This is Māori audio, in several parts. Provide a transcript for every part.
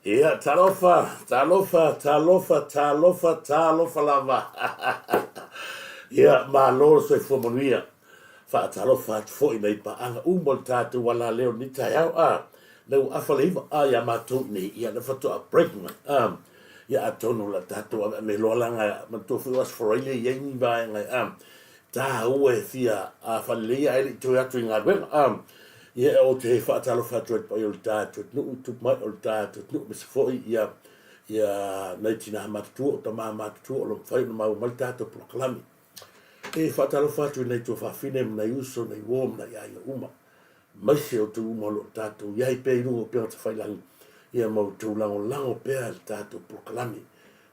Ia, talofa lava. Ia, malo so fo monia. Fa talofa atu fo i nei pa anga umol tatu wala leo ni tai au a. Leu afaliva a ia matu ni ia na fatu a pregnant. Ia atonu la tatu a me lolanga matofu was for ile yengi ba ngai ta ue fia a falia ele tu atu inga ben ia o te whaatalofa atu pa i o tātu nu tu mai o tātu nu mis foi ia nei tina matu o ta ma matu o lo fai no mau mal tātu proklami e whaatalofa atu nei tu whawhine na uso nei wom na ia uma mai se o tu uma lo tātu ia i pe rungo pe o te whailangi ia mau tu lango pea tātu proklami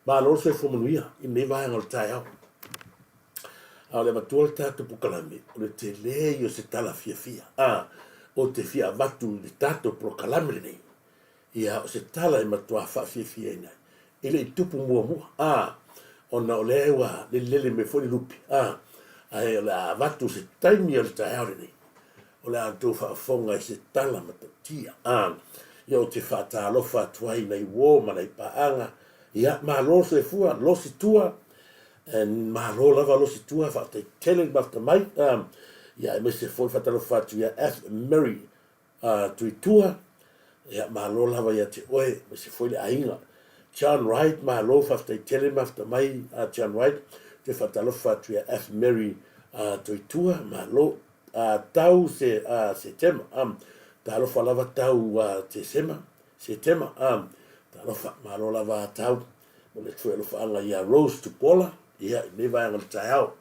ma lo se fomanuia i nei vaenga o tai au a le matua tātu proklami o le te le o se tala fia o te fia vatu le tātou prokalame nei. Ia o se tala e matua whawhiawhia nei. Ele i tupu mua. Ona o le ewa le lele me fori lupi. A e o le a vatu se taimi o le tae aure nei. O le a tō whaafonga i se tala matatia. Ia o te whaatalofa tuai nei wō manai paanga. Ia ma loso e fua, losi tua. Ma lo lava losi tua, whaate tele mafta mai. Ia e mese foi whatalofa tu ia F. Mary tui tua. Ia ma lo lava ia te oe, mese foi le ainga. John Wright, ma lo whaftai tele mafta mai, John Wright, te whatalofa tu ia F. Mary tui tua, ma lo tau se tema. Ta alofa lava tau te sema, se tema. Ta alofa, ma lo lava tau, mo le tue alofa anga ia Rose to Pola, ia neva anga le tai au.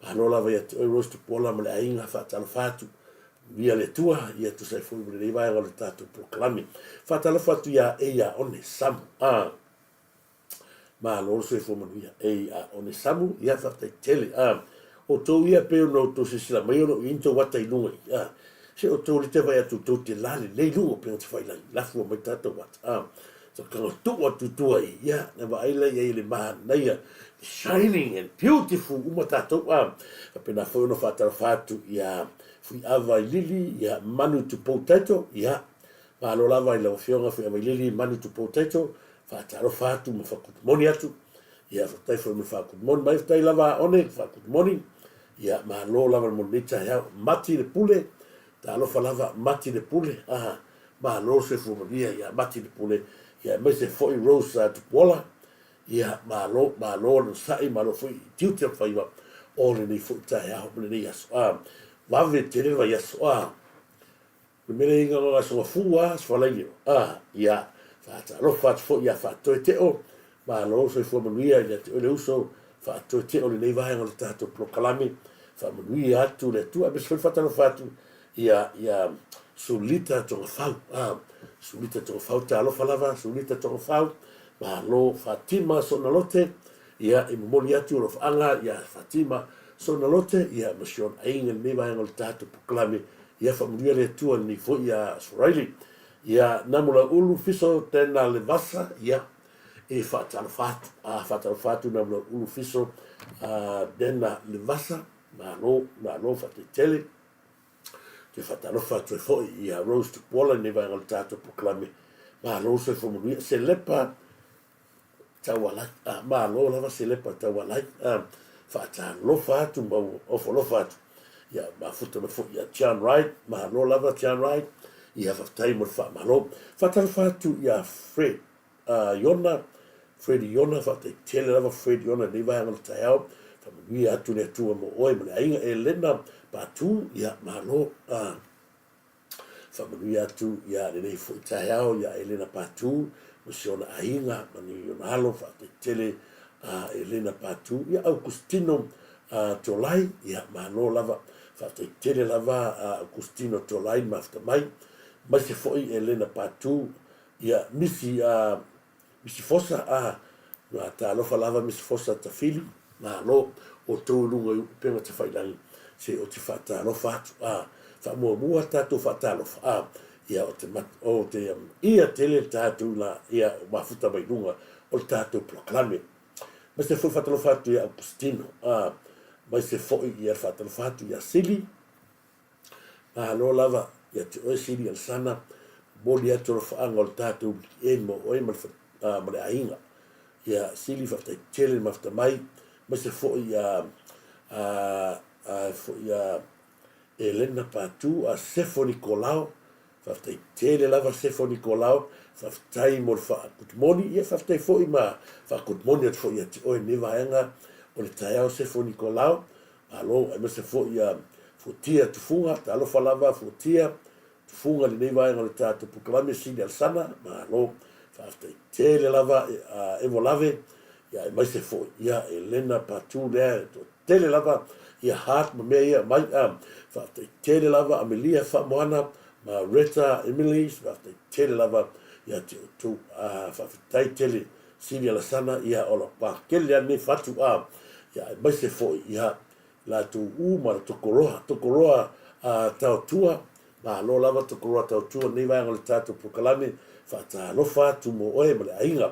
Ano lava ia te oiros tu pola ma le ainga whatalawhatu. Via le tua, ia tu sai fui mre rewai ngā le tātou proklami. Whatalawhatu ia eia one samu. Ma loro se fo manu ia eia one samu, ia whatai tele. O tau ia peo no to se sila mai ono into watai nunga. Se o tau le te vai atu tau te lale, lei lungo peo te whailangi. Lafu o mai tātou wat. So kanga tu atu tua i, ia, na wa aila ia i le maha naia. Shining and beautiful uma tātou pena foi no whatalawhatu ia fui awa i lili ia manu tu potato ia ma lo lava i lau fionga fui awa i lili manu tu potato whatalawhatu ma whakutumoni atu ia whatai foi me whakutumoni mai whatai lava one whakutumoni ia ma lo lava mo nita ia mati le pule ta alofa lava mati le pule ma lo se fumaria ia mati le pule ia me se foi rose tu pola ia malo no sai malo foi tiu te fai wa o le ni fu tai a le ni aso va ve te le vai aso le mele inga no aso fu so la ia fa ta lo fa fo ia fa to te o malo so fu manuia ia te le uso fa to te o le nei vai ngol tato proklami fa manuia tu le tu abis fa ta lo fa tu ia sulita to fa sulita to fa ta lo fa lava sulita to fa ma lo Fatima sonalote ia i momoli atu lo fanga ia Fatima sonalote ia mission ainga neva ngol tatu proklami ia familia le tua ni fo ia Israeli ia namula ulu fiso tena le vasa ia e fatalfatu namula ulu fiso dena le vasa ma lo fatitele te fatalfatu fo ia Rose to Pola neva ngol tatu proklami ma lo se familia se lepa tawalai ma lo lava se lepa tawalai fa lo fatu mo o lo fatu ia ma futa me fu ia John Wright ma lo lava John Wright ia fa time fa ma lo fa fatu ia Fred Yona fa te tele lava Fred Yona ni va ngol tau fa mi atu le tu mo oi mo ainga Elena pa tu ia ma lo fa mi atu ia le fu tau ia Elena pa tu Misiona ainga, mani yonalo, whaate tele, Elena Patu, ia Augustino Tolai, ia mano lava, whaate tele lava, Augustino Tolai, mafta mai, mai se foi Elena Patu, ia misi fosa, nga ta alofa lava misi fosa ta fili, lo o tau lunga penga te whailangi, se o te whaata alofa atu, wha tatu whaata alofa, ia o te ia tele tātou la ia mafuta mai runga o le tātou proklame. Mai se foi whatalofatu ia Augustino, mai se foi ia whatalofatu ia Sili, lo lava ia te oe Sili al sana, moli atu whaanga o le tātou e mo oe ma le ainga. Ia sili whaftai tele mafta mai, ma se fo Elena Patu a Sefo Nicolau, whaftai tele lava Sefo Nicolau, whaftai mo le whaakutmoni, ia whaftai fo i ma whaakutmoni at fo i ati oe ne vaenga o le taiao Sefo Nicolau, alo, e ma se fo i futia tufunga, ta alo falava futia, tufunga li nei vaenga o le tātou pukalame sini al sana, ma alo, whaftai tele lava evo lave, ia e mai se fo, ia Elena Patu lea, tele lava, ia hat ma mea ia mai whaftai tele lava Amelia Samoa, ma Rita Emily, whaftai tele lava, ia te tu whaftai tele sini ala sana, ia ola pakele ane fatu ia e mai se fo, ia la tu ma tokoroa tau tua, ma lo lava tokoroa tau tua, nei vai ngale tātou pukalame, whata alofa tu mo oe ma le ainga,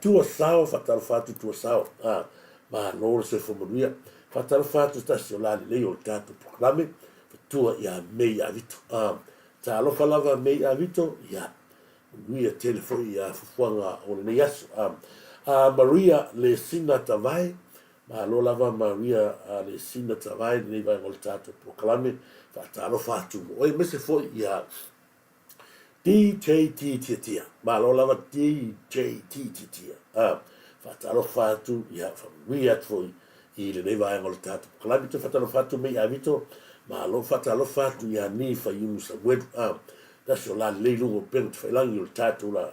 tua sao, whata alofa tua sao, ma lo se fo manuia, whata alofa tu tasi o lali lei o le tātou pukalame, tua ia mei a vito, ta alofa lava mei a vito, ia manuia telefoni ia fufuanga o le nei asu, Maria le sina tavai, ma lo lava Maria le sina tavai, nei vai ngale tātou pukalame, whata alofa tu mo oe mese fo ia DJT titia, ma lo lava DJT titia, whatalo whātu, ia whamui atfoi, i le nei vaenga le tātu. Kalami te whatalo whātu mei a vito, ma lo whatalo whātu ia ni whaiunu sa wedu, tasio la leilungo penu te whailangi o le tātu la,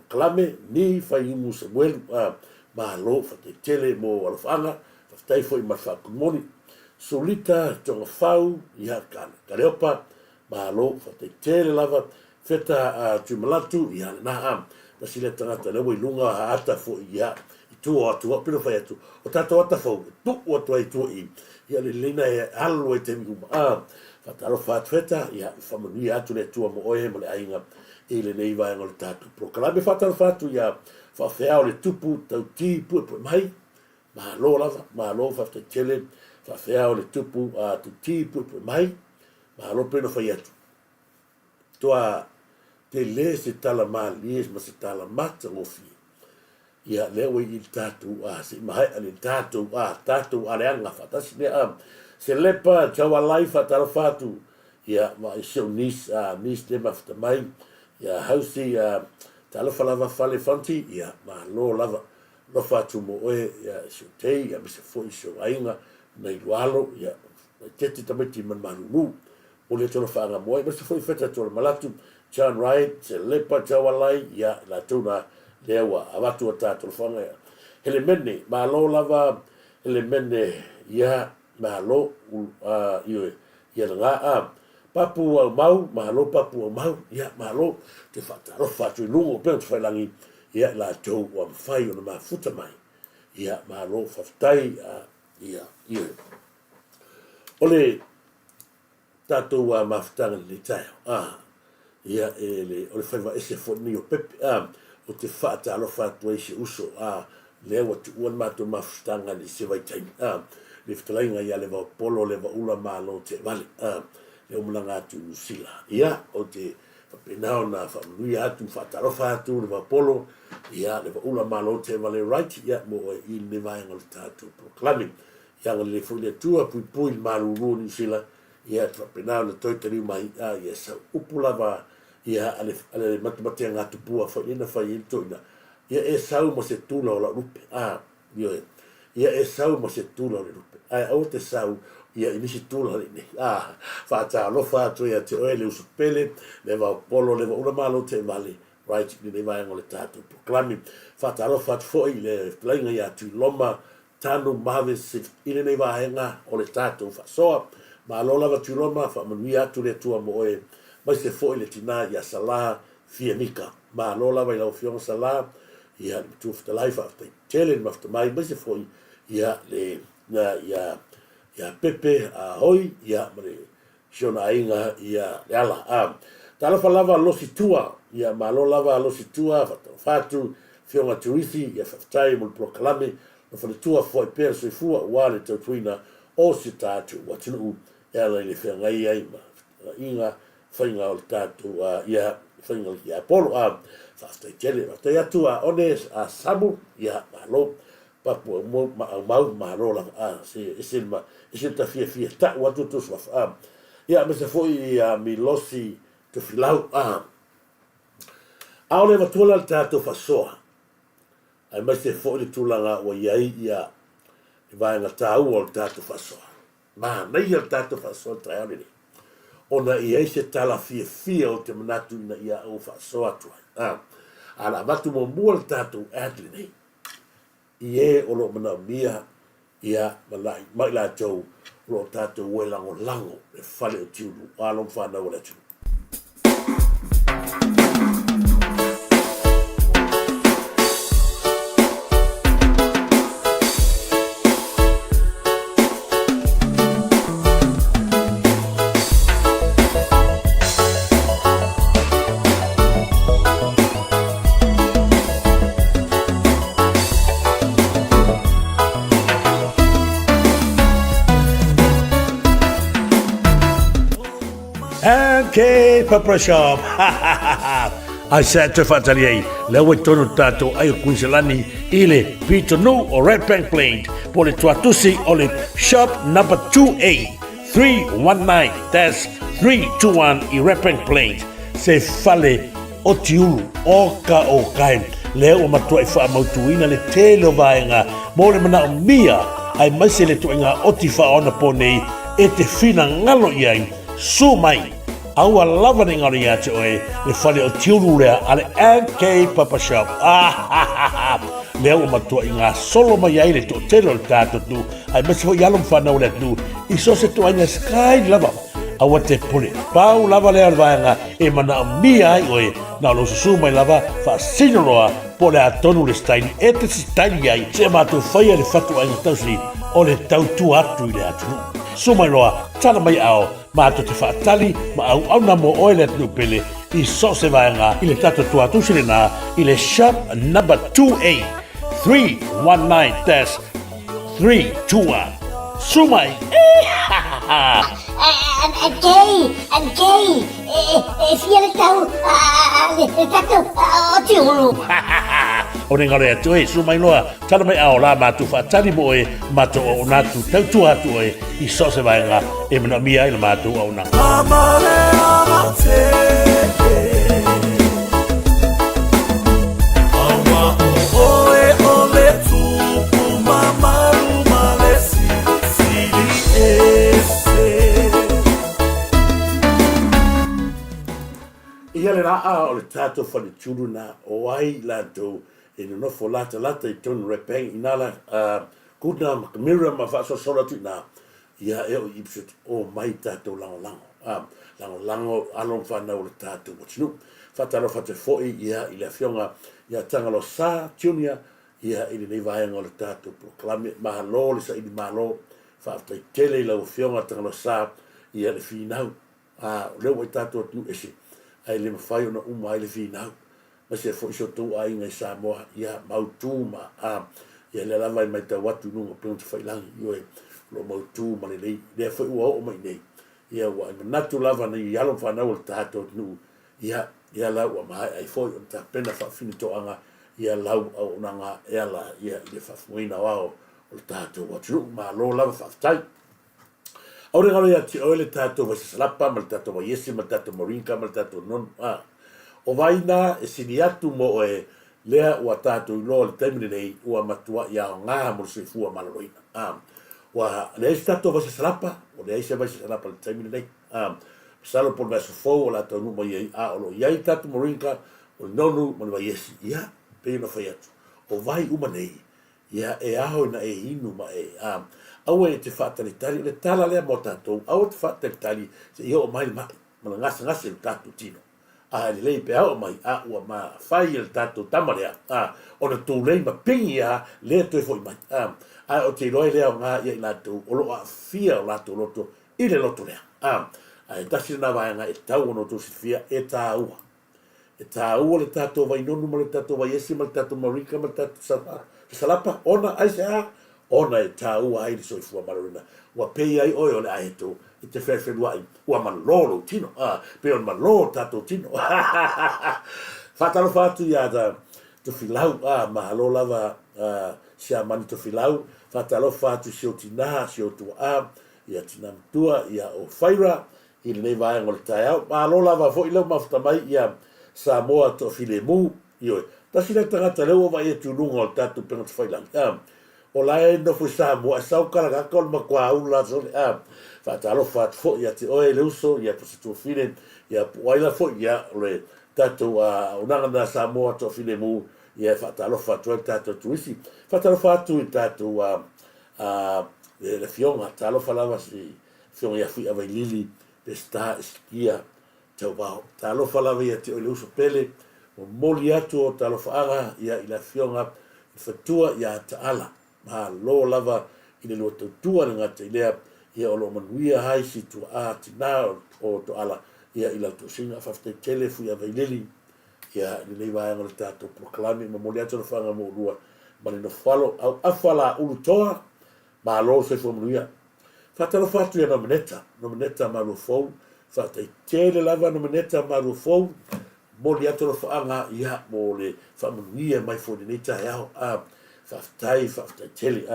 kalame ni whaiunu sa wedu, ma lo whate tele mo alofanga, whatai foi ma whakumoni, solita tonga whau, ia kareopa, ma lo whate tele lava, feta tumalatu ia na na sile tangata le lunga ata fo ia tu o tu pelo fa tu o tato ata fo tu o tu ai tu ia le lina e allo e temi fatalo fa feta ia famili atu le tu mo oe mo le ainga ile nei vai ngol tatu proclame fatalo fa tu ia fa fea le tupu tau ti pu mai ma lo fa te tele fa fea le tupu tu ti pu mai ma lo pelo fa ia toa te le se tala mali ma se tala mata ngofi ia lewe i tatu se mai ale tatu ale anga fatasi ne se lepa chawa life atala fatu ia ma so nis de mafta mai ia hausi tala falava fale fanti ia ma lo lava lo fatu mo e ia so te ia se foi so ainga nei lualo ia tete tamiti man manu o le tolo whaanga moe, ma se foi feta tolo malatu, John Wright, se lepa tawalai, ia la tuna lewa, awatu a tātolo whaanga ia. Hele mene, ma lo lava, hele mene, ia, ma lo, ia ngā papu au mau, ma lo papu au mau, ia, ma lo, te whataro whatu i lungo, pēn te whailangi, ia, la tau wa mwhai o na ma futa mai, ia, ma lo, whaftai, ia. Ole, tātou mawhitanga le taio. Ia le whaiwa ese whoni o pepe. O te whaata alo whātua ese uso. Le awa tu uan mātou mawhitanga le se waitaini. Le whitalainga ia le wau polo, le wau ula mālo te wale. Le umulanga atu nusila. Ia o te whapenao na whamunui atu whaata alo whātu le wau polo. Ia le wau ula mālo te wale right. Ia mo o i le vaenga le tātou proclaiming. Ia le whulia tua pui pui maruru nusila. Ia trapena le toitari mai ia sa upulava ia ale matemate nga tupua fa ina fa toina ia e sau mo se tula o la rupe ia e sau mo se tula o la rupe au te sau ia inisi tula ni fa ta lo fa to ia te oele usupele le va polo le va una malo te vale right ni le vai ngole tatu proclaiming fa ta lo fa fo ile plainga ia tu loma tanu mave se ile ne va nga o le tatu fa so ma lo lava tu loma fa manui atu le tua mo e mai se fo ile tina ia sala fianika ma lo lava ia fion sala ia tu fta life after telen mafta mai se fo ia le na ia pepe a hoi ia mare shona inga ia ala tala fa lava lo situa ia ma lo lava lo situa fatu fiona Turisi ia ftai mo proclame no fa tua foi per se fu wale te tuina o si tatu watinu ia le whengai ai ma inga whainga o le tātou ia whainga ki a polo whaastai tele, whaastai atu one samu, ia malo, papu mau marola, isi ta fia ta watu tus waf, ia me se foi mi losi te filau, aole watula le tātou whasoa, ai mai se foi le tūlanga o iai ia, i vaenga tāu o le tātou whasoa. Nei le tātou whasoa trai aone ni. Ona iai se tala fia o te manatu ina ia o whasoa tuai. Ala matu mo mua le tātou adli nei. Ie o lo mana mia ia malai, mai la tau lo tātou ue lango le whale o tiulu, along whanau le tū. Okay, Papa Shop. I said to Fatalier, Lewe Tono Tato, Ayo Quincelani, ILE, Pito No, or Red Bank Plate, Pole Tuatusi, Ole Shop number 2A, 319, that's 321, I Red Bank Plate, Se Fale, Otiulu, Oka Okaim, Leo Matua Fa Mautuina, Le Telo Vaenga, Mole Mana Mia, I Masele Tuinga, Otifa on a pony, Ete Fina Ngalo Yang, Sumai. Aua lava ni ngari ate oe, le whale o tiuru rea, ale NK Papa Shop. Lea o matua i ngā solo mai aile to telo le tātou tu, ai masi fo yalom whanau le tu, i so se tu aina sky lava. Aua te pule, pau lava lea rwaanga, e mana o mia ai oe, na lo susu mai lava, wha sinoroa, po le atonu le staili, e te si staili ai, se mātou whaia le whatu aina tausi, o le tau tu atu i le atunu. Sumai roa, tala mai ao, mātou te whaatali, ma au au na mo oele atu pele, i so se vaenga, i le tato tua tusile nā, i le shop number 2A, 319-321. Sumai! And gay, fia le tau, le tato, o tiulu. O ne ngare atu e, sumai loa, tala mai ao la mātou whaatali mo e, mātou o nātu tautu atu e, i so se vaenga, e mana mia i le mātou au nang. Ia le raa o le tātou whale tūru nā o ai lātou e no nofo lata I tonu repeng inala kuna makamira ma whaso sora tu nā ia e o ipsut o mai tātou lango along whanau le tātou watinu whataro whate foi ia I le fionga ia tangalo sā tiunia ia I le nei vaenga o le tātou proklame mahalo le sa ini mahalo whaatai tele lau fionga tangalo sā ia le whinau leo ai tātou atu esi ai le mawhai o na ai le whinau. Ma se fo iso tū ai ngai Samoa, ia mautū ma ia le lawai mai ta watu nunga pēng te whailangi, ioe lo mautū ma le nei, lea whai ua o mai nei. Ia wa ai manatu lava nei I alom whanau le tātou nu, ia lau a mahai ai fo o ta pena whawhini toanga, ia lau au nanga ela, ia I le whawhuina wao o le tātou watu ma lo lava whawhtai. Aure ngalo ia ti oele tātou wa sasalapa, ma le tātou wa yesi, ma le tātou morinka, ma le tātou non. O vaina e sini atu mo e lea ua tātou I loa le taimine nei ua matua ia o ngā mo le seifua malaroina. Wa le eisi tātou wa sasalapa, o le eisi wa sasalapa le taimine nei. Salo por mai sofou o la tātou numa iei a o lo iai tātou morinka, o le nonu ma le wa yesi. Ia, pe ina whai atu. O vai uma nei, ia e aho ina e inu ma e aue te whaatari tali, le tala lea mo tātou, aue te whaatari tali, se iho o mai mai, mana ngasa le tātou tino. Le lei pe au mai, ua ma whai le tātou tamarea, o na tū lei ma pingi lea toi foi mai. O te roi lea o ngā ia I lātou, o loa fia o lātou loto, I le loto lea. E tasi na vaianga e tau ono tō si fia, e tā ua. E tā ua le tātou vai nonu, ma le tātou vai esi, ma le tātou marika, ma le tātou salapa, ona ai se ona e tā ua ai so i fua marina ua pei ai oi o le aheto i te whewhenua ua malolo tino pe on malolo tato tino whatalo whatu ia ta tu filau mahalo lava sia mani tu filau whatalo whatu sio tina sio tua ia tina mtua ia o whaira i le nei vai ngol tai au mahalo lava fo i lau mafta mai ia Samoa to filemu io tasi le tangata leo vai e tununga o tatu penga te whailangi o lai no fu Samoa sau kara kakol makua ula sole whatalo whatu fo ia te oe le uso ia pasitu file ia waila fo ia le tatu unanga na Samoa to filemu ia whatalo whatu e tatu Turisi whatalo whatu i tatu le fionga talo whalawa si fionga ia fui awai lili pe sta iskia tau VAO talo whalawa ia te oe le uso pele o moli atu o talo whaanga ia ila fionga i whatua ia taala ma lo lava i le lua tautua na ngata i lea ia o lo manuia hai si tu tina o to ala ia ila tu singa whafte tele fui awai lili ia ni nei vai ngol tato proklami ma moli atu na whaanga mo rua ma ni no whalo au awhala ulu toa ma lo se fu manuia whatalo whatu ia nomineta ma lo fau whate tele lava nomineta ma lo fau moli atu na whaanga ia mo le whamanuia mai fu ni nei tae au whaftai tele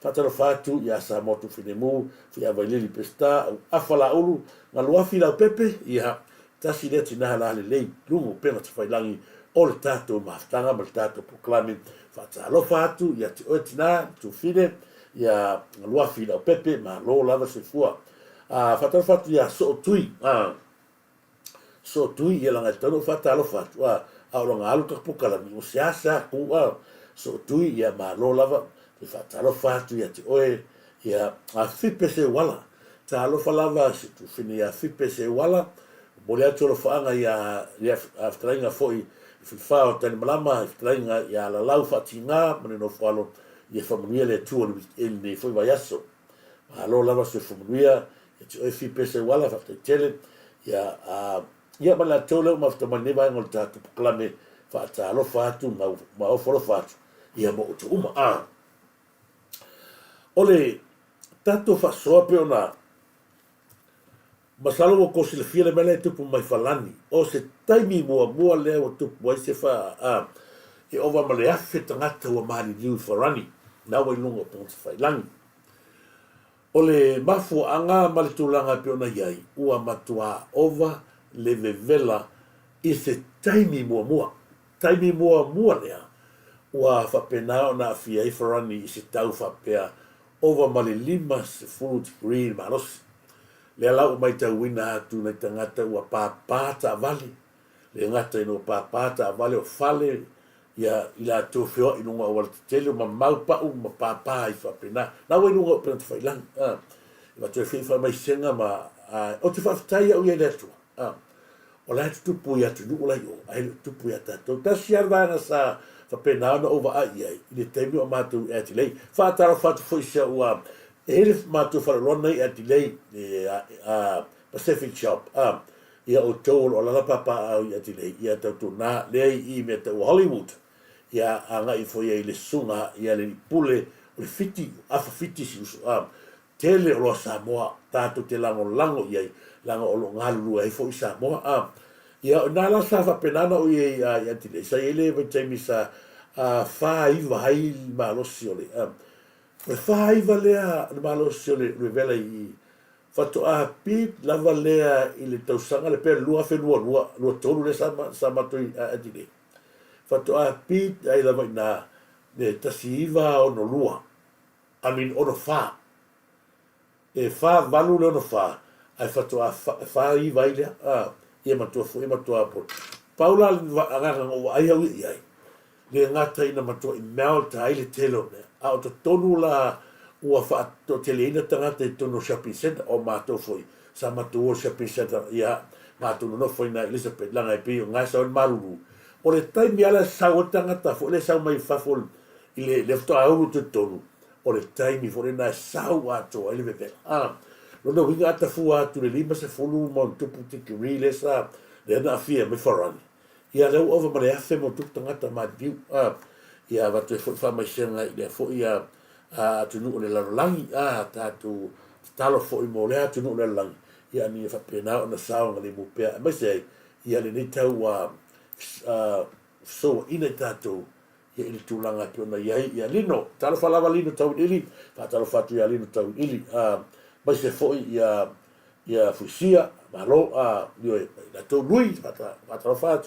whatalo whatu ia sa motu whinemu fi awai lili pesta au awhala ulu ngā luafi lau pepe ia tasi le tina la le lei lungo pena te whailangi o le tātou maftanga ma le tātou proklami whatalo whatu ia te oe tina tu whine ia luafi lau pepe ma lo lava se fua whatalo whatu ia so tui ia langa tano whatalo whatu au ronga alu kapukalami o siasa kua so tui ia ma lo lava te whatalo whatu ia te oe ia a whipe se wala talo whalava se tu whine ia whipe se wala mole atu lo whaanga ia aftrainga foi whao tani malama aftrainga ia la lau whatinga mane no whalo ia whamanuia le tua le weekend nei foi vai aso alo lava se whamanuia ia te oe whipe se wala whakte tele ia mana tole mafta mani vai ngol tatu puklame whata alo whatu ma o whalo whatu ia mo utu ole tatu whasoa pe ona masalo o kosi le fia le mele tupu mai falani o se taimi mua lea o tupu ai se wha e ova ma le afe tangata ua mahani niu farani na wai lunga pong se whailangi o le mafu anga ma le tūlanga pe ona iai ua matua ova le vevela i se taimi mua lea ua whapena o na afia i farani i se tau whapea ova ma le 5 degree malosi le lau mai tau wina atu nei tangata ua pāpāta avale. Le ngata ino pāpāta avale o fale ia ila tō whio inunga o wala tele o ma maupau ma pāpā i whapena. Nā wai nunga o pena te whailang. Iwa tō whiwha mai senga ma o te whaftai au ia letu. O lai tupu i atu nuku lai o, ai tupu i atu. Tasi arvanga sa whapena ana ova ai ai. I le teimi o mātou e ati lei. Whātara whātu whoisia ua ele mātou whararona i ati lei Pacific Shop. Ia o tōl o lala papa au i ati lei. Ia tau tō nā lei i mea tau Hollywood. Ia anga i fo ia i le sunga, ia le pule o le fiti, afa fiti si usu. Tele o loa Samoa, tātou te lango iai, lango o lo ngalulu ai fo i Samoa. Ia nā la sa whapenana o i ati lei. Sa ele vai taimi sa whaiva hai malosi o le. Foi whaiva lea le malosi o le revela i whatoa pit lava lea i le tausanga le pēr lua whenua tonu le sa matoi ati lei. Whatoa pit ai lava i nā le tasi iwa o no lua. O no wha. E wha valu le o no wha. Ai whatoa wha iwa i lea. Ia matua fu, ia matua po. Paula anganga o ai au i ai. Le ngata ina matua i mea ta ai le telo mea. A o to tonu la ua wha to teleina tangata i tono shopping center o mātou foi. Sa mātou o shopping center ia mātou no foi na Elizabeth langa i pio ngai sa o maruru. O le taimi ala sau o tangata fo le sau mai whafol i le lefto auru te tonu. O le taimi fo le na sau ato a le vevela. Lona winga ata fu atu le 5 mon tupu tiki rile sa le ana afia me wharani. Ia leu ova ma le afe mo tupu tangata ma diu. Ia watu e fo mai senga i le fo ia tunu le lalolangi tatu talo fo i mo le tunu le lalolangi ia ni fa pena ona saunga le mo pea ma se ia le ni tau so ina tatu ia ili tulanga pe ona ia lino talo fa lava lino tau ili fa talo fa tu ia lino tau ili ma se fo ia fusia malo io la to lui fa talo fa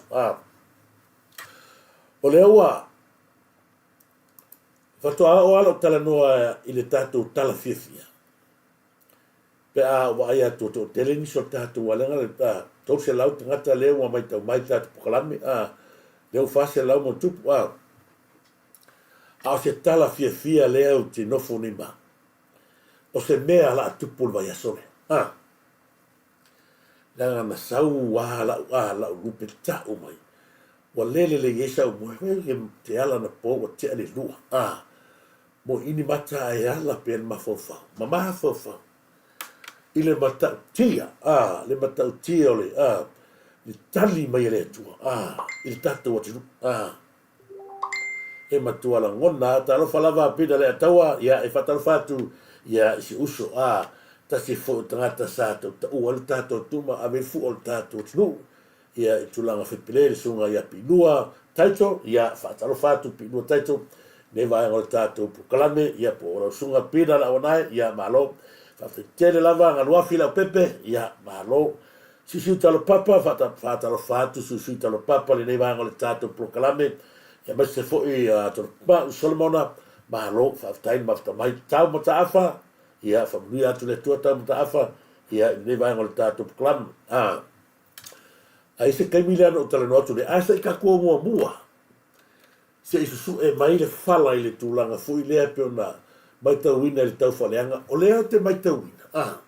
o le ua fatoa o ala tala noa i le tātou tala fiafia. Pe wa ia to tele ni so tātou walenga le tau se lau tangata leo wa mai tātou pokalame leo fase lau mo tupu o se tala fiafia leo te nofo ni ma. O se mea la tupu vai asore. Langa na sau wa la lupe tau mai. Wa lele le yesa mo te ala na po o te ale lua. Mo ini mata e ala pen mafofa. Mama fofa. Ile mata tia. Le mata tia ole. Ni tali mai le tua. Il tato wa tinu. E matua la ngona. Talo falava pida le atawa. Ya e fatalo fatu. Ya si uso. Ta si fo tangata sato. Ta ua le tato tuma. Ave fu o le tato tinu. Ya itulanga fitpile. Sunga ya pinua. Taito. Ya fatalo fatu. Pinua taito. Ne vai ngol tātou pukalame, ia po ora sunga pina la onai, ia malo, whawhetele lava ngā luafi la pepe, ia malo, sisi talo papa, whatalo whatu, sisi talo papa, le ne vai ngol tātou pukalame, ia mai se foi tolo Solomona, malo, whawhetain mafta mai tau mata afa, ia whamui atu le tua tau mata afa, ia ne vai ngol tātou pukalame. Ai se kaimile ana o tala no atu le asa I kakua mua. Se isu e mai le fala I le tūlanga fui lea pe ona mai tauina le tau whaleanga, o lea te mai tauina.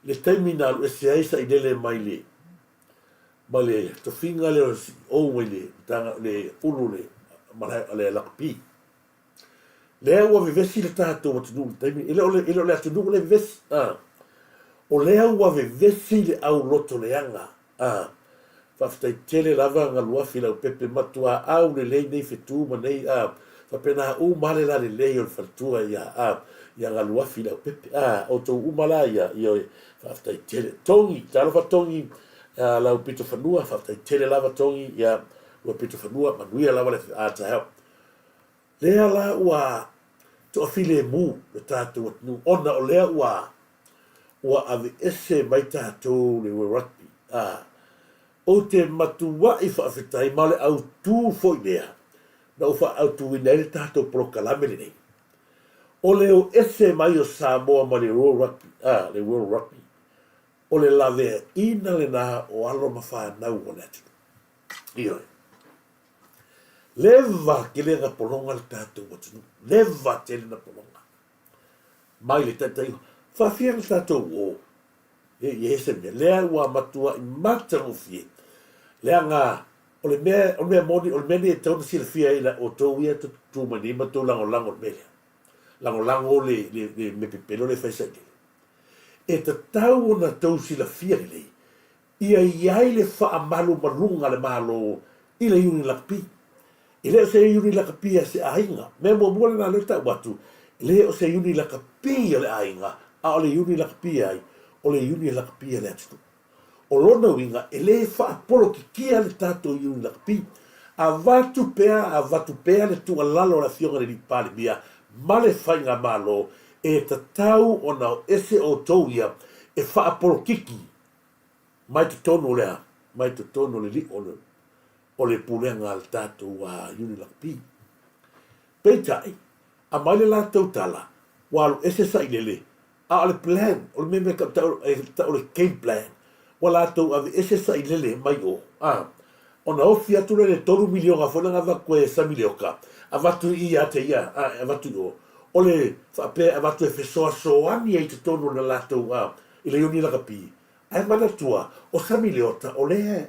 Le taimina alu e se aisa I lele mai le tofinga le o mai le ulu le lakpi. Lea ua vivesi le tātou atunu le taimina, ile o le atunu le vivesi. O lea ua vivesi le au loto leanga. Whaftai tele lava ngā luafi lau pepe matua au le lei nei whetu ma nei whapena u male la le lei o le whatua ia ngā luafi lau pepe o tau umala ia whaftai tele tongi, talo whatongi lau pito whanua, whaftai tele lava tongi ia ua pito whanua manuia lava le taheo. Lea la ua toa file mu le tātou atinu, ona o lea ua ave ese mai tātou le ua rugby. O te matua I whaafetai ma le au tū foi lea. Na o wha au tū ina ele tātou prokalame le nei. O leo ese mai o Samoa ma le World Rugby. O le lawe ina le nā o alo ma whanau o le atu. Ioi. Leva ke le nga polonga le tātou watunu. Leva te le na polonga. Mai le tātou. Whawhia le tātou o. E se mea. Lea ua matua I matanu fie. Lea ngā, o le mea moni, o le mea ni e tauna sila fia ila o tau ia tu mani ma tau lango le mea. Lango le me pepelo le whaisa ke. E ta tau ona tau sila fia le. Ia iai le wha malu marunga le malo I le iuni lakpi. I leo se iuni lakapi a se ainga. Mea mua mua le nā leo tau watu. Leo se iuni lakapi a le ainga. A o le iuni lakapi ai. O le iuni lakapi a le atu. O lona winga, e le whaapolo ki kia le tātou iuni lakapi. A vatu pea le tunga lalo la fionga le pāle bia, ma le whainga malo, e ta tau o nao ese o tauia, e whaapolo kiki. Mai te tono lea, mai te tono le li o le pulenga le tātou a iuni lakapi. Peitai, a mai le lātou tala, walu ese sa ilele, a le plan, o le meme ka tau le game plan, wala tau ave ese sa ilele mai o. Ona ofi atu le 3 milionga fona ngava koe sa milioka. Avatu I ate ia, avatu o. Ole whape avatu e fesoa soani e te tonu na latou I le iuni lakapi. Ai mana tua, o sa miliota, o le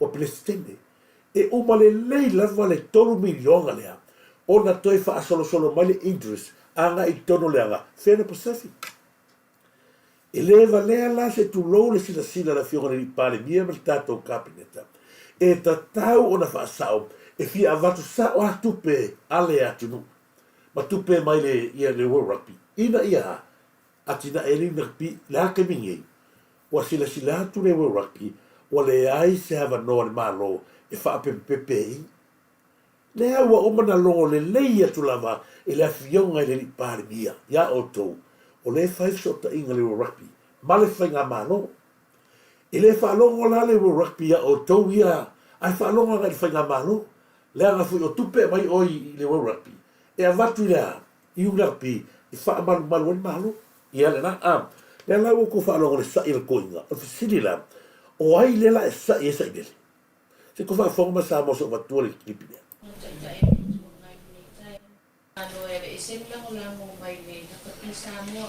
o Palestine. E umale lei lava le 3 milionga lea. Ona toi wha solo mai le interest, anga I tonu leanga, Fena Pacific. E leva lea la se tu lou le sila la fionga ni pale mia me tātou kabineta. E ta tau ona whaasau, e fia avatu sa o atupe ale atunu. Ma tupe mai le World Rugby. Ina ia, atina eri rugby, la ke mingi. Wa sila tu le World Rugby, wa le ai se hava no le malo, e wha pepe i. Le awa o mana longo le leia tu lava, e le afionga le li pare mia, ya o tou. O le fai sota inga le World Rugby, ma le fai ngā malo. E le whaalongo la le World Rugby ya o tou ia, ai whaalongo nga le fai ngā malo. Le anga fui o tupe mai oi le World Rugby. E a watu lea, i un rugby, i wha malu malu en malu. I ale na, le lau ko whaalongo le sa i le koinga, o fisiri la, o ai le la e sa i nele. Se ko whaafonga ma sa moso watua le kipine. Ano e isen lang o lang mo may le Turisi Samoa.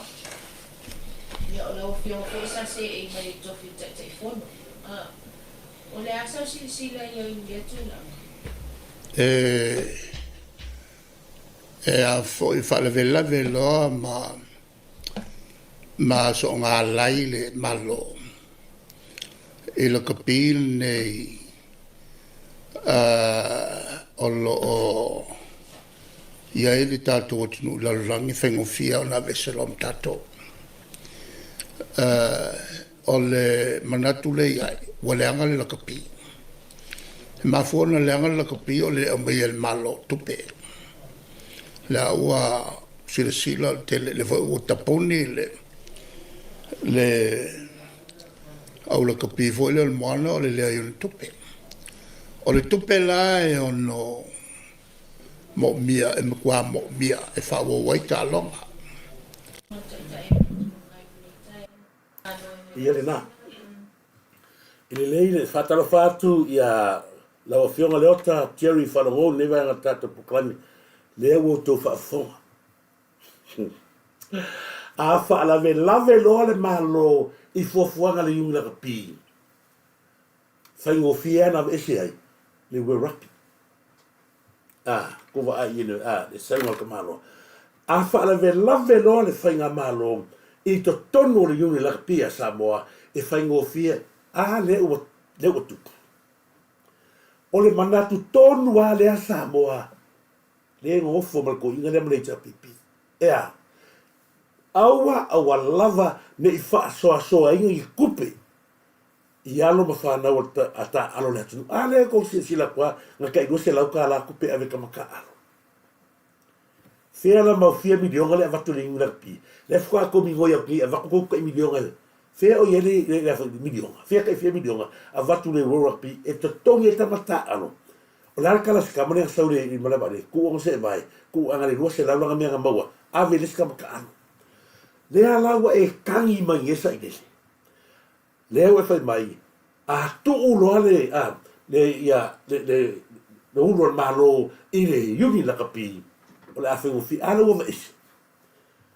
Ya o lau fio ko sa se e mai tofi tai fono. O le asa sila ya india tu lang. A foi whalewela veloa ma so ngā lai le malo. E lo kapil nei o lo o ia e le tātou atinu lalurangi whengofia o nā veselom tātou. O le manatu le iai, wa le anga le la kapil. Ma fuona le anga le kapi o le amai el malo tupe. La ua sila te le o taponi le au la kapi foi le moana o le ayun tupe. O le tupe la e ono mo mia e mkwa mo mia e fa wo wai ta longa. Ia le na. Ile leile fatalo fatu ia la ofionga leota Thierry Falongo ne va ngata proclame le wo to fa fo. A fa la lave lo le malo I fo fuanga le yung la pi. Fa ngo fiana ese ai le we rugby. Ko va ai no le sa ngo malo. A fa la lave lo le fa nga malo I to tono le yung la pi a Samoa e fa ngo fia le o tu. O le manatu tonu a le a Samoa. Le ngofo mal ko inga le mlecha pipi. Aua lava ne I wha soa inga I kupe. I alo ma whanau ata alo le atunu. Le ko sila kwa nga kai se lau ka la kupe ave ka maka alo. Fea la mau fia milionga le avatu le inga pi. Le fwa ko mingoia ki avaku ko milionga le. Fea o yele le milionga. Fea kai fia milionga avatu le World Rugby e to tongi e tamata alo. O la kala se kamane saure I malaba le ku o se mai ku anga le se la nga mea maua ave le ska maka alo. Le alawa e kangi mai esa I dele. Le au e fai mai a tu ulo ale le ulo malo I le yuni la kapi o le afe ufi ala ua maisi.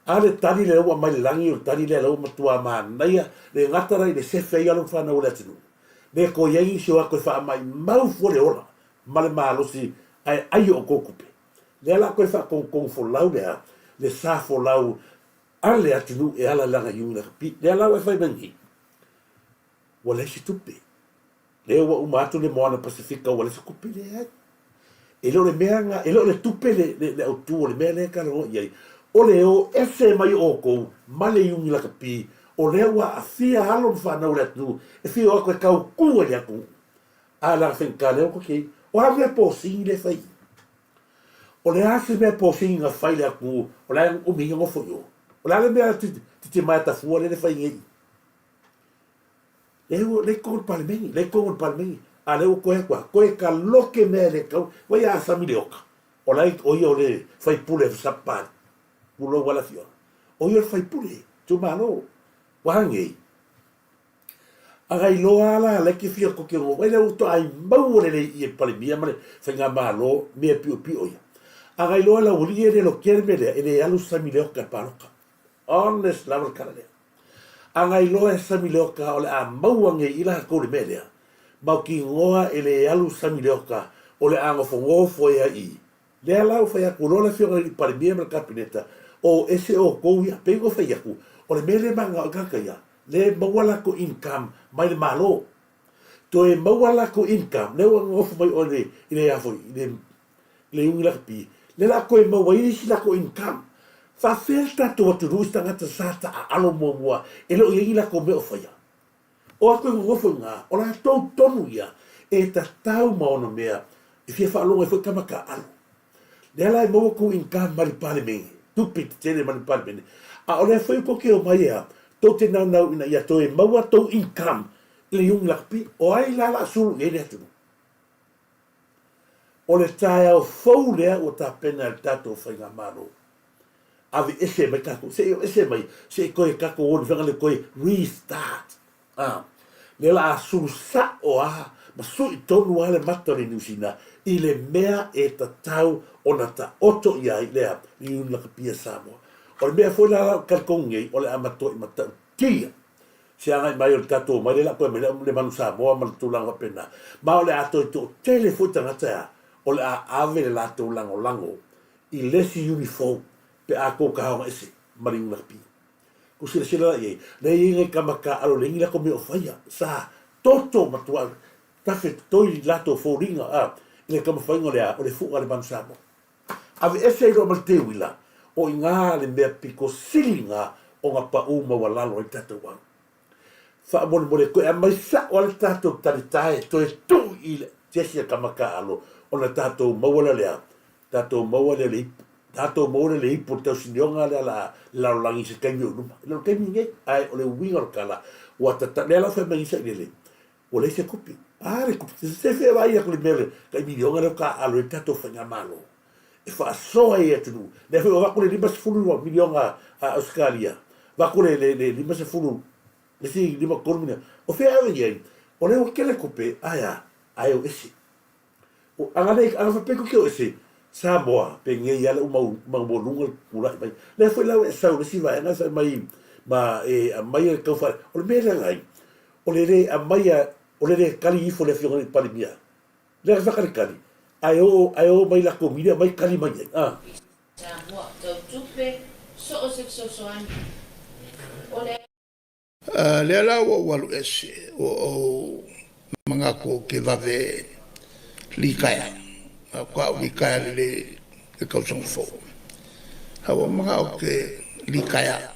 Ale tani le ua mai langi o tani le ua matua maanaia le ngatara I le sefe I alo whana ule atinu. Le ko yengi sio ako e wha mai mau fole ola ma le malosi ai o kokupe. Le ala ko e wha kong folau lea le sa folau ale atinu e ala langa yunga kapi. Le ala ua e whai mangi. Wale si tupe. Le ua umatu le moana Pasifika wale si kupe le ai. E lo le mea nga, e lo le tupe le autu o le mea le karo iai. O le o ese mai o kou, ma le yungi la kapi, o le ua a fia alo whanau le atu, e fia o koe kau kua le aku. A la whenka leo ko kei, o ha mea pōsingi le whai. O le ase mea pōsingi nga whai le aku, o le o minga ngofo yo. O le ale mea te mai tafua le whai ngei. Le kongon palmengi, a le o koe ka loke mea le kau, wai a sami le oka. O lai o ia o le whai pule sapari, pulo wala fio. O ia whai pule, tu malo, wahangei. Agai loa ala le ke fia koke ngo, wai le uto ai mau le I e pale mia male, whai ngā malo, mea pio pio ia. Agai loa la uli e le lo kere me lea, e le alu sami le oka paroka. Honest level kara lea. Agai loa e sami le oka o le a mauange ila kore me lea. Mau ki ngoa e le alu sami le oka o le angofo ngofo ea I. Le alau whai aku lola whionga I pare mea mara kapineta o ese o kouia pego whai aku o le mele manga o kakaia le mawala ko income mai le malo. To e mawala ko income le ua ngofo mai o le I le afo I le ungi laka pi Le la koe mawai si la ko income. Fa felta to watu ruis tangata sata a alo mua e lo i la ko meo faya. O a koe ngofo ngā, o la tau tonu ia e ta tau maono mea e fia whaalonga e fwe kamaka alo. Le ala e maua ko income mari pale menge. Tupi te tere mari pale menge. A o le fwe ko ke o mai ea, tau te nau ina ia to e maua tau income le yung lakpi, o ai la la suru e le atunu. O le tae au fau lea o ta pena le tato whainga maro. Avi ese mai kako, se ese mai, se koe kako oni whanga le koe restart. Le la suru sa o aha, ma su i tonu ale matari niusina, i le mea e ta tau o na ta oto ia i lea, ni unlaka pia Samoa. O le mea fwoi la kalkongi, o le amato i matau kia. Se anga mai o le tato, mai le la koe me le manu Samoa, ma le tulanga pena. Ma o le ato i to tele fwoi tangata ea, o le a ave le lato lango lango, i lesi uniform, pe a ko kaonga ese, maring lakpi. Ko sila sila ye, le inga kamaka alo le inga ko me o faya, sa, toto matua, tafe toi lato fōringa, le kamawhainga lea, o le fuqa le manu Samoa. Ave ese i roa mal te wila, o i ngā le mea piko silinga, o ngā pa uma walalo i tato wang. Fa mole mole koe, a mai sa o le tato tari tae, to e tu i le, tesia kamaka alo, ona tatou maua lea, tatou maua le ipu, tatou maua le ipu, tau sinionga lea la langi se kaimi o numa. Leo kaimi nge, ai o le winga o kala, ua tata, lea la whai mangisa i le, o le se kupi, le kupi, se whea vai ako le mele, kaimi nionga leo ka alo e tatou whainga malo. E wha soa e atunu, lea whea wako le lima se fulu milionga a Australia, wako le lima se fulu, le si lima korumina, o whea awe iei, o leo kele kupe, ai o esi. O angane anga peko ke o ese Samoa pe nge ia le mau lunga kula mai le foi la sa o si vai na sa mai ma mai e ko fa o le mele ngai o le a mai o le kali ifo le fiona pa le mia le fa kali ai o mai la comida mai kali mai Samoa to tupe so an o le le la o walu ese o manga ko ke va ve likaya kwa likaya le kausong fo hawa mga o ke likaya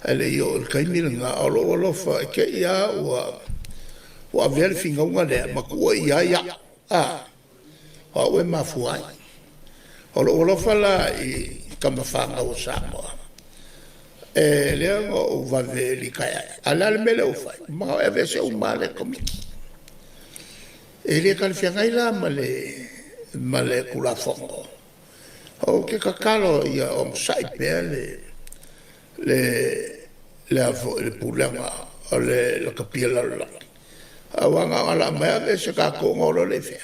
ele yo el kaimira nga olo fa ke ia wa ver finga unga le makua ia o we mafuai olo fa la i kamafanga o Samoa le o va ve likaya ala le mele o fa ma eve se o male komiki ele kan fiangai la male kula fongo o ke kakalo ia o sai pele le pulanga o le kapila la awanga ala mai se ka ko ngoro le fe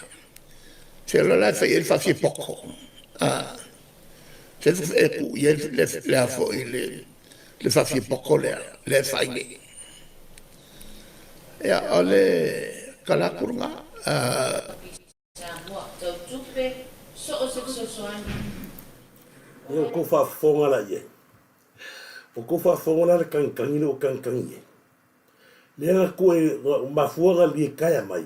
la fe il fa fi poco se fe ku ye le fo le fa fi poco le fa ni ya ole kala kurunga Samoa to tupe so an o ko fa fonga la ye o ko fa fonga la kankangi o kankangi le ko mafuanga li kaya mai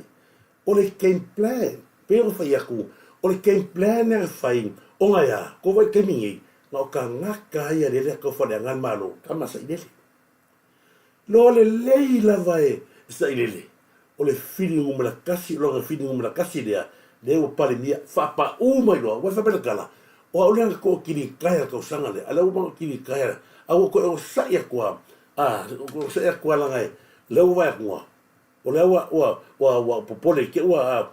o le game plan pero fa yaku o le game plan na fai o nga ya ko vai kemingi na ka ngaka ya le ko fa le ngan malo kama sa ile lo le leila vai sa ile o le feeling o mala kasi lo le feeling o mala kasi dia le o pale mia fa pa o mai lo wa fa bela kala o le ko kini kaya ko sanga le ala o ma kini kaya a ko sa ya kwa ko sa ya kwa la ngai le o va kwa o le wa popole ke wa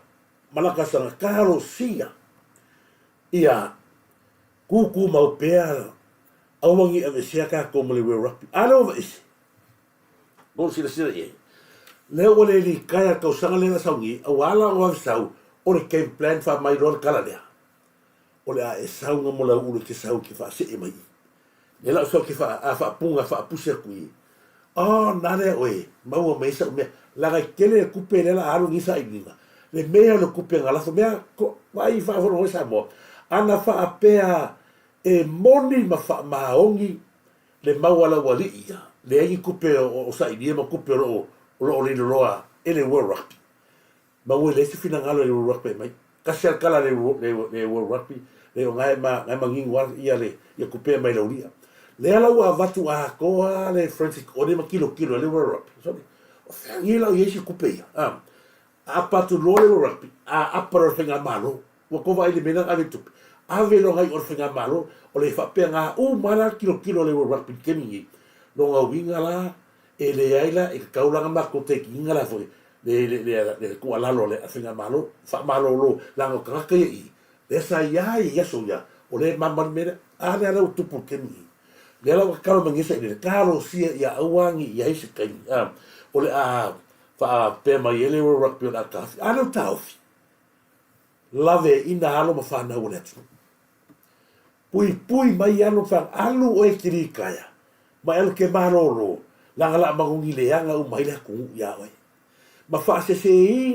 malaka sanga karo sia ia kuku mau pea au wangi ave sia ka ko mole rugby ala o is bon sila ye leo ole li kaya ka usanga le na saungi au ala o sau o le game plan fa mai rol kala lea o le a e saunga mo la ulu ke sau ki fa se e mai le la so ki fa punga fa pusia kui nare oe mau mai sa me la ga kele kupe le la aru ni sa inga le mea le kupe ngala so mea ko vai fa fo no sa mo ana fa apea e moni ma fa maongi le mau ala wali ia le ai kupe o sa idia ma kupe o le loa ele world rugby ma we le fina ngalo le rugby mai kasel kala le World Rugby le o ngai mangingu ia le ia kupea mai lauria le ala wa vatu a koa le Francis o le kilo le World Rugby so o fangi la yesi kupea a patu lo le Rugby a aparo fenga malo wa ko vai le mena ave tupi ave lo ngai o fenga malo o le fa penga mala kilo le World Rugby kemi lo nga winga la e le aila e kaulanga mako te kinga la foi le ko ala lo le fenga malo fa malo lo la ngo ka i le sa ya so ya o le mama mera a le ala tupu kemi le ala ka lo mangisa le kalo sia ya awangi ya isi kai o le fa pe mai ele World Rugby la ka ala taufi lave ina halo ma fa na o le pui mai alo fa alu o e kiri kaya mai alo ke maroro la mangungi le anga o mai la ku ya wai ma fa se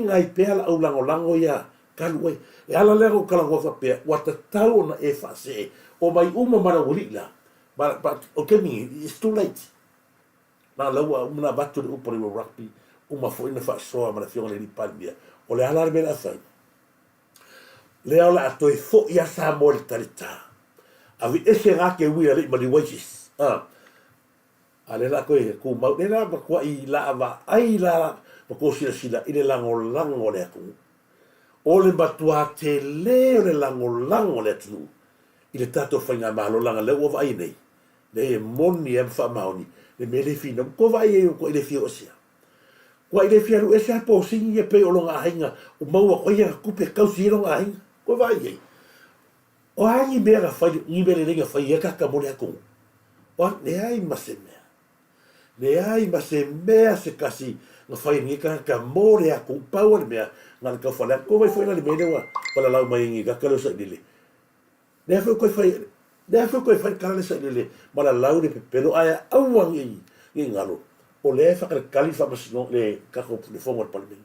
ngai pe ala o lango ya kalu wai e ala le ko kala ko fa pe wata tau na e fa se o mai uma mara ulila but okay me it's too late na lawa una batu o por o rugby uma foi na fa so ma fiona le palmia o le ala bela fa le ala to e fo ya sa mortalita avi ese ga ke wi ale mali wages ale la ko e ku mau le la ko I la va ai la ko sila ile lango le ku o le batua te le lango le tu ile tato fanga malo langa le o vai nei le moni em fa mauni le mele fino ko vai e ko ile fio sia ko ile fio lu esa po singi e pe o longa hinga o mau o ia ku pe kau si longa hinga ko vai e o ai bera fa ni bele le fa ia ka mo le ku o le ai mea se kasi nga fai ni ka mo le ku pau le mea nga ka fa le ko vai foi na le mele wa pala lau mai ngi ka lo sa dile ne foi ko fai kala sa le mala lau le pelo aya awang i ngalo o le fa ka kalifa mas no le ka ko le fongo pa le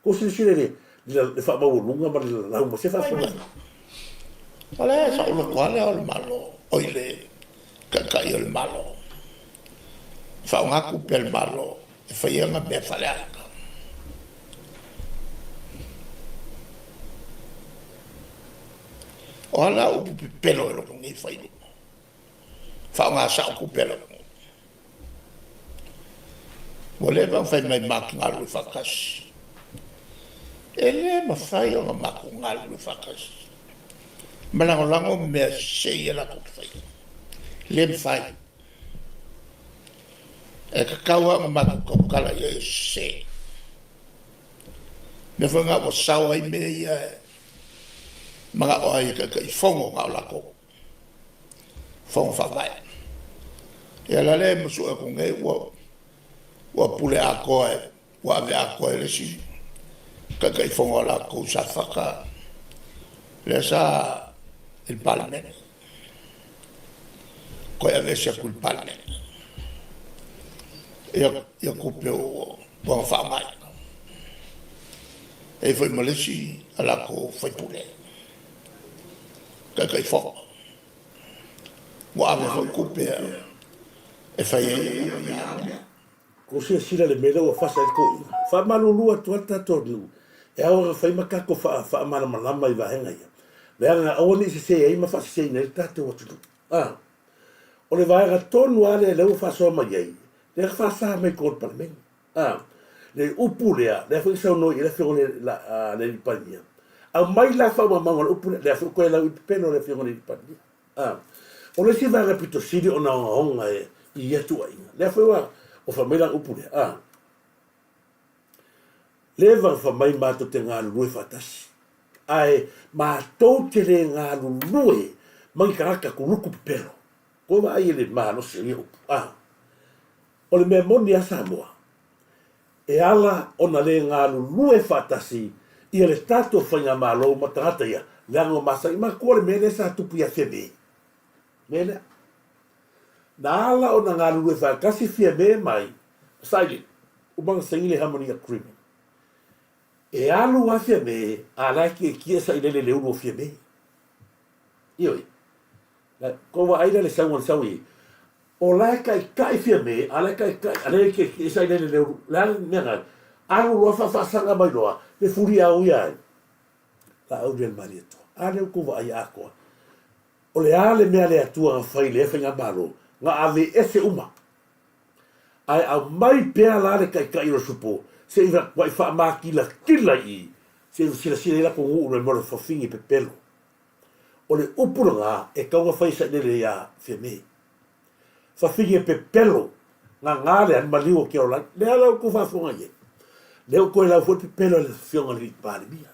ko si le fa ba lunga ma lau mo se fa fa ale sa lo kwale al malo oile ka yo el malo fa un aku pel malo fa yenga be fa le Ola o pelo lo ngi fai. Fa nga sa ku pelo. Voleva fai mai makngalu fakas. Ele ma fai o makngalu fakas. Malango me sei la ku fai. Lem fai. E kawa ma ko kala ye se. Me fa nga o sawa I me ya mga oai ka fongo nga la ko fongo fa vai e la le mo su ko ngai wa pule a ko e wa ve a ko le si ka fongo la ko sa fa ka le sa il palme ko ya ve sa kul palme e ko pe o bon fa mai e foi mo le si ala ko foi pule kai fo wa ave foi kupea e fai ko sila le mele o fa sa ko fa malulu atu ata tolu e ora fai makako fa mana mai va henga ia le anga o ni se ai ma fa se nei tato o tu o le vai ga tonu ale le fa so mai ai le fa sa me ko per me le upulea le fa so no ile fo la le pania a mai la fa ma o pune le ko la peno le fiona di padi o le si va repito si o na honga e ia tu ai le fa o fa mai la pune le va fa mai ma to tenga lu fa tas ai ma to te le nga lu mai ka ku lu ku pero ko va ai le ma no se o le me moni a Samoa e ala ona le nga lu fa tasi ia le tato whainga malo matangata ia leango masa ima kore mele sa tupu ia febe mele na ala o na ngā lulu e whakasi fia me mai saile umanga sangile harmony agreement e alu a fia me a laike e kia sa ilele le uru o fia me ioi kowa aina le saui o laika I kai fia me a laika I kai a laike e sa ilele le uru leango mea alu roa whawhasanga mai loa le furi au ia la au del mali to ale ko va ai ako o le ale me le atua fai le fa nga malo nga ave ese uma ai au mai pea la le kai ro supo se iva wai fa ma kila i se la ko u le mo fa fingi pe pelo o le upura e kaunga fai sa nele ya feme fa fingi pe pelo nga ngale an maliu ke ola le ala ko fa fonga ye le ko la fo pe pelo le fionga li pa mia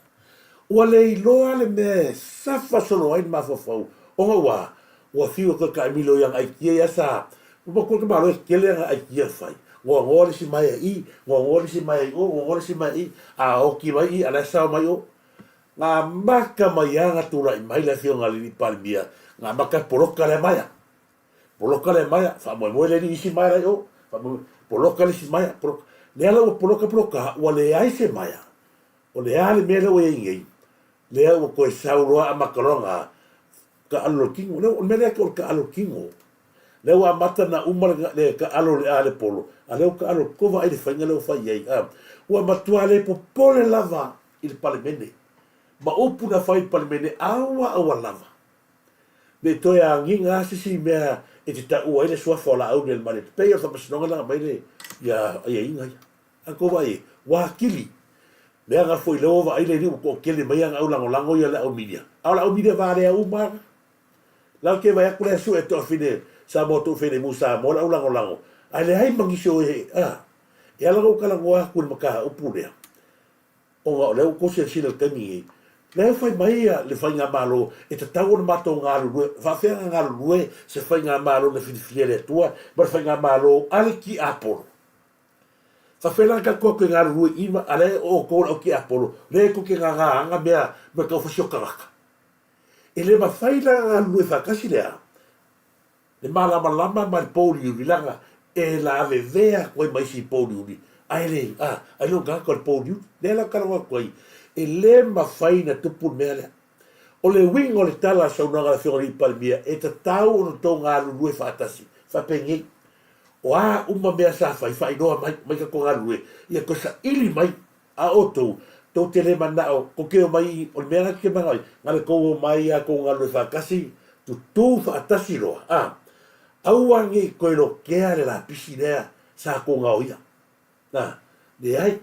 o le iloa le me safa solo ai ma fo fo o wa fio ko ka milo yang ai kia sa mo ko ma lo ke le ai kia fai ngol si mai i ngol si mai o ngol si mai a o ki mai ala sa mai o nga maka mai anga tura i mai la fionga li palmia nga maka poloka le mai fa mo le ni si mai o fa mo poloka le si mai le ala poloka wa le ai se mai o le ale me le o ngi le o ko sauro a makaronga ka alo kingo le me le ko ka alo kingo le wa mata na umar le ka alo le ale polo ale ka alo ko va ile fanga le fa ye wa matua le popole lava il palmene ma upu na fai palmene awa lava le to ya nginga si mea e te ta ua ile sua fola au del male pe yo fa pasonga la mai le ya inga a ko vai wa kili le nga foi le ova ile ni ko kele mai nga au lango ya la au media va le au mar la ke vai ku le su e to fine sa mo to fine musa mo au lango ai le hai mangi so e e ala ko kala ngwa ku maka upu le o le ko se sila tani le fai mai le fai nga malo e te tau na mato nga lu fa fe nga lu se fai nga malo na fiele tua ma fai nga malo ale ki apolo fa fe la ka ko nga lu ima ale o ko o ki apolo le ko ke nga mea me ka fo karaka e le ma fai la lu fa kasi le le malama ma poli vilanga e la vea ko mai si poli ai le ai lo ga ko poli le la ka ko e le mawhai na tupu mea lea. O le wing o le tala sa unanga la whionga li palmia e ta tau ono tau ngā lulue whaatasi, whapengei. O uma mea sa whai noa mai ka ko ngā lulue. Ia ko sa ili mai a otou, tau te le manao, ko keo mai, o le mea ngā ke mangai, ngā le kou mai a ko ngā lulue whaakasi, tu tū whaatasi roa. Auangi koe lo kea le la pisi lea sa ko ngā oia. Le ai,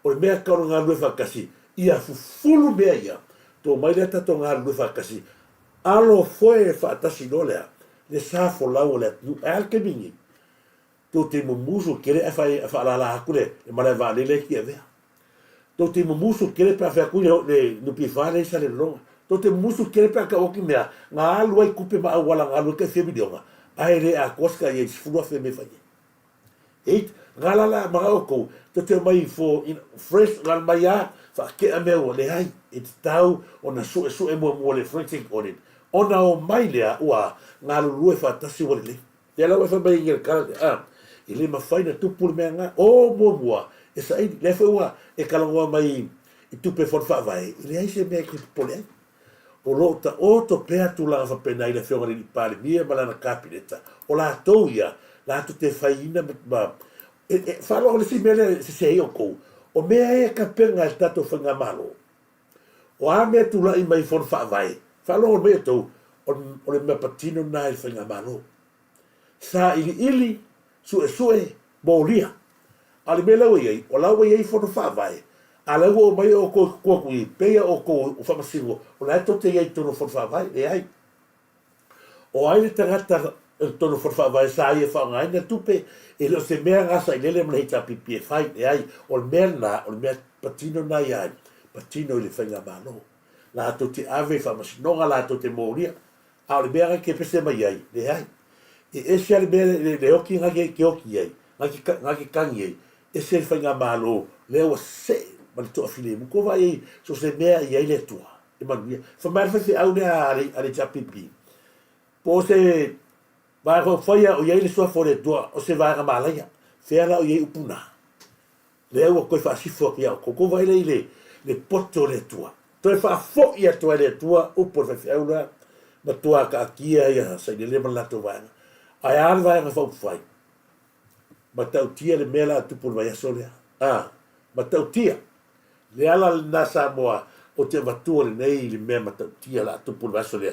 o le mea kau ngā lulue whaakasi, ia fufulu mea ia to mai le tato ngā lue whakasi alo foe whaatasi no lea le sa fo lau le atu alke mingi to te mumusu kere e whaalala akule e mara vale le ki e vea to te mumusu kere pe a whiakune le nupi whale sa le longa to te mumusu kere pe a ka oki mea ngā alu ai kupe maa wala ngā alu ke whiabidionga ai le a koska i e sifurua whe me whaie eit ngā lala mga oko to te mai fo fresh ngā mai a fa ke a mea le hai e te tau o na su e mua le forensic audit ona o mai lea ua ngā lulue whaatasi wale le te alau e whamai ngira kara i le mawhai na tupu le mea ngā o mua e sa ini le whaua e kalangoa mai i tupe whon whaavai i le hai se mea ki pole ai o lo ta o to pea tu langa whapena i le whionga ni pāle mia malana kapineta o la tau ia la tu te whaina whaaloa le si mea le se hei o kou o mea e ka penga e tato whanga malo. O a mea tu lai mai whon whaavai. Whalo o mea tau, o le mea patino nai whanga malo. Sa ili, sue, mōlia. A le mea lau iei, o lau iei whon whaavai. A lau o mai o kua kui, peia o kua whamasingo, o la eto te iei tono whon whaavai, e ai. O ai le tangata tono whon whaavai sa ia whaangai na tupe, e lo se mea ngasa i lele mna hita pipi e whai, e ai, o le mea patino na iai, patino i le whainga malo. La ato te ave whamasinonga, la ato te mōria, a o le mea ke pese mai ai, le ai. E ese ale mea le oki ngaki ke oki ai, ngaki kangi ai, ese le whainga malo, le ua se, ma le toa file, muko vai ai, so se mea i ai le tua, e manuia. Whamai whase au nea ale tia pipi. Po se, vai ko faia o iai le sua fore tua o se vai malaya fera o iai upuna le o ko fa sifo ki au ko vai le poto le tua to fa fo ia to le tua o por fa aula ma tua ka kia ia sa le mala to vai ai ar vai fa fai ma tau tia le mela tu por vai solia ma tau tia le ala na Samoa o te matua le nei le mea matautia la tupu le aso lea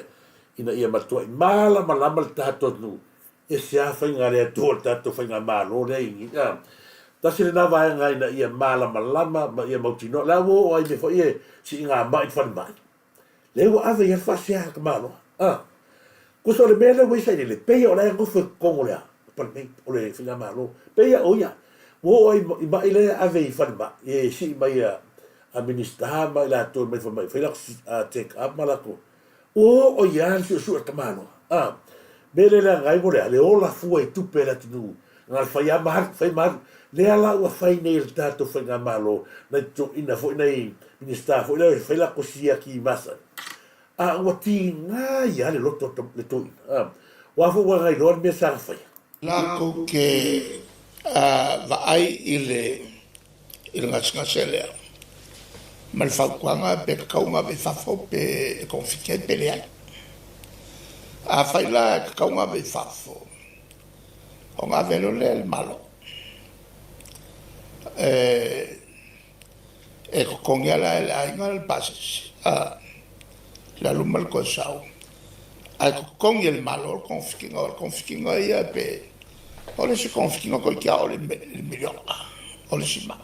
ina ia matua i malama lama le tātou nu e se a whainga lea tō le tātou whainga mālo lea ingi tasi le nā vaenga ina ia malama lama ma ia mautino la wo o ai me fo ia si inga mai whani mai le wa ave ia whasea ka mālo kuso le mea le wisa le peia o lea ngufu kongo lea o le whainga mālo peia o ia wo ai mai le ave i whani mai e si mai a minister mai la to mai mai fela take up malako o ia si su ta mano bele la ngai mo le ola fu e tu pela tu ngal fa mar le ala wa fa nei il tato fa malo na to ina fo nei minister fo le fela ko sia ki masa wa ti nga ya le loto le to wa fo wa ngai lo me sa fa la ko ke va ai il ngasele mal whakuanga pe kaunga pe whafo pe konfike pe lea. A whaila kaunga pe whafo. O ngā velo le malo. E kongia la LIAINA le basis. La luma le kosau. A kongia le malo, le konfikinga ia pe. O le si konfikinga koi kia o le milionga. O le si mai.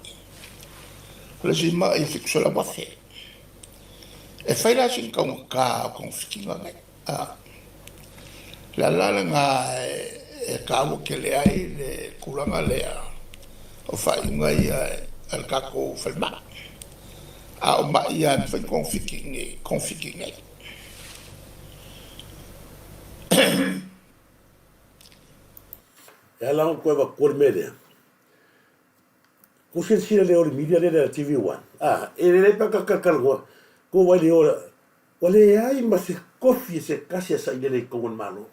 Le zima e fixo la wafe. E fai la sin kaunga ka konfikinga ngai. La nga e kawo ke le ai le kulanga lea. O fai ngai al kako falma. O mai an fai konfikinga. e la ko va por media ko se sira le ori media le TV1 le pa ka ko wa le ora wale ai ma se kofi se kasi sa ile ko un malo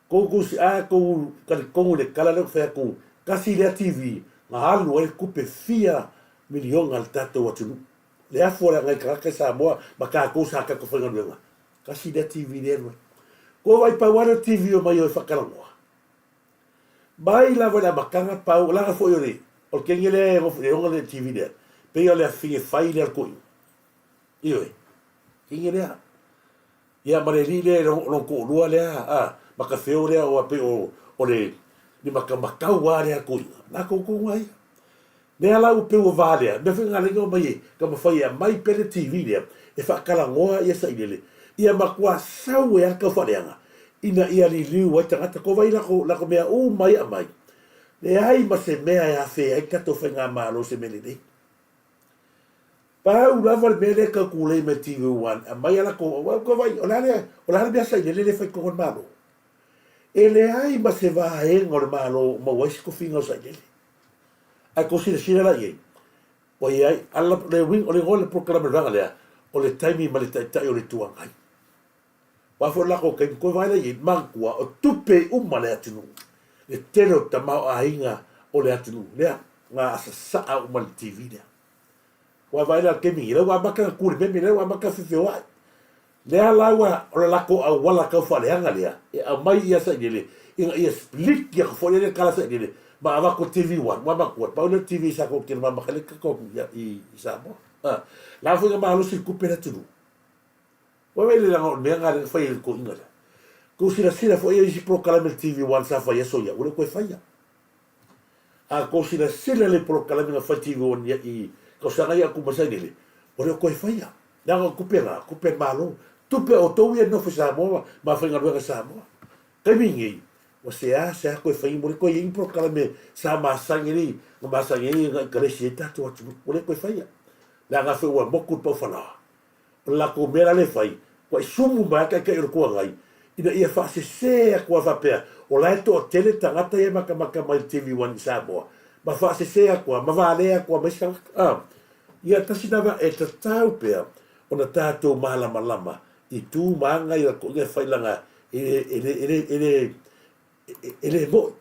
ko ko le kala le fa ko kasi le TV ma halu e kupe fia milion al tato watu le afora ngai ka Samoa ma ka ko sa ka ko fa ngana kasi le TV le ko vai pa wala TV o mai o fa kala mo mai la vola makanga pa la fo yo le o ke ngele o le TV le pe yo le fi fai le ko io ingere ia mareli le no ko lua le ma ka feo le o pe o le ni ma ka wa le ko na ko ngai le ala o pe o vale me fe ngale ngo mai ka ma fai mai pe le TV le e fa kala ngoa ia sa ile ia ma kwa sau e ka fa leanga ina ia li liu wa tanga ko vai la ko mea o mai le ai ma se mea ya fe ai ka to fe nga malo se me le pa u lava le mele ka kule me TV1 mai ala ko vai o la bia sai le fai ko malo ele ai ma se va e ngor malo ma wais ko fingo sai le a ko si la ye o ai ala le wing o le gol programa ranga le o le time ma le tai o le tuangai wa fo la ko ko vai le mangua o tupe umale atinu le telo tamao ainga o le atinu le nga sa o mal TV le wa vai la ke mira wa maka ku le mira wa maka fe wa le ala wa o la ko a wala ka fa le anga le e a mai ia sa le ia split ya fo le kala sa le ma va ko TV1 wa ma ko pa le TV sa ko ke ma ma le ko ya i sa mo la fo ma lo si ku pe la tu wa vai le la me nga le fa il ko ingala ko sila fo ia si proclame TV1 sa fa so ya o ko fa ya ko sila le proclame na fa TV1 ya i ko sa ia ku masa dele o ko fa ya na ko pe malo tu pe o to ia no fa sa mo ma fa nga ka sa mo ka mingi o se ko fa mo ko ia proclame sa ma sa ngiri ma sa ngiri ka le sita to o ko fa ya la ga fe wa mo ku pa fa la ko mera le fa ko sumu ba ka ko ngai ina ia fa se ko va pe o la to tele tangata ia maka mai TV1 Samoa ma fa se ko ma va le ko ma sa ia tasinava e tatau pe ona tato malama i tu manga ia ko ia failanga ele mo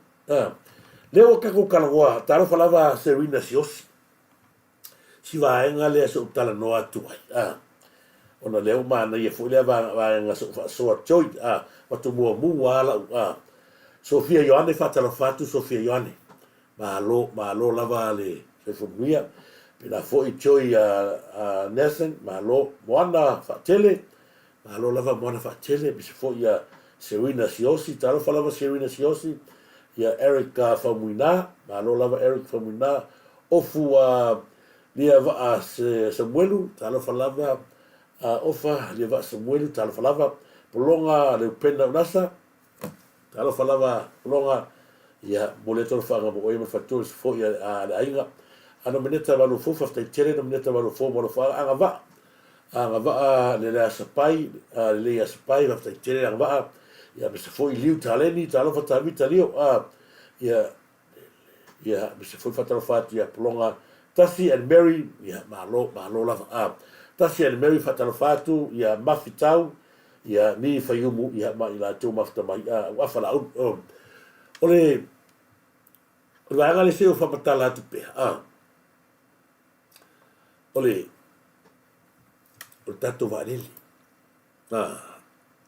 leo ka ko kalawa taro falava Serena Sios si va en ale so tala no atu ona leo mana ia foi leva nga so choi o tu mo wala Sofia Ioane fatalo fatu Sofia Ioane malo lava le se fomia Pina foi choi a Nelson, malo moana fatele, malo lava moana fatele, bis foi a Serena Siosi, talo falava Serena Siosi, ia Eric Famuina, malo lava Eric Famuina, ofu a lia va a Samuelu, talo falava ofa lia va Samuelu, talo falava polonga le pena nasa, talo falava polonga ia boleto fanga bo oi ma fatur foi a ainga ana meneta valu fofa fta tere na meneta valu fo mo fa anga va le la sapai le ya sapai fta tere anga va ya be se foi liu taleni talo fta vita liu ya be se foi fta fat ya plonga Tassi and Mary ya malo la Tassi and Mary fta fatu ya mafitau ya ni fayumu ya ma ila tu mafta mai wa fala ole Ranga le seo whapatala atu pe. Ole, o tato vareli.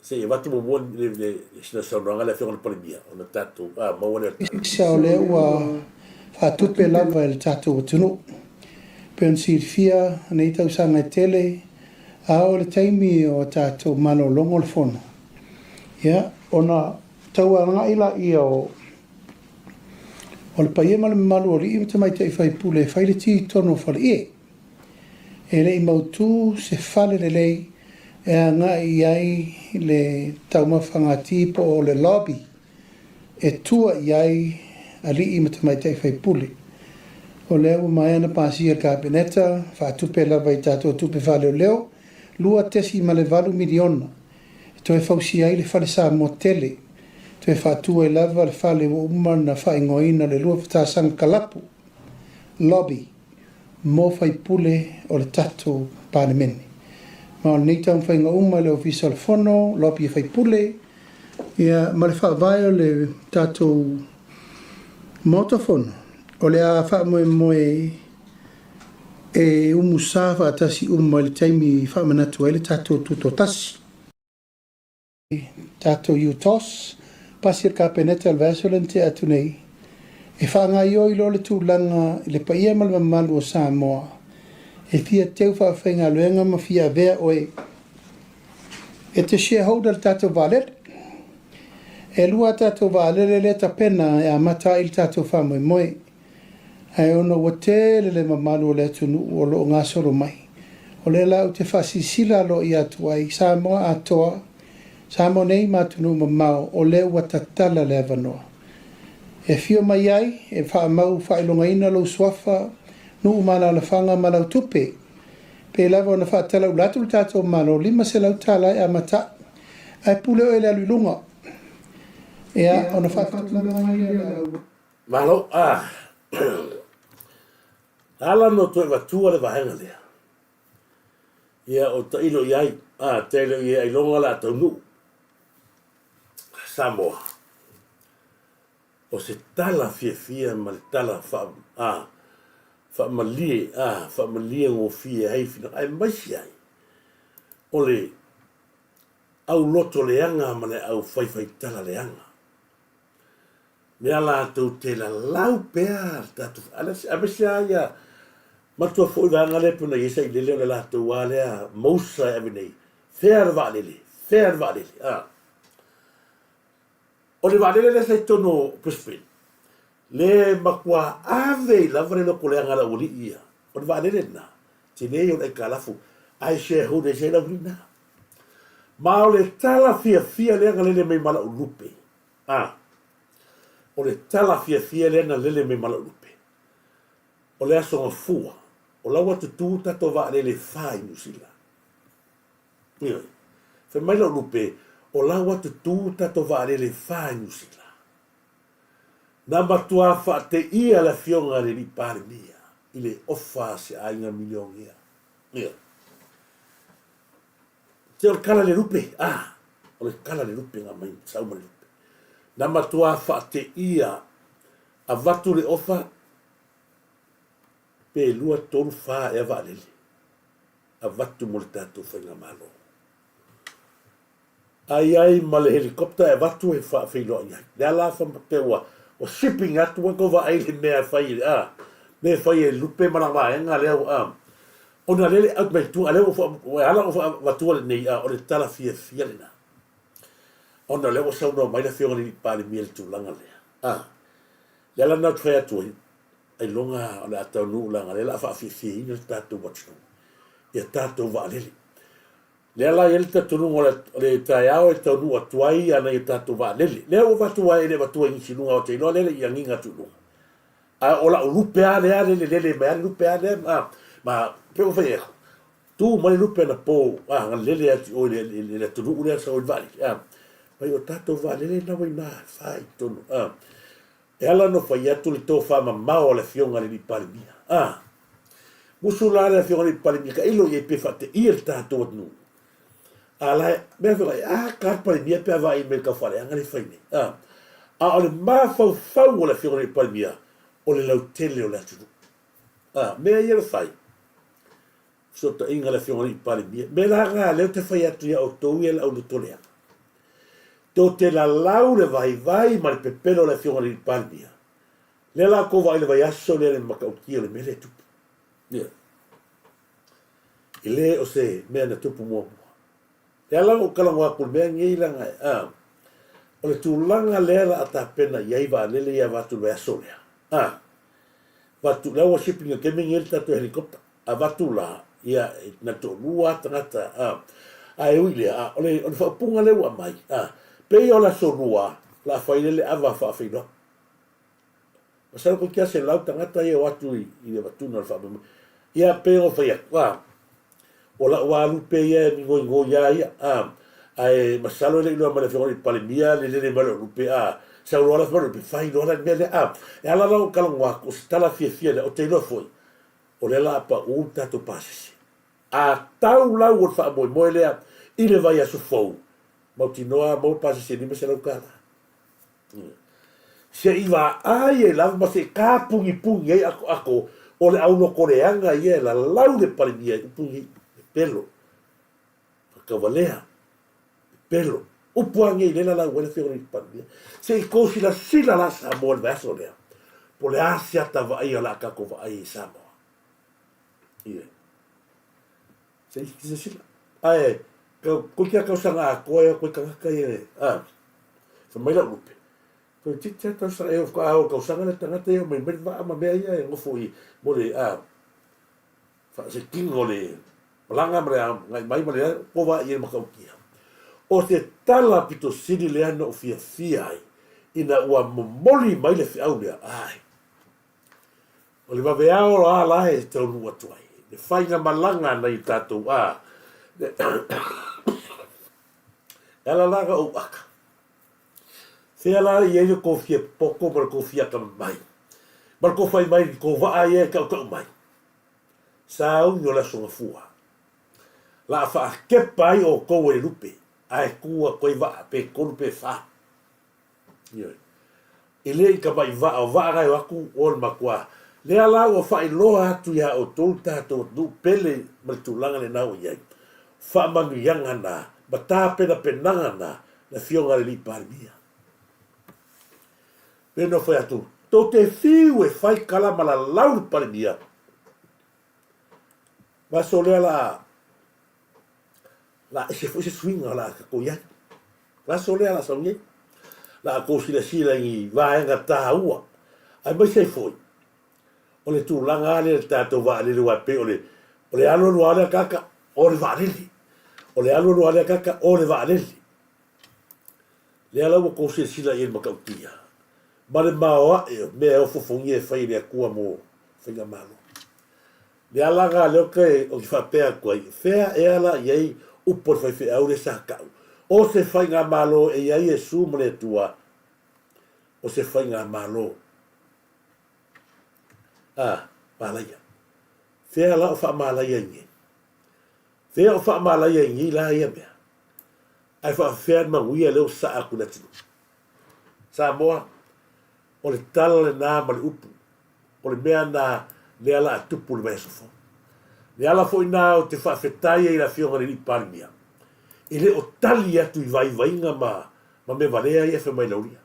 Se e watu mo mon le sina sauranga le whionga palimia. O na tato, mawane. Sia o leo ua whatupe lava e le tato o tunu. Pe on sirfia nei tau sanga e tele a o le taimi o tato malo longo le fono. Ia, ona tau anga ila ia o le paia ma le malu o li ima tamai te whai pule whai le ti tono whale e. E le i mautu se whale le lei e a ngā i ai le taumawhanga tipo o le lobby e tua i ai a li ima tamai te whai pule. O leo mai ana pāsia kabineta, whātupe lava i tātou tupe whale o leo, lua tesi ma le valu miliona. E toi whausi ai le whale sa mo tele. Te whātua i lava le whale o umar na whaingoina le lua whatasanga kalapu. Lobby. Mō whai pule o le tato pānemene. Ma o neita un whainga umar le ofisa le whono, lobby e whai pule. Ia ma le whaavai o le tato motofono. O le a whaamoe moe e umusa whaatasi umar le taimi whaamanatu e le tato tuto tasi. Tato utos. Pasir ka peneta al vasolente atu nei. E whaangai o ilo le tūlanga i le paia malu o Samoa. E fia teu whawhenga luenga ma fia vea oe. E te shareholder tato valere. E lua tato valere le ta pena e a mata il tato whamoe moe. Ai ono watele le mamalu o le atunu o lo ngā soro mai. O le lau te whasisila lo i atu ai Samoa atoa. Samo nei matunu mamau o le watatala le avanoa. E fio mai ai, e whaamau whailonga ina lo swafa, nu umana la whanga malau tupe. Pe lava ona whaatala ulatu tato malo, lima se lau tala e amata. Ai pule o ele alulunga. Ea, ona whaatala lau. Malo, ala no toi watua le vahenga lea. Ia o ta ilo iai, tele ia ilonga la tau nu. Samoa. O se tala fia ma le tala malie ngō fia hei fina ai maisi ai. O le au loto leanga ma le au whaiwhai tala leanga. Mea la tau te la lau pēr tatu. Amesia ia matua fōi vanga le puna yesa i leleo le la tau wālea mausa e nei. Fair valele. O le valele le sai tono Brisbane. Le makua ave lava le loko le angala uli ia. O le valele na. Tine o le kalafu. Ai shareholder se la ulina. Ma o le tala fia le anga lele mei mala ulupe. O le tala fia le anga lele mei mala ulupe. O le aso nga fua. O laua tutu tato valele fai nusila. Ia. Fe mai la ulupe. O laua tutu tato valele fai nusila. Na matua fa te ia la fionga le li pare mia. Ile ofa se ainga milion ia. Ia. Te o kala le lupe. O le kala le lupe nga mai. Sauma le lupe. Na matua fa te ia a vatu le ofa pe lua tonu fa e valele. A vatu mo le tato whainga malo. Ai ma le helikopta e vatu e wha whilo iai. Nea la wha te ua. O shipping atu wako wa ai le mea whai. me fai e lupe malavaenga lea ua ona lele au mai tu ale o ala o va tu nei o le tala fia lena ona le o sa no mai le fio ni pale miel tu langa le le ala na trea tu ai longa o le ata nu langa le la fa fi ni tatu watch ia tatu va lele le ala ele tatu nu o le taiao e tau nu atuai ana ia tatu va lele le o va tu ai le va tu ni sinu o te no lele ia nginga tu nu o la lupe ale lele me lupe ale ma pero foi tu mai lupe na po lele ati o le tu nu le sa o vale mai o tato vale le na vai na fai tonu ela no fai atu le to fa ma o le fionga le palmia musula le fionga le palmia ka ilo ye pe fate il tato nu ala me vai ka palmia pe vai me ka fale anga le fai ni o le ma fa o le fionga le palmia o le lautele o le atu me ia le fai so ta inga le fionga le palmia me la nga le te fai atu ya o tou ia o le tolea to te la laure vai ma le pepelo le fionga le palmia le la ko vai le vai aso le makautia le mele tupu ile o se me na tupu mo le la o kala ngwa pul me ngi la o le tulanga le la ata pena ia va le ia va tu le aso le va tu la shipping ke me ngel ta to helicopter va tu la ia na to lua tangata ai uile o le fa punga le wa mai pe o la sonua la faile le ava fa fino masalo ko kia se lau tangata ia watu i le batuna fa ia pe o fa ia o la wa lu pe ia ni go ia ai masalo le no male fo pale mia le male lu pe sa lo la fa pe fa no la mele e ala la kala wa ko stala fie o te no foi o le la pa un tato passi tau la o fa mo le i le vai a su fou Mautinoa mo pasi se nime se lau kala. Se iwa ai e lava ma se ka pungi ai ako o le au no koreanga ia la lau de palimia pungi pelo. Kavalea pelo. Upuange i lela lau wele feo ni palimia. Se i kosi la sila la sa mo le vaso lea. Po le asia ta va ai ala kako va ai Samoa. Ie. Se i sila. Ai ko kia kausanga a koe koe kakaka e sa mai la lupe ko tita ta sa e ko a kausanga le tangata e mai va ma mea ia e ngofo i mo le fa se kingo le langa mre mai ma le po va i ma kaukia o te tala pito sini le ana o fia ai ina ua momoli mai le fiau lea o le VAO a la e tau nua tuai le whainga malanga nei tātou ela laga o aka. Fea la i eio ko fia poko mar ko fia ka mai. Mar ko fai mai ko va ai e ka mai. Sa au no la songa fua. La fa ke pai o ko e lupe. Ai kua ko va pe ko lupe fa. Yo. Ile ka mai va o va ga aku o ma kwa. Le ala o fa i loa tu ya o tolta to du pele mal tu langa le na o ia. Fa manu yanga na bata pena penanga na fionga le palmia. Peno foi atu. To te fiu e fai kala mala lau palmia. Ma sole la se foi se swinga la ko ya. La sole la songe. La ko sila i vaenga ta ua. Ai mai se foi. O le tu langa le tato va le wa pe o le alo no ala kaka o le va o le alo no ale kaka o le vaaleli. Le ala wa kose sila i makautia. Ma le maoa e mea o fofongi e whai rea kua mo whinga malo. Le ala ngā leo kai o ki whapea kuai. Whea e ala iei upo le whai au le sa kau. O se whai ngā malo e iei e su mole tua. O se whai ngā malo. Malaia. Whea la o wha malaia nge. Fea o wha malaya i ngi la ia mea. Ai wha whea manguia leo sa aku na tinu. Samoa, o le tala le nā ma le upu. O le mea nā le ala a tupu le mai sofo. Le ala fo i nā o te wha whetai e la fionga ni palmia. I le o tali atu i vai vainga ma me valea i e wha mai lauria.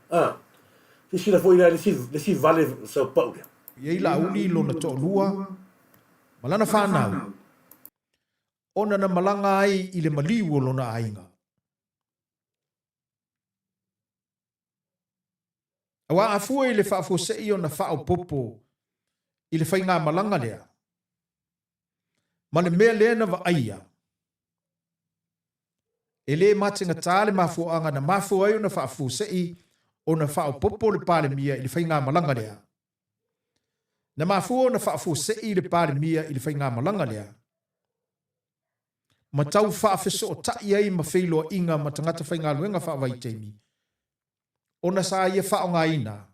Si sila fo i nā le si vale sau pauria. Iei la uli lona to lua. Malana whanau. Ona na malanga ai i le maliu lona ainga. Awa afua i le whaafosei o na whao popo i le whainga malanga lea. Ma le mea lea na wa aia. E le matinga tāle mafuanga na mafua ai o na whaafosei o na whao popo le pale mia i le whainga malanga lea. Na mafua o na whaafosei i le pale mia i le whainga malanga lea. Ma tau whaafeso o tai ai ma whailoa inga ma tangata whainga luenga whaawai teimi. Ona sa ia whaonga ina.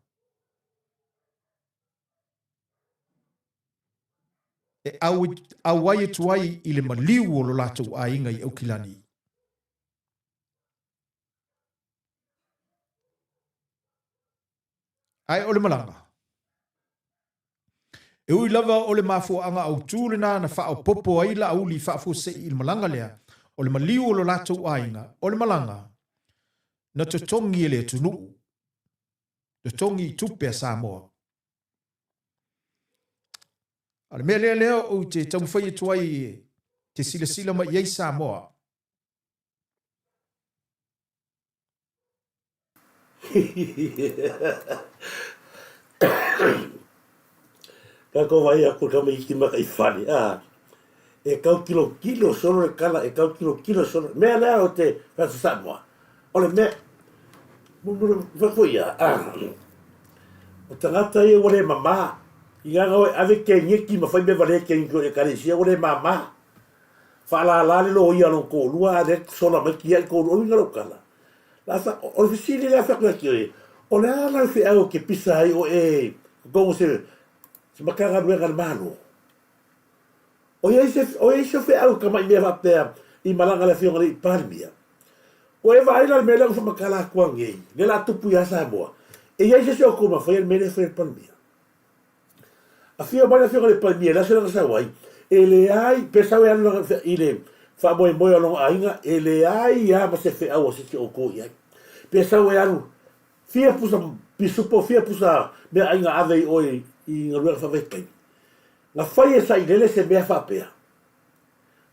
E au wai tuai i le maliu o lo latou a inga i aukilani. Ai ole malanga. E ui lava o le mafuanga au tūle na whao popo ai la au li whaafo se i le malanga lea. O le maliu o lo latou a inga. O le malanga. Na te tongi e le tunu. Te tongi tupe a Samoa. Ale mea lea lea o te taumwhai tuai te sila ma iei Samoa. Ka ko vai aku ka mai ki maka i whare. E kau kilo solo e kala, e kau kilo solo. Mea lea o te Turisi Samoa. O le mea, whakoia. O tangata e ore mama. I ngā ngau e ave ke ngeki ma whai me wale ke ngiko e karesia ore mama. Whala lale lo ia lo ko lua de sola mai ki ai ko o ngalo kala. La sa o fisili la fa ka ki. O le ala fi au ke pisa ai o e go se makanga luenga malo. O ia se fe au ka mai me va pe I malanga la fiona I palmia. O e vai la me la fa makala kwa ngi. Le la tupu ya Samoa. E ia se o kuma fa me le fe palmia. A fia mai la fiona le palmia la se la sa wai. E le ai pesau e anu I le fa moi along ainga e le ai ya ma se fe au se o ko ia. Pesau e anu fia pusa pisupo fia pusa me ainga ave oi I ngā fa vekai. Nga whai e sa I lele se mea whapea.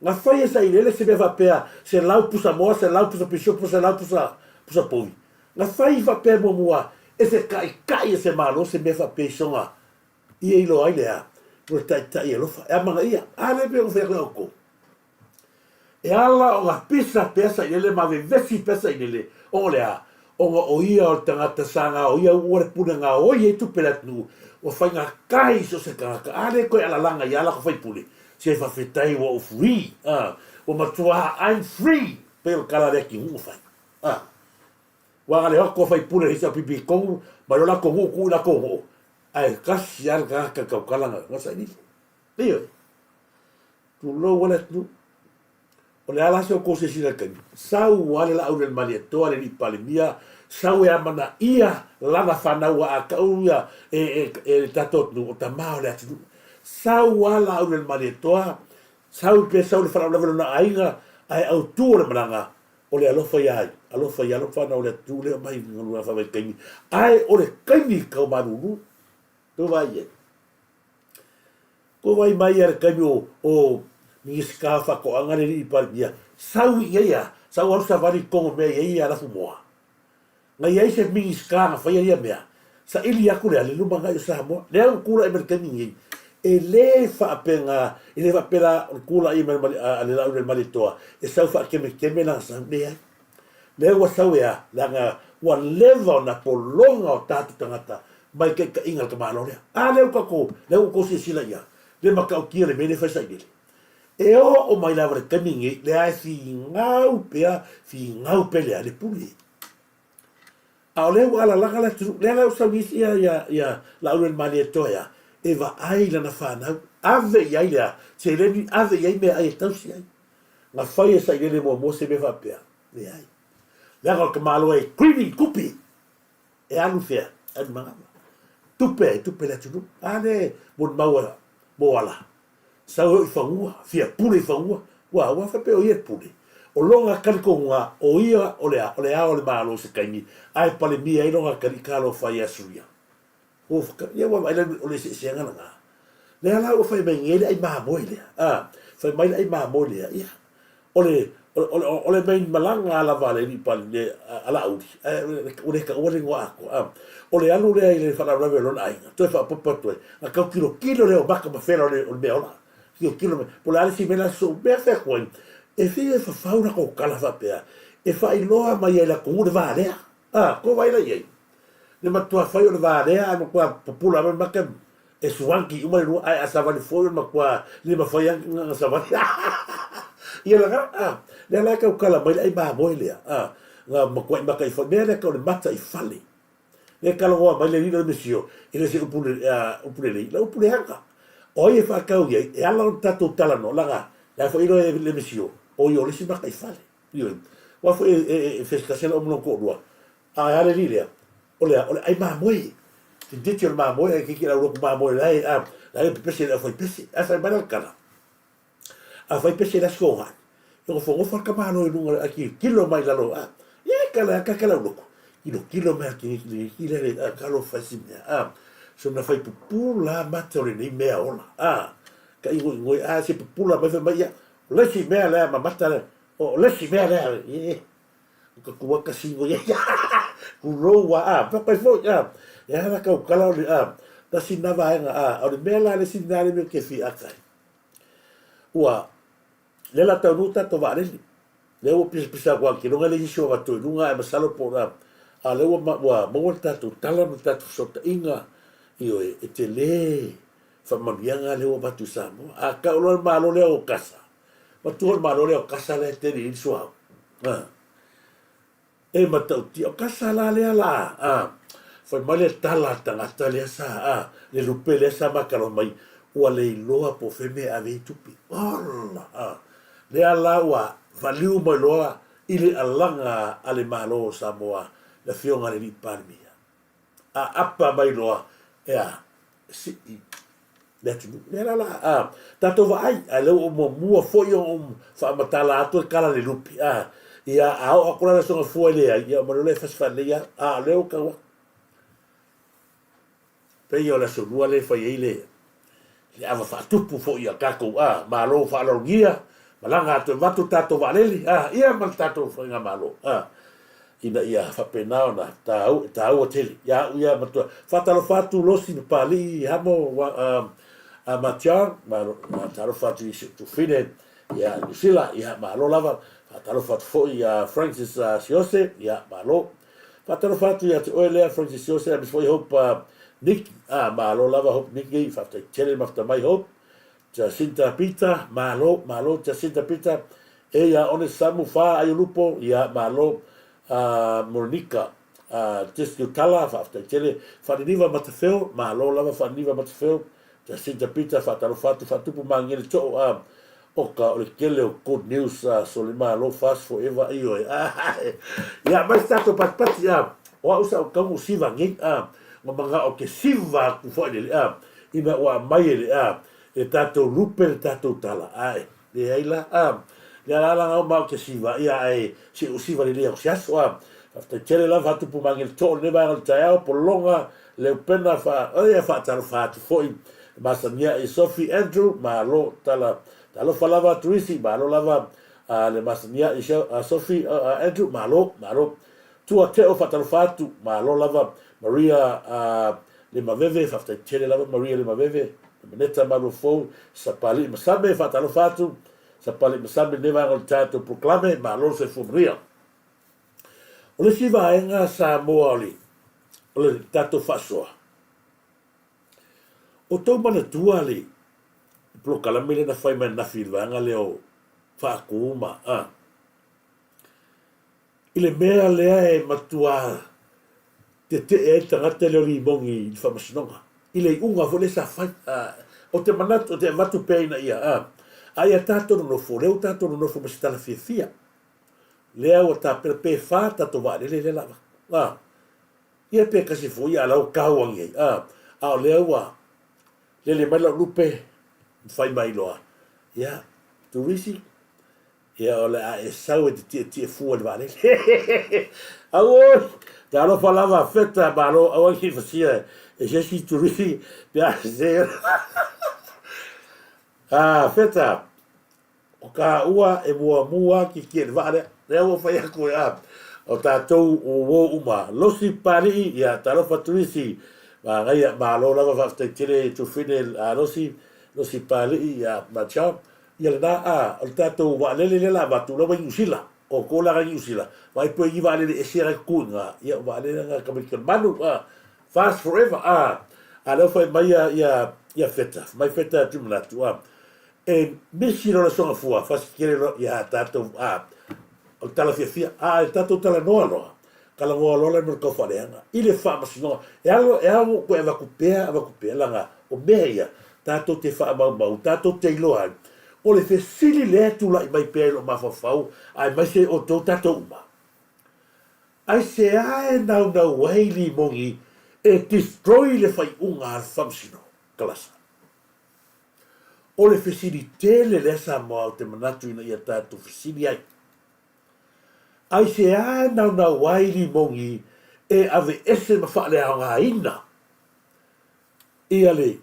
Nga whai e sa I lele se mea whapea se lau pusa moa, se lau pusa pisupo, se lau pusa povi. Nga whai whapea mua e se kai e se malo se mea whapea songa I e ilo ailea. Por tai e lofa. E amanga ia. Ale pe o whea oko. E ala o ngā pisa pesa I lele ma vesi pesa I lele. O lea. O ngā o ia o tangata sanga o ia uare puna ngā o ia I tupela tunu. O whai ngā kai so se kāka. Ale koe ala langa I ala ka whai pule. Se whawhetai wa o free. O matua I'm free. Pero kala reki ngu whai. Wangale hoko whai pule hisa pipi kongu. Marola kongu ku la kongu. Ai kasi ala ka kalanga. Ngasa ini. Leo. Tu lo wala tu. O le ala se o kose sila kani. Sau wale la au le malia toa le ni pale mia. Sau e amana ia lana whanau a kauia e tatot nu o ta mao le atu. Sau wala au le malia toa. Sau pe sau le whanau lewelo na ainga. Ai au tu le mananga. O le alofa iai. Alofa iai alofa na o le tu le mai ngulua whawai kaimi. Ai o le kaimi kau marunu. Tu vai e. Ko vai mai ar kaimi o ni skafa ko angare I palmia. Sau ia. Sau aru sa vari kongo mea ia ala fumoa. Nga ia se mingi skanga fa ia mea. Sa ili aku le luma nga sa mo. Le au kula emerkani ngi. E le fa apenga, e le fa pela kula I mer ale la ure malitoa. E sau fa keme na sa mea. Le wa sau ia la nga wa leva na polonga o tatu tangata. Mai ke ka inga ka malo le. A le u ko si sila ia. Le makau kia le mene fa sa ile. E o mai la vre kamingi le ai fi ngau pele ale puli. A le wala langa la tru le la usawisi ya la ure mali toya. E va ai la na fana ave ia ia se le ni ave ia me ai tausi ai. Na fai sa ile mo se me va pea. Le ai. Le ka malo e cleaning kupi. E anu fea, anu manga. Tupe la tru. Ale mon mawala. Moala. Sau I whangua, fia pule I whangua, wa whapea o ia pule. O longa karikonga, o ia o le malo se kaimi, ai pale mia I longa karikalo whai asuria. o ia wa mai o le se ngana nga le ala o fai mai ngele ai ma mo ile fai mai ai ma mo ile ia o le main malanga ala vale ni pal le ala audi o le ka o le wa ko o le alu le le fala rave lon ai to fa popoto a ka kilo le o baka ma fela le o me ola kilo po la si me la so be fe ko e fi fa fauna ko kala fa pe e fa i loa mai la ko le vale ko vai la ye le matua fa o le vale a no kwa popula ma ka e suanki uma lu ai asa vale foi ma kwa le ma foi nga sa vale ia la le la ka kala mai ai ba moi le nga ma kwa ma kai fa le ka le mata i fale le ka lo mai le ni le misio e le se upule le la upule hanga o e fa ka ye e ala tato tala no la la fa ilo le misio o yo le si ma kai fale io wa fa e festasela o mlo ko do ale li le o le ai ma moi ti dice ma moi che chi la ro ma moi lei lei pese la fa pese fa ma la kana fa pese la scoha io fo fa ka ma no lunga aquí kilo mai la lo e kala ka lo kilo mai ki le ka lo fa si so na fai pula matori ni me ola ka i ngoi se pula ba mai ya le si me la ma mata o le si me la ka ku ka si ngoi ya ku ro wa pa pa fo ya la ka kala le ta si na va o le me la le si na le ke fi akai wa le la ta ruta to va le o pisa kwa ki no le si o va to lunga e masalo po le o wa mo ta to tala mo ta so ta inga io e te le fa manianga le o batu samo ka lo malo le o casa ma tu o malo le o casa le te ni so e ma ti o casa la le ala fa male tala tanga tale sa le lupe le sa ma kalo mai o le loa po feme ave tupi ola le ala wa valiu mo loa ile alanga ale malo Samoa le fionga le palmia apa mai loa si le tu le la tato vai ale o mo mua foi o fa matala atu kala le lupi ia a kula so foi le ia mo le fas fa le ia le o ka pe yo la so le foi ile le ava fa tupu foi ia ka ko ma lo fa lo gia malanga tu vatu tato valeli ia mal tato foi nga malo ina ia whapenao na tau o tele. Ia matua. Whatalo whatu losi na pali hamo a matiar, ma taro whatu i tu whine, ia Nusila, ia malo lava, whatalo whatu fo ia Francis Siose, ia malo. Whatalo whatu ia te oelea Francis Siose, a misfoi hope Nick, malo lava hope Nicky, whatu tele mafta mai hope, Jacinta Pita, malo, Jacinta Pita, e ia one samu wha ai lupo, ia malo, Monica Tisku Tala after tele Fadiniva Matafel malo lava Fadiniva Matafel Jacinta Pita fatalo fatu mangel to oka o kele o good news solima lo fast forever io ya mas tato pat ya wa usa o kamu siva ngi manga o ke siva ku fo ele ina wa mai ele e tato lupe tato tala de aila ya la ma ke siva ia si usiva le o siaso after tele la fatu pu mangel to ne ba tao por longa le pena fa fa tal fatu foi masania e Sophie Andrew malo talo falava Turisi malo lava le masania e Sophie Andrew malo tu a te o fatal fatu malo lava Maria le maveve after tele lava Maria le maveve meneta malo fo sapali masabe fatal fatu sa pale masabe neva o tato proclame ma lo se fumria o le siva enga Samoa o le tato fasoa o tau mana tua li proclame le na fai mai na filvanga leo fa kuma ile mea lea e matua te e tangata leo li mongi fa masnonga ile unga fo le sa fai o te manatu o te matu peina ia ai tato no fo tato no fo mastala fia lea o ta pe fa tato va le lava ia pe kasi fo ia la o kawangi a lea wa le mai la lupe fai mai loa ia Turisi ia o le e sau te fu le vale au ta lo falava feta ba lo o ki fasia e se si turisi pe a se feta o ka ua e mua ki ki vale le o fa ya ko ya o tātou o uma losi pari ia talofa turisi ma ngai ma lo la va te tire tu fine a losi pari ia ma chao ia na o tātou wa le la va tu lo va usila o ko la ga usila vai po i vale e sera kunga ia vale nga ka manu fast forever lo fa mai ia feta mai feta tu mna tu e misi lo so fua fa kere lo ia tātou o tala fia e tātou tala noa loa kala ngoa lola no ko fareanga ile fa masino e algo ko eva kupea langa o meia tātou te fa mau tātou te iloa o le fe sili le tu la mai pelo ma fa fau ai mai se o tātou uma ai se ai na waili mongi e destroy le fai unga famsino klasa o le facilite le sa mo te manatu ina ia tātou facility ai se ai na waili mongi e ave ese ma fa le anga ina ia le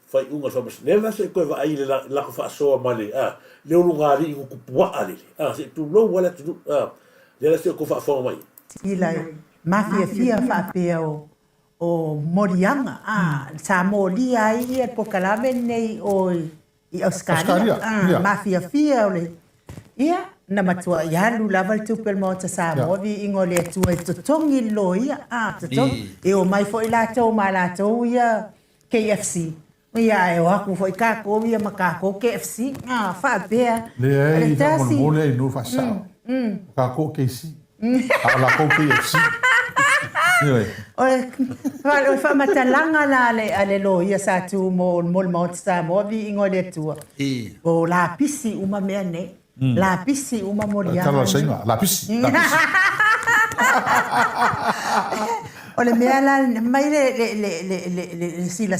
fai unga fa mas nela se ko va ai la ko fa so male le lungari ku pua ale se tu lo wala tu le se ko fa fo mai ila mafia fa peo o morianga sa molia ia po kalame nei o i Australia mafia ole ia na matua ya lu lava tu pel mo ta sa mo vi ingole tu e tongi loia e o mai foi la to mala to ia KFC ia e wa ku foi ka ko ia maka ko KFC fa bea le ta si mole no fa sa ka ko KFC ala ko KFC o fa matalanga la ale loia sa tu mo sa mo vi ingole tu o la pisi uma mea ne la pisi uma moria talo senga la pisi o le mea la mai le sila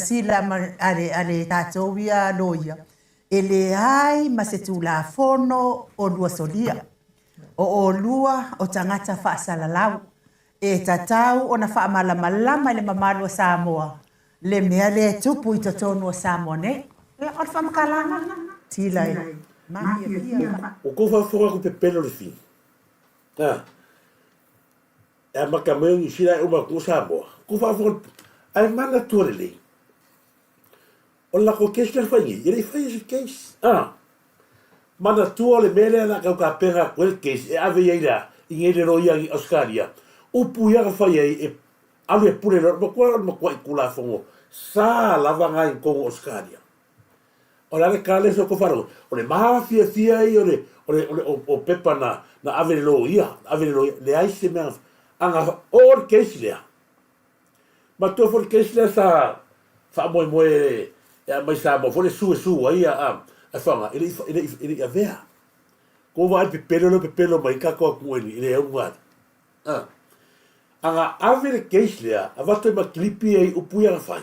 ale tātou ia loia ele ai ma se tu la fono o lua solia o lua o tangata whaasalalau e tatau o na whaamalamalama le mamalu o Samoa le mea le tupu i totonu o Samoa ne e o whamakalanga tilai o ko fa fora ko pelo le fi e makameu i sira o ma ko Samoa ko fa fora ai mana tuarele o la ko kester fanyi ele fai esse case mana tua le mele na ka pera quel case e ave ira in ele roia i Australia o puia ka fai e ave pure no ko kula fongo sa lava ngai ko Australia o la kale so ko faro o le mafia i o pepa na ave loia le ai se me anga or case le ma to for case le sa fa mo e mai sa mo for su ai a fanga ele avea ko vai pepelo mai ka ko ele é um anga ave case le a vato ma clipi ai o puia fai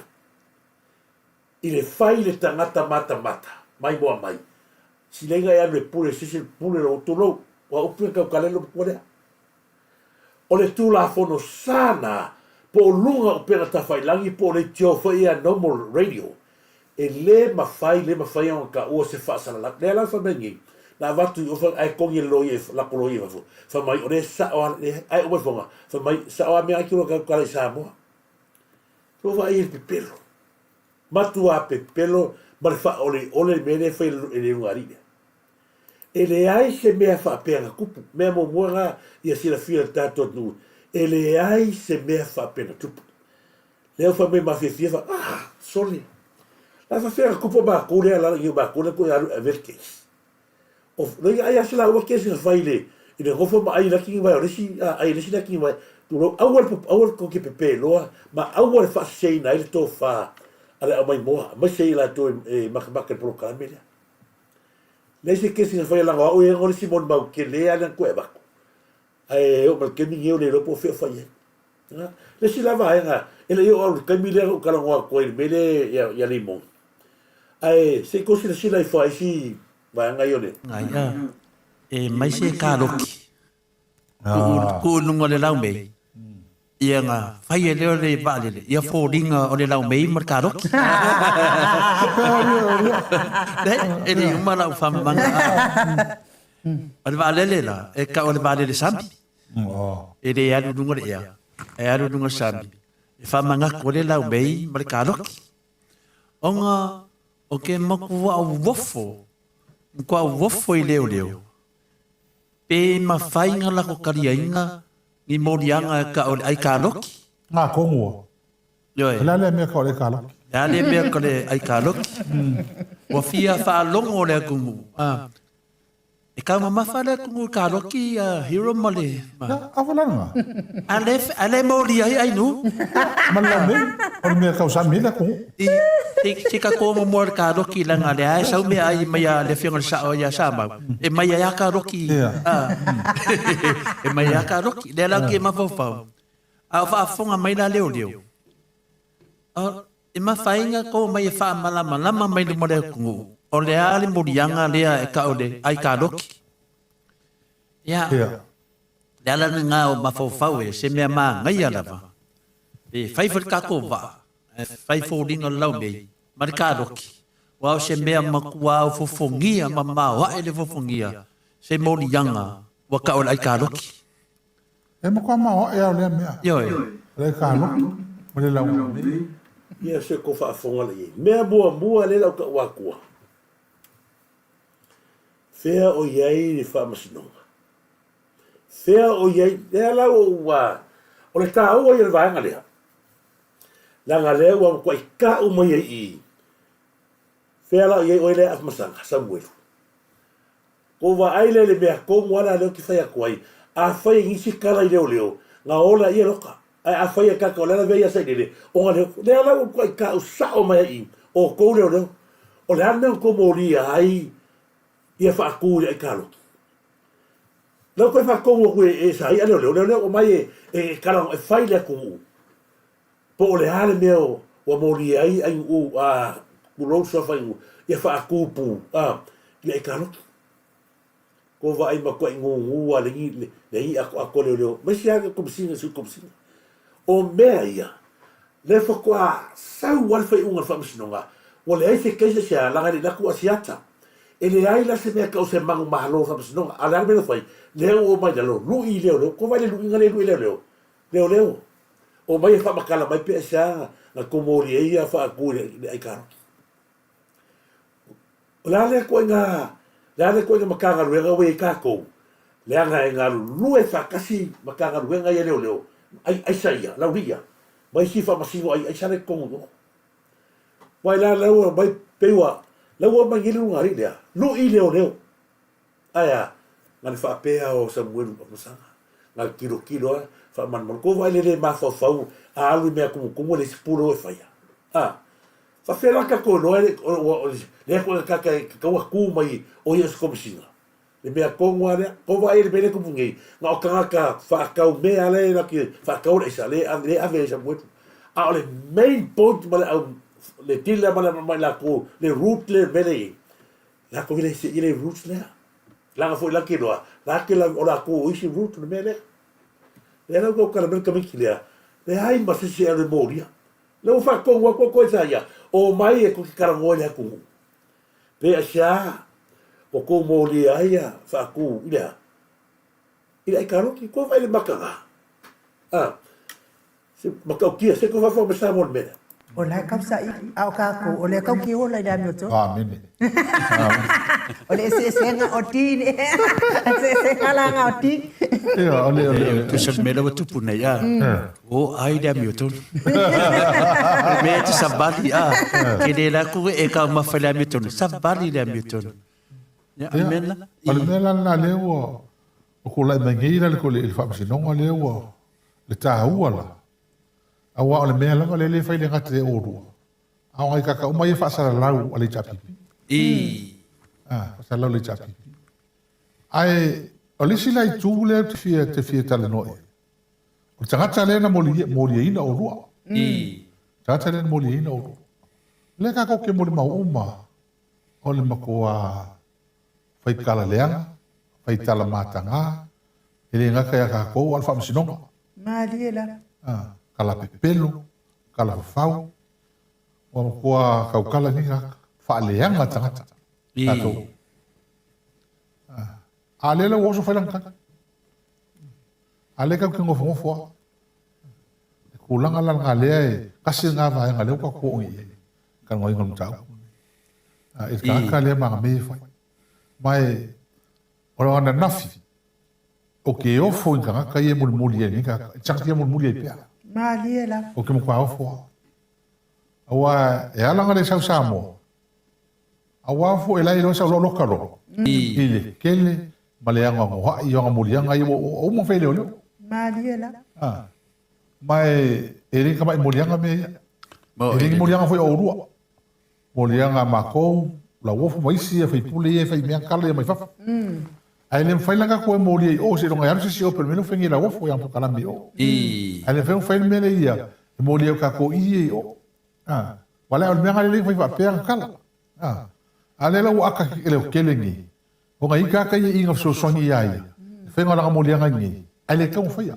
ile fai le tangata mata mai boa mai si lenga ya le pure lo tolo wa o puia ka kalelo pore o le tu la fono sana po lunga o pera ta fai langi po le tio fai a normal radio e le mafai on ka o se fa sala le la fa bengi na vatu o fa ai kongi lo ye la ko lo ye fa mai o le sa o ai o fonga fa mai sa o me aki lo ka le sa mo to va ir pepelo matua pepelo ma fa ole mene fa le ngari ele ai se me fa pena kupu me mo moa ia si la fia tato nu ele ai se me fa pena tupu le fa me ma fia fa soli la fa fia kupu ba ko le la io ba ko le ko ya verke o no ai asi la o ke se fa ile i le hofo ma ai la ki va resi ai resi la ki va tu lo awal ko ke pepe lo ma awal fa sei na ile to fa ala mai moa ma sei la to ma ke pro kamela nesse que se foi lá o erro Simon Mau que le ala cueva ai o mal que ninguém le lo po fe falle le si la vai ele eu o que me le o cala o co ele mele ya limon ai se cosi le si la fai si vai ngai ole e mai se ka loki ku nu ngole lau me ia nga fai e leo le vale le ia foldinga o le lau mei markaro e le uma lau whamanga o le vale le la e ka o le vale le sambi e le aru dunga le ia e aru dunga sambi e whamanga ko le lau mei markaro onga o ke maku au wofo ko au wofo i leo leo pe ma whainga lako kariainga ni morianga ka o ai kaloki Ngā kongua. Yoi. Lale mea ka o le kaloki. Lale mea ka le ai kaloki. Wa fia whaalongo le kungu. E ka mamafa le kungu kaloki hero male. Awalanga. Ale mori ai nu. Malame. O mea ka usami le kungu. Te ka koma mo le kaloki langa le ai sau mea ai maya le fianga sa o ya sama. E maya ya kaloki. E maya ya kaloki. Le la ke mafofau. A whaafonga mai la leo leo. E mawhainga ko mai e wha malama mai le more kungu. O le ale morianga lea e ka o le ai ka roki. Ia. Le ala ngā o mawhawhau e se mea maa ngai alawa. E whaifar kako wa. E whaifordinga lau mei. Mari ka roki. Wao se mea makua o fofongia ma maa wa ele fofongia. Se morianga wa ka o le ai ka roki. E makua maa e au lea mea. Yoi. Le ka roki. Ma le lau mei. Ia se ko whaafonga le i. Mea mua le lau ka wakua. Fea o iei ni whaamasinonga. Fea o iei, lea lau o wa. O le tā ua i le vaenga lea. Langa lea ua kwa i ka uma iei i. Fea lau iei o i lea afmasanga, Samuelu. Ko wa aile le mea kongu ala leo ki whaia kuai. A whaia ngisi kala i leo leo. Nga ola ia loka. Ai a whaia kaka o lana veia sa i o nga leo. Lea lau kwa i ka o sao mai i. O kou leo leo. O le ane o ko moria ai. Ia whaakūri ai kālo. Lau koe whaakongu koe e sahi a leo o mai e karang e whai lea kumu. Po o le hale mea o mori ai u a kurou sa whai ngu. Ia whaakūpū ia e kālo. Ko wa ai makua i ngu a le i a ko leo. Mai si aga komisinga su komisinga. O mea ia. Le whakua sau walwhai unga whamisinonga. O le aife keisa sia langa ni laku a siata. E le ai la se mea kau se mangu mahalo whamisinonga. A langa mena whai. Leo o mai lalo. Lui leo. Ko vai le lui inga leo. Leo. O mai e whamakala mai pe sia. Na komori e ia whaakuri le ai karo. O la lea koe ngā. Lea lea koe ngā makanga ruenga we i kākou. Lea ngā e ngā lue whakasi makanga ruenga ia leo. Ai saia, lauria. Mai si whamasingo ai sare kongu no. Mai la laua mai peua. Laua mai ngilu ngari lea. Lui leo. Aia. Ngani whaapea o Samuelu Pamasanga. Ngā kilo whaamanman. Ko vai le mawhawhau a alui mea kumu le sipuro e whaia. Whawheraka ko noa lea koe kaka kaua kū mai o ia skomisinga. Le mea kongua lea. Ko vai le mene kumungi. Ngā o kangaka whaakau mea le na ki whaakau le isa le ave e Samuelu. A o le main point ma le au le tila ma le mai la ko le root le mele i. La ko vile se i le roots lea. Langa foi laki loa. Laki la o la ko isi root le mele. Le la ko kala merka miki lea. Le hai ma se se ale moria. Le o whaakongua ko sa ia. O mai e ko ki karangoa lea kumu. Pe a sia o ko moria ia whaaku ilea. Ila i karoki ko vai le makanga. Se makau kia se ko whawha me sa mon mena. O lai kau sa au kako, o le kau ki o lai dami o to. Mene. O le se nga o tini. Se nga nga o tini. Ia, ole. Tu sa mela wa tupu na ia. O ai dami o to. Me tu sa bali Ke le la ku e ka mawhala mi to. Sa bali dami o to. Ya, mena. Ole mela na leo o ko lai mangira le ko le whamasinonga leo le tāhua la. Awa ole mea langa le fai le ngate o rua. Awa i kaka umai e whaasara lau a le chapipi. Whaasara lau le chapipi. Ai, o le sila i tū leo te fia tala noe. O tangata lea na mori ina o rua. Tangata lea na mori ina o rua. Le kako ke mori mau uma. O le makoa fai kala leanga, fai tala matanga. Ele ngaka ya kako al whamasinonga. Maria la. kala pepelo, kala fafau, o kua kaukala ni ka whaaleanga tangata. Tato. A lela woso whailang kaka. A leka ki ngofo. Kulanga la ngā lea e kasi ngā vāia ngā leo ka kuongi e. Ka ngoi ngam tau. E ka lea mga me whai. Mai, ora wana nafi. O ke ofo i ka ngaka i e mulmuli e ni ka. Chakti e mulmuli e pia. Malia la. O ke mukwa ofo. Awa, e alanga le sau Samoa. Awa ofo e lai lo sau lo karo. Ile, kele, maleanga ngoha i anga mulianga i o mo whele o leo. Malia la. Mai e ringa mai molianga me e ringa molianga foi orua molianga mako la wofu mai si e fai pule e fai mea kala mai fafa ai le fai langa ko moli o se ronga yarse si o per meno fengi la wofu ya pokala me o ai le fai me le ia moli o ka ko i o wala o mea le fai fa pe kala ale la waka ele o kelengi o ngai ka ka i nga so songi ai fai ngala molianga ngi ai le ka fai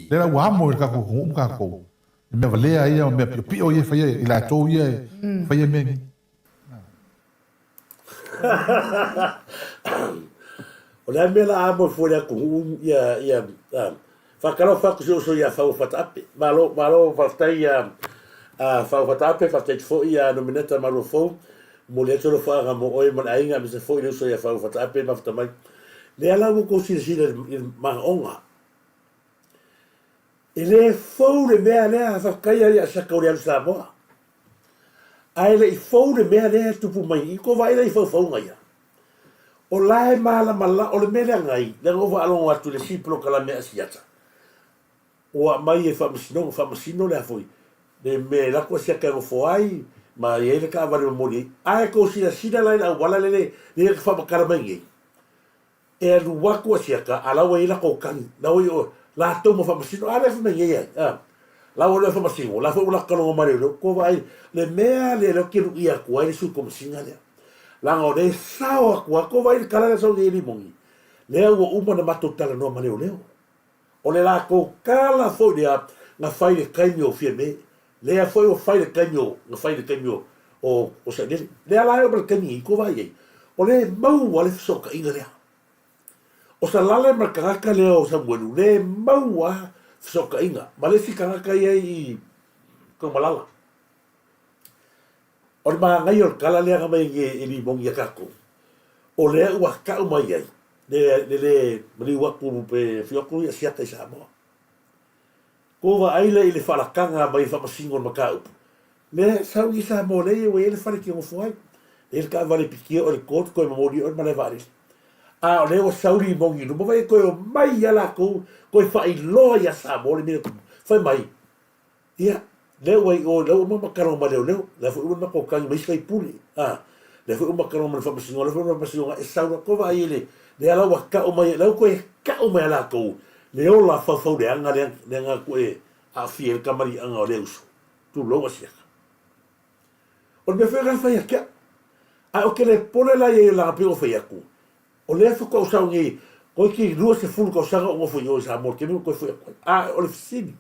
le la wamo ka ko ka ko me vale ai o me pio ye fa ye la to ye fa ye me o le me la amo fo le ko ia fa kalo fa ko so ia fa fa tape malo fa tai ia fa tape fa te fo ia no mineta malo fo mo le tolo fa ga mo oi man ainga me se fo ile so ia fa tape ma fa mai le ala ko si ma onga ele fou le mea lea whakai ari a sakau le Samoa. Ai le i fou le mea lea tupu mai, i ko vai le i fau ngai. O lae mala mala, o le mea lea ngai, le ngova alongo atu le siplo kala mea siata. O a mai e whamasino le afoi. Le mea lako sia kai ngofo ai, ma i ele ka awari mori. Ai ko sina lai na wala le ka whamakara mai ngai. E anu wako sia ka, alawa i lako kani, na oi o, la to mo fa masino ale fa me ye la wo le fa masino la fo la kalo mare lo ko vai le mea le lo ki ia ko ai su como singa le la ngore sao ko vai kala so de limoni le wo uma na matotala no mare o le la ko kala fo dia na fai le kaimio fieme le foi o fai le kaimio na fai le kaimio o se le la o per kaimi ko vai o le mau wale so ka inga le o sa lale makaka leo sa mwenu, le maua soka inga, ma le fikanga ia i ko malala. O le maa ngai o kala lea nga mai i li mongi a kako. O lea ua kau mai ai, le mali waku pe fioku i asiata i Samoa. Ko wa aile i le whalakanga mai whamasingo na makaupu. Le sau i Samoa le ue ele whare ki ngofu ai. Le ka vale pikia o le kotu koe mamori o le male varis. A o leo sauri mongi no vai ko mai ala ko fai loa ya Samoa le fai mai ia leo ai o leo mo makaro ma leo la fu uma ko kan mai sai puli le fu uma makaro ma fa singo le fu uma singo e saura ko vai le ala wa ka o mai leo ko ka o mai ala ko leo la fa de anga le anga ko e a fiel kamari anga o leo tu lo sia o me fa fa ya ka a o ke le pole la ye la pe o fa ya ku o le fa ko sa ngi ko ki lua se fulu ko sa o fo yo sa mo ke no ko fo o le fini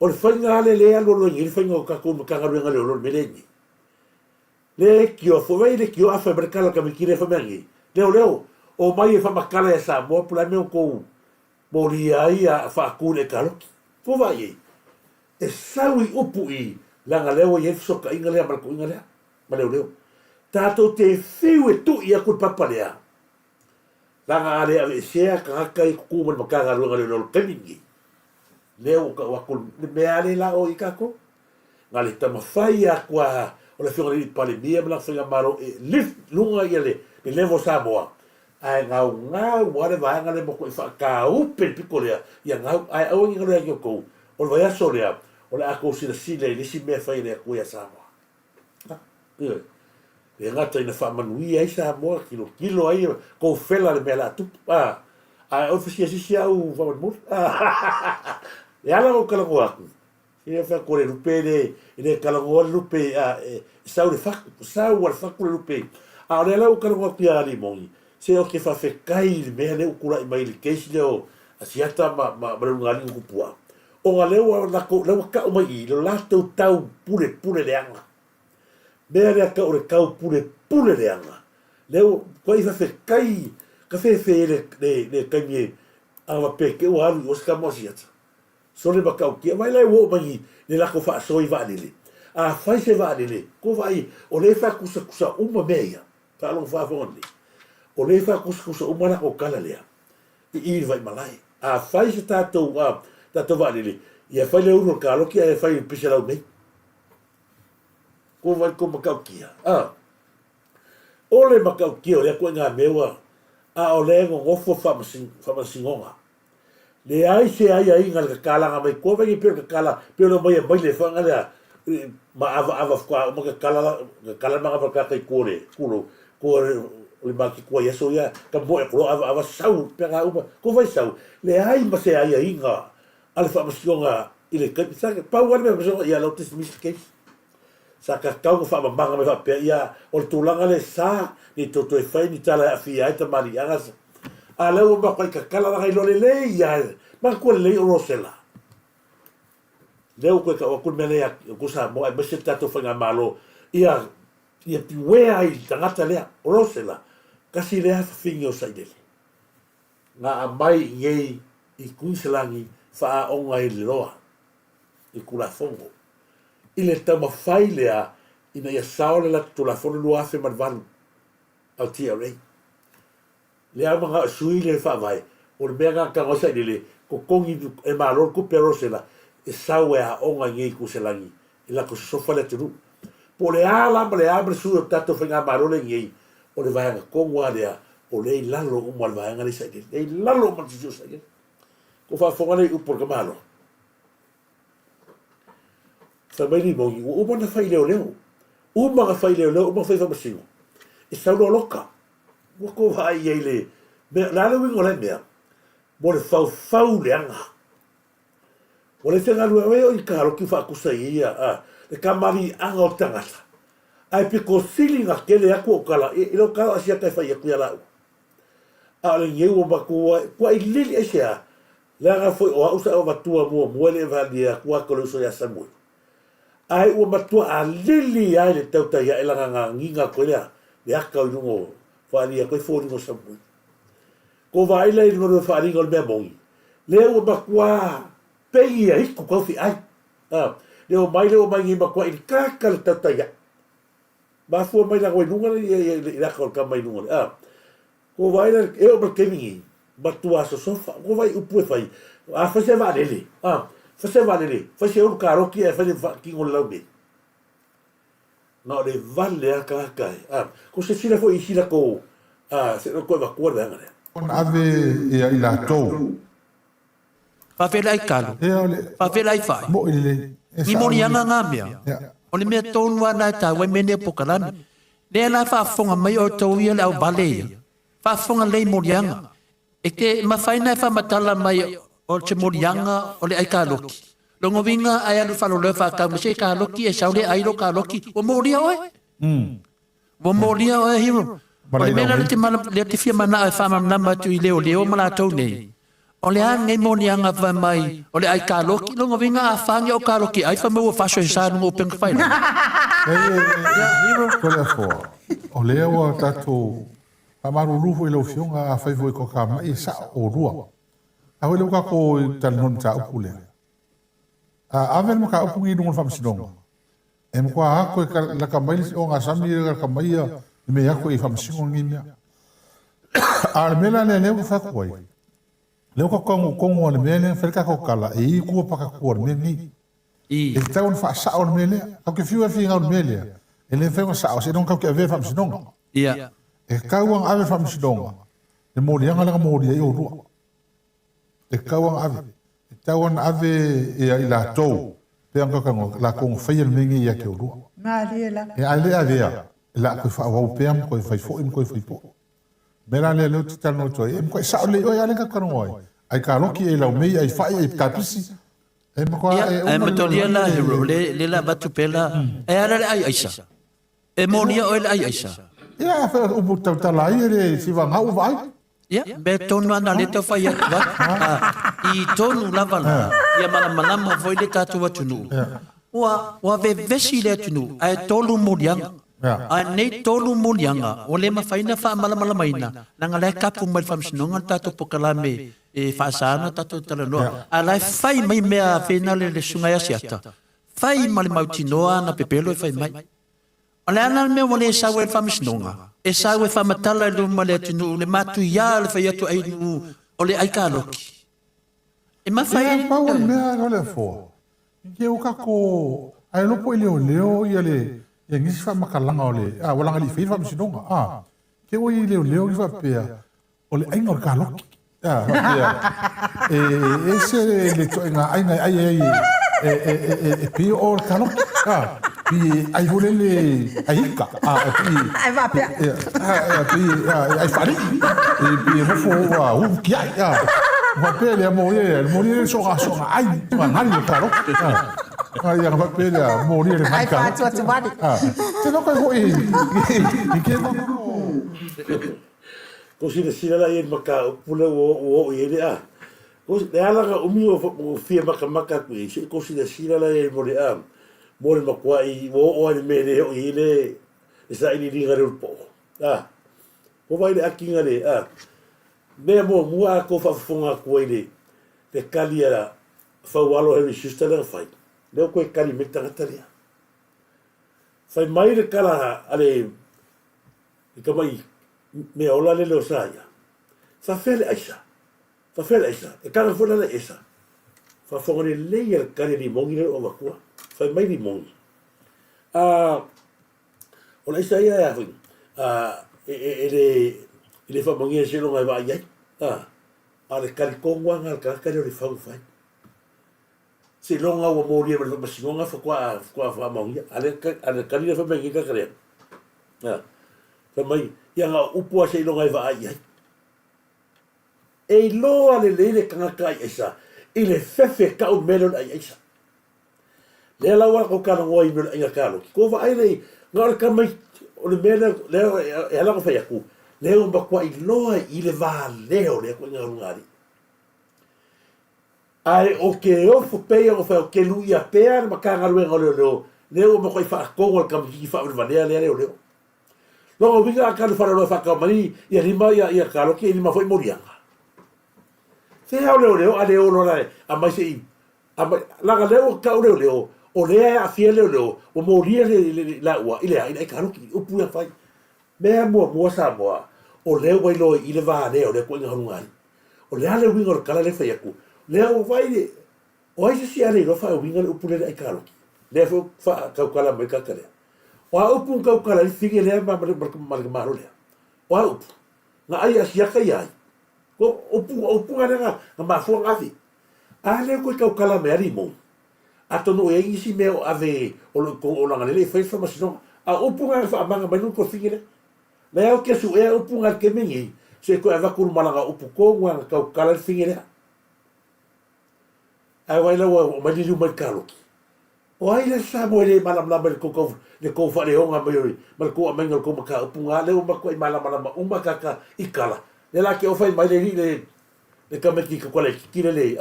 o le fainga le alo lo ngi fainga o ka ko ka ga nga le lo meleni le ki o fo vai le ki o afa merkala ka me ki le fa mengi leo o mai e fa makala e sa mo pula me ko mo li ai a fa ku le ka lo fo vai e sawi upu i langa leo ye so ka inga le mal ko inga le ma leo tato te fiu e tu ia ku papalea langa ale ave sea ka kai ku mo makaga lo lo kemingi leo ka wa ku me ale la o ikako ngale tama fai a kwa o le fiori pale mia bla fai maro e lift lunga ile le levo Samoa ai ngau wale va ngale mo ko fa ka upe picolea ia ngau ai o ngi ngale ko o le va soria o le ako sile le si me fai le ku ia Samoa e ngata ina whamanui ai Samoa kilo ai ko fela le mea tu a ofisia sisi au whamanmur e ala o kalango aku e wha kore rupe le kalango rupe sau le whaku le rupe a le ala o kalango aku ia ali mongi se o ke whawhekai le mea le ukura i mai le keisi leo asiata ma ngali kupua o nga lewa na ko lewa ka o mai lo lato tau pule leanga mea ka o kau pule leanga leo ko i fa kai ka fe le kai mi a pe ke o alu o ska mosiat so le ba ka o ki mai le wo mai le la ko fa so i va lele a fai se va lele ko vai o le fa kusa uma meia ta lo fa fondi o le fa kusa uma na o kala lea i vai malai a fai se tato va lele ia fai le uno kalo ki e fai pisa lau nei ko vai ko makau kia o le makau kia o le ko nga mewa a o le ngofo fa masingonga le ai se ai ngal kala nga mai ko vai pe kala pe lo mai le fa ngala ma ava kwa ma kala ma ka kai kore kulo ko le maki ko ya so ya ka bo ko ava sau pe ga ko vai sau le ai ma se ai nga ala fa masingonga ile ka sa pa wa me so ya lo tis miske sa ka ka fa ma me fa pe ya o tulanga le sa ni to e fai ni tala fi ai ta mari agas ala o ma ka kala ga lo le ya ma ko le o rosela leo ko ka o ko mele ya ko sa mo e bese tato fa nga malo ia piwe ai tangata le o rosela kasi le fa fingo sa dele na mai ye i kunselangi fa o ngai loa i kula fongo ile tama failea ina ia saole la tu la fono lua fe marvalu al TRA le ama sui le fa vai o le mega ka ngosa ile ko kongi e malo ko perosela e sawe a onga ngai kuselangi ila ko sofa le tru po le abre su tato fenga malo le ngai o le vai ko ngwalea o le lalo o mal vai ngai sai le lalo ma tio sai ko fa fonga le por kamalo sa mai ni mo o bona fai leo uma ka fai leo uma fai fa masingo e sa lo loka wo ko vai ele me la lo wingo le mea mo le fau le anga o le tenga lua o i karo ki fa kusa ia le kamari anga o tangata ai pe ko sili nga kele aku o kala i lo kala asia kai fai aku ia lau a le ngeu o baku kua i lili e sea le anga foi o ausa o batua mua le valia kua kolo so ya samui ai o batua a lili ai le tauta ia elanga nga nginga ko lea le aka o nungo valia koe fōri no samui ko vai le no fari ngol me bongi le o bakua pei ai ku ko fi ai le o mai ngi bakua i kaka le tata ya ba fu mai la ko nunga le la ko ka mai nunga ko vai le e o ba kemi batua so sofa ko vai u pu fai a fa se va le fa se va le fa se un caro ki e fa le ki ngol la be no le vale a kaka ko se sila fo i sila ko se no ko va ko da ngale on ave ia ila tou fa vela i kalo fa vela i fai mo ile ni mo ni anga ngamia o le mea tonu ana ta wai mene pokalami le la fa fonga mai o tou ia le au bale fa fonga le mo anga e ke mafaina fa matala mai o che mo anga o le ai kaloki longo vinga ai alu falo le fa ka mo se kaloki e saule ai lo kaloki o mo ria oe o mo ria oe himo o le mena le te fia mana e fa nama tu i leo mala tau nei o le anga i moni anga va mai o le ai kaloki longo vinga a fangi o kaloki ai fa mo fa so sa no open fai ko le fo o le o tato amaru rufo i lo fionga a fai foi ko ka mai sa o rua a ho le ka ko tal non ta ukule a avel mo ka upungi dum fa msidonga e mo ka ko la ka mai o nga sami ka mai me ya ko i fa msidonga ngimia a mela le le fa ko le ko ko le mele fer ka ko kala e ku pa ka ko me ni e ta un fa sa on mele ka ke fiu fi on mele e le fe sa o se non ka ke ve fa msidonga ia e kauang ave fa msidonga le mo lianga la mo dia o rua e kauang ave e tauan ave e ila tou pe anka ka la ko fa el mengi ya ke o rua Mariela. e ale ave la ko fa wa pe am ko fa fo im ko fa po mera le lo tita no to e ko sa le o ya le ka ka no ai ka lo ki e la me ai fa e ka pisi e mo ko e mo to la hero le la batu pela e ala ai aisa e mo nia o ai aisa ia fa o buta tala ia le si va ngau vai Ya, be tonu ana le te whai atu wa. I tonu lava la, ia malama foi le tātou atunu. Wa ve vesi le atunu, ai tolu murianga. A nei tolu murianga, o le mawhaina wha malama maina, nanga le kapu mai whamsinonga tātou pokalame e whaasana tātou talanoa. A lai whai mai mea whenale le sungai asiata. Whai mali mautinoa na pepelo e whai mai. O le ana mea wale e sawe e whamsinonga. E sawe whamatala e luma le atunu, le matu ia le whai atu ainu, o le aikaloki. E mawhai e pau e mea no le fo. Ke o kako, ai lopo i leo ia le, ia ngisi whamakalanga o le, walanga li whai whamsinonga, ke o i leo i whapea, o le ainga o le kaloki. E se le toenga ainga ai pio o le kaloki. Pi ai hole le aika ai va pe pi ai fari pi mo fo wa ki ai va pe le morir so ai ma ngali claro ai ya va pe le morir ai fa tu vadi te no ko i ke ko si le sila la i maka pula o i le a ko le ala ga umi o fia maka ko si le sila la i mo le a mo le makua i o ane mene o i le sa ini ringa reu po. Ko vai le akinga le, mea mo mua ko whafunga kua i le, te kali ara whaualo hewi sistera whai. Leo koe kali me tangata lea. Whai mai le kala ale, i ka mai, mea ola le leo saia. Whawhele aisa, e kanga funa le esa. Whafunga le leia le kari ni mongi le o makua. Fai mai di mongi. O la isa ia fai. Ele fa mongi se longa va ai. Ale kali kongwanga al kakari o le fau fai. Se longa o mori e ma sinonga fa kwa mongi. Ale kali fa mengi ka kare. Fa mai ia nga upua se longa va ai. E lo ale le kanga kai isa. Ile fefe ka o melon ai isa. Le lawa ko kana ngoi no inga kalo ko va ai nei ngar ka mai o le mena le e ala ko fa yaku le o ba kwa i loa i le va le o le ko nga ngari ai o ke o fu pe o fa o ke lu ia pe ma ka nga lu ngolo le o ba ko fa ko ngol kam ki fa va le o le no o vinga ka fa lo fa ka mani ia rima ia kalo ki ni ma foi morianga se ha le o ale o lo la a mai se la ga le o ka le o lea a fia leo o moria le la ua ile ai karo ki o puia fai mea mo Samoa o leo wai lo i le va le o le ko nga ngari o le ale wingo kala le fai aku le o vai le o ai si ale lo fa wingo o puia ai karo le fo fa ka kala me ka kale o a upu ka kala i fige le ma le o a upu na ai asia ka ai ko o pu nga ma fo ngafi ale ko ka kala me ari mo atono e isi meo ave o langa le fai fa masino a upunga fa manga mai no ko fingire le o ke su e upunga ke mingi se ko ava kur malanga upu ko nga ka kala fingire ai vai o mai lu mai kalo o ai le sa mo le malam la le ko fa le onga mai mal ko mai ngol ko maka upunga le o mako malam uma ka ikala le la ke o fai mai le kameki ko le le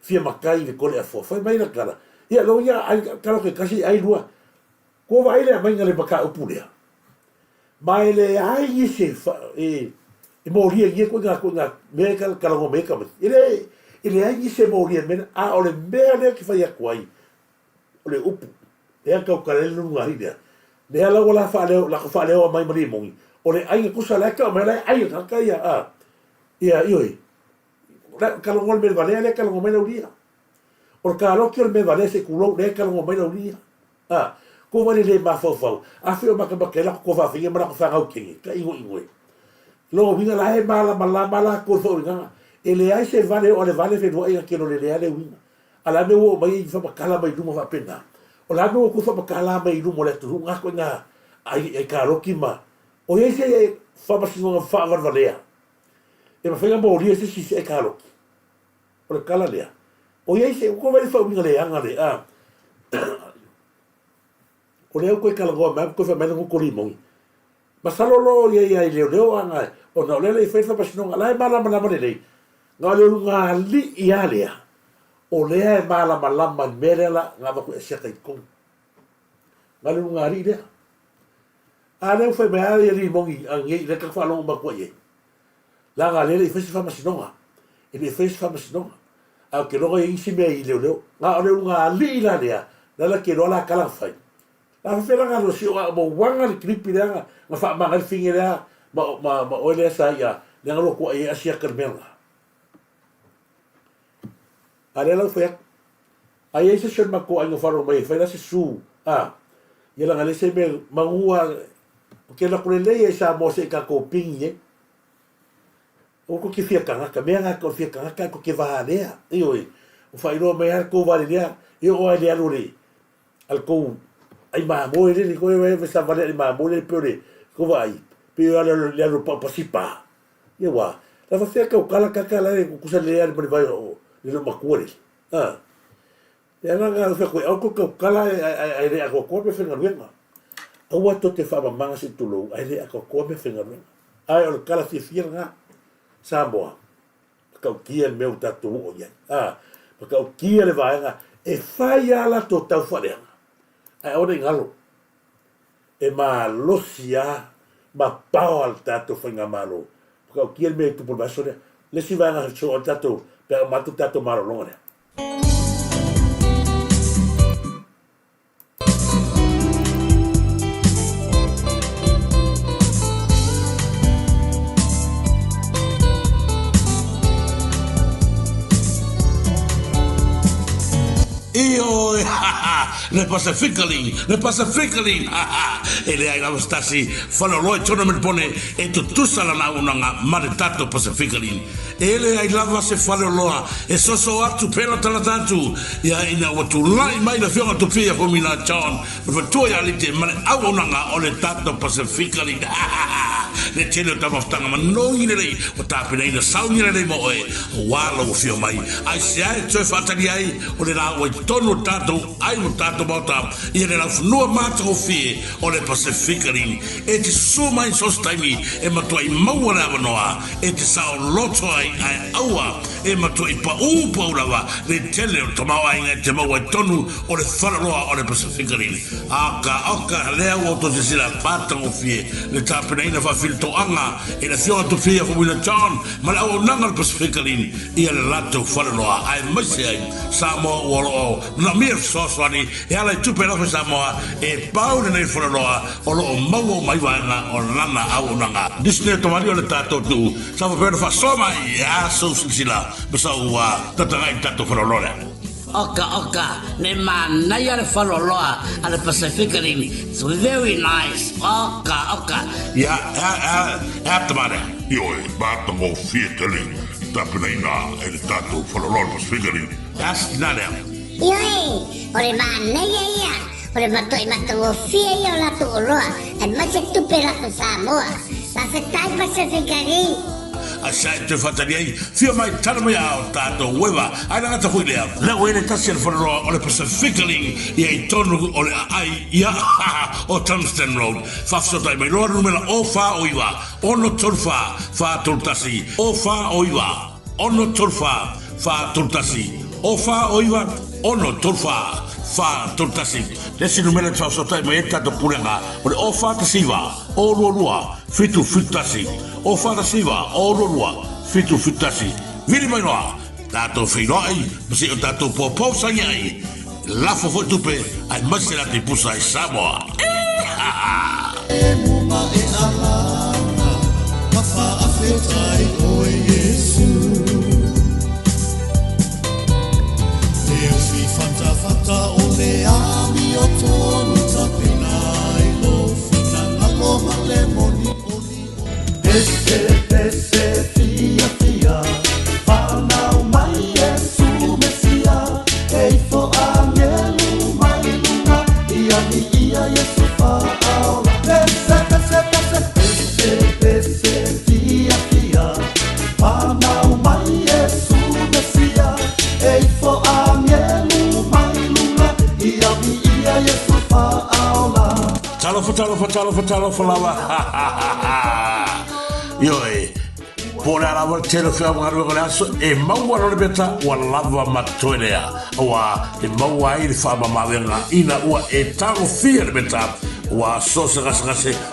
fia makai le ko le afo fai mai la kala ia lo ia ai kalo ke kasi ai lua ko vai le mai ngale baka upulea mai le ai se e moria ia ko nga me kalo me ka ile ai se moria men a ole mea le ki fai akwai ole upu e ka ka le lu ngari dia le ala wala fa le mai mari mongi ole ai ko sala ka mai ai ka ia ioi kalo ngol me vale le kalo me uria o kalo ki me vale se kulo le kalo me uria ko vale le ma fo a fio ma ka la ko va finge ma ko fa au kingi ka ingo lo vinga la e mala ko fo nga ele ai se vale o le vale fe do ai ke lo le ale winga ala me wo mai fa kala mai du mo va pena o la me ko fa kala mai du mo le tu nga ko nga ai kalo ki ma o ye se fa ma singo fa vale e ma fenga mo ri se si e kalo o le kala lea o ye se ko vai fa winga le anga le o le ko kala go ma ko fa me ko limon Masalolo ia leo anga o na lele fefa pasino ala mala lele nga le nga li ia lea o lea mala merela nga ko eseka iko nga le nga ri lea ale foi me ali ri mongi angi le ka falo ma ko ye la nga lele fefa pasino ele fefa pasino a que logo isi me leo nga le nga li ia lea la que la kala fai la fela nga lo si o mo wanga le klipi nga ma fa ma ngal fingera ma ole sa ya le ngalo ko ai asia kermela ale la fe ai ese shon ma ko ai no faro mai fa se su ye la ngale se me mangua ke la kulele esa mo se ka ko pinge o ko ki fia kanga ka me nga ko fia kanga ka ko ke va alea io o fa iro me ar ko va alea io o alea lori al ko ai ma mo ele ko e sa vale ma mo le pore ko vai pe ala le alo pa sipa ye wa la fa fe ka kala ku sa le ar vai o le no makore ya na ga fe ko kala ai re ko pe fe ngana o wa to te fa manga se tulo ai re ko me fe ngana ai o kala fi nga Samoa ka ki el meu tatu o ya ka ki le vai nga e fai ala to tau fa ai ora ngalo e malosia ma pao al tato fenga malo porque o que ele me tu por baixo le si vai na so al tato per ma tu tato malo longa Io, le Pacificalin, e le ai la stasi, fanno loi tournament pone e tu sala na una maritato Pacificalin. E le ai lava se fanno loa e so atu pela tala tantu, ya ina watu lai mai la fiona tu fia for mina John, per tu ya lite mane au una o le tato Pacificalin. Le tele tava stanga ma no ine lei, o tapina ina sauni lei mo e, wala o fio mai. Ai se ai tue fatali ai, o le la o tono tato ai mo tato bota e le la no mata o fie o le Pacificalin e ti suma in sostaimi e ma tu ai maua noa e ti sa loto ai aua e ma tu i pa lava le tele o tomau ai nga te maua tonu o le whararoa o le Pacificalin aka lea o to te sila pata o fie le tapina ina whawhilto anga e le fionga tu fie for Wina John ma le au nanga le Pacificalin i le lato whararoa ai maise ai Samoa o na mir soswani e ala tupe la Samoa e pau nei foroa o lo mau mai vanga o lana au nanga disne to mario le tato tu sa per fa soma ya so sila besa wa tatanga tato foroa Oka, ne mana ya le faloloa al Pacificalin. It's very nice. Oka. Ya, tamara. Yo, bata mo fieteli. Tapinaina el tato faloloa Pacificalin. That's not it. Ioi, ore mana ya. Ore mato fie yo la tu roa. E ma se tu pela ko Samoa. La se tai Pacificalin. A sai te fataliai, fio mai tarme ao tato weva, ai nanga tahui lea. Le wele tasi al whanaroa o le Pacificalin i ai tonu o le ai ia o Tungsten Road. Whafsotai mai loa numela o wha o iwa, ono torfa wha turtasi, o wha o iwa, ono torfa wha turtasi, o wha o iwa, ono torfa wha turtasi. Lesi numela te whafsotai mai e tato purenga, o le o wha tasiwa, o lua, fitu fitasi. O fata siva, o rorua, fitu fitasi. Vili mai noa, tato whinoai, masi o tato popo sangai. Lafo fo tupe, ai masera te pusa i Samoa. E muma e alana, kafa afetai o Yesu. Te ufi fanta o le ami o tonu tapinai lo fina ngalo malemoni. Ese fia Whanau mai Yesu Mesia Eifo angelu mai lunga ia Yesu whaau Ese fia Whanau mai Yesu Mesia Eifo angelu mai lunga ia Yesu whaau Talo fatalo falawa. Yoi. Por ala wa tele fa wa ro la so e maua ro beta wa lava matoelea. Wa e maua i fa ma venga ina wa e taro fier beta. Wa so se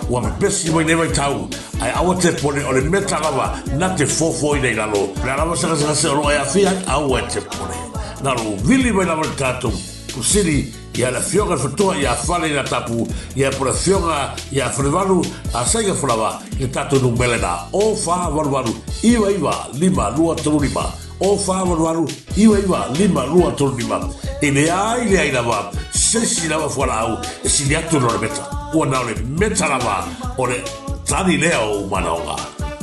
wa besi mo neva tau. Ai awa te pone o le meta lava na te fofo i nei lalo. La lava se ro e afia awa te pone. Na ro vili mai lava tato. Kusiri ia la fionga fatua ia fale na tapu ia por fionga ia frevalu a saiga flava le tato no melena o fa valu iwa lima lua tolima o fa valu iwa lima lua tolima ile ai lava sesi lava fora au si liato no meta o na le meta lava o le tani leo manaonga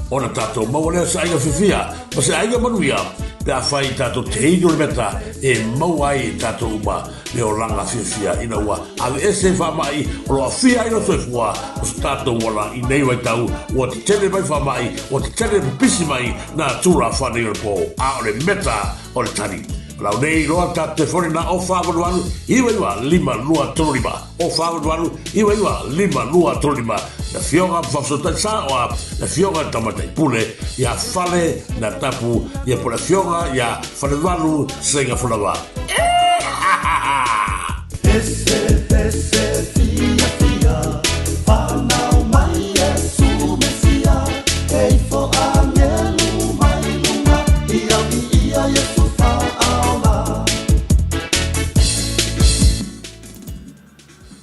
o na tato mawale saiga fifia mas aiga manuia da fai tato teino le meta e mawai tato uma le o langa fia ina ua ave ese fa mai o fia ina so fua o tato wala i nei wai tau o te tele mai fa mai o te tele pisi mai na tura fa nei po a o le meta o le tani lau nei roa tato fori na o fa walu iwa lima lua tolima o fa walu iwa lima lua tolima la fionga fa sa o la fionga tamatai pule ya fale na tapu ya por la fionga ya fale walu senga fulava Ese fia Whanau mai Yesu Mesia Ei fo angelu mai lunga Ia Yesu whaaona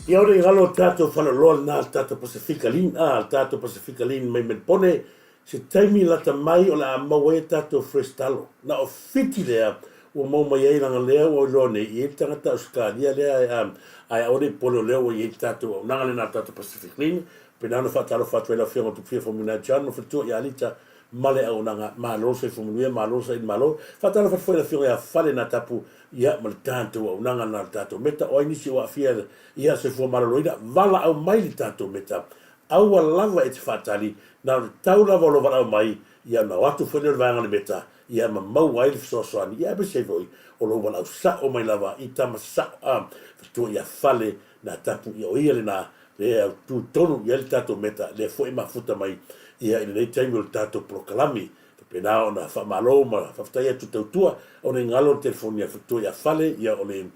Ia ore ngalo tato whanaloa na tato Pasifika Lin tato Pasifika Lin mai men pone se taimi lata mai o la mawe tato frestalo na o fiti lea o mau mai ai langa lea o lone i tangata Australia lea ai ore polo lea o i tato o nangale na tato Pacific Lin penano fatalo fatwe la fionga tu fia fomina chan no fitu i alita male au nanga malo se fomina malo se malo fatalo fatwe la fionga fale na tapu ia mal tanto o nanga na tato meta o inisi o fia ia se fo malo loida vala au mai tato meta au lava et fatali na taula volo vala mai ia na watu fone vanga meta ia ma mau ai so ani ia be se voi o lo wala sa o mai lava i tama sa tu ia fale na tapu ia le na le tu tonu ia le tato meta le foi ma futa mai ia i le time o tato proclami pe na ona fa malo ma fa ia tu tua o ne ngalo telefonia tu ia fale ia o le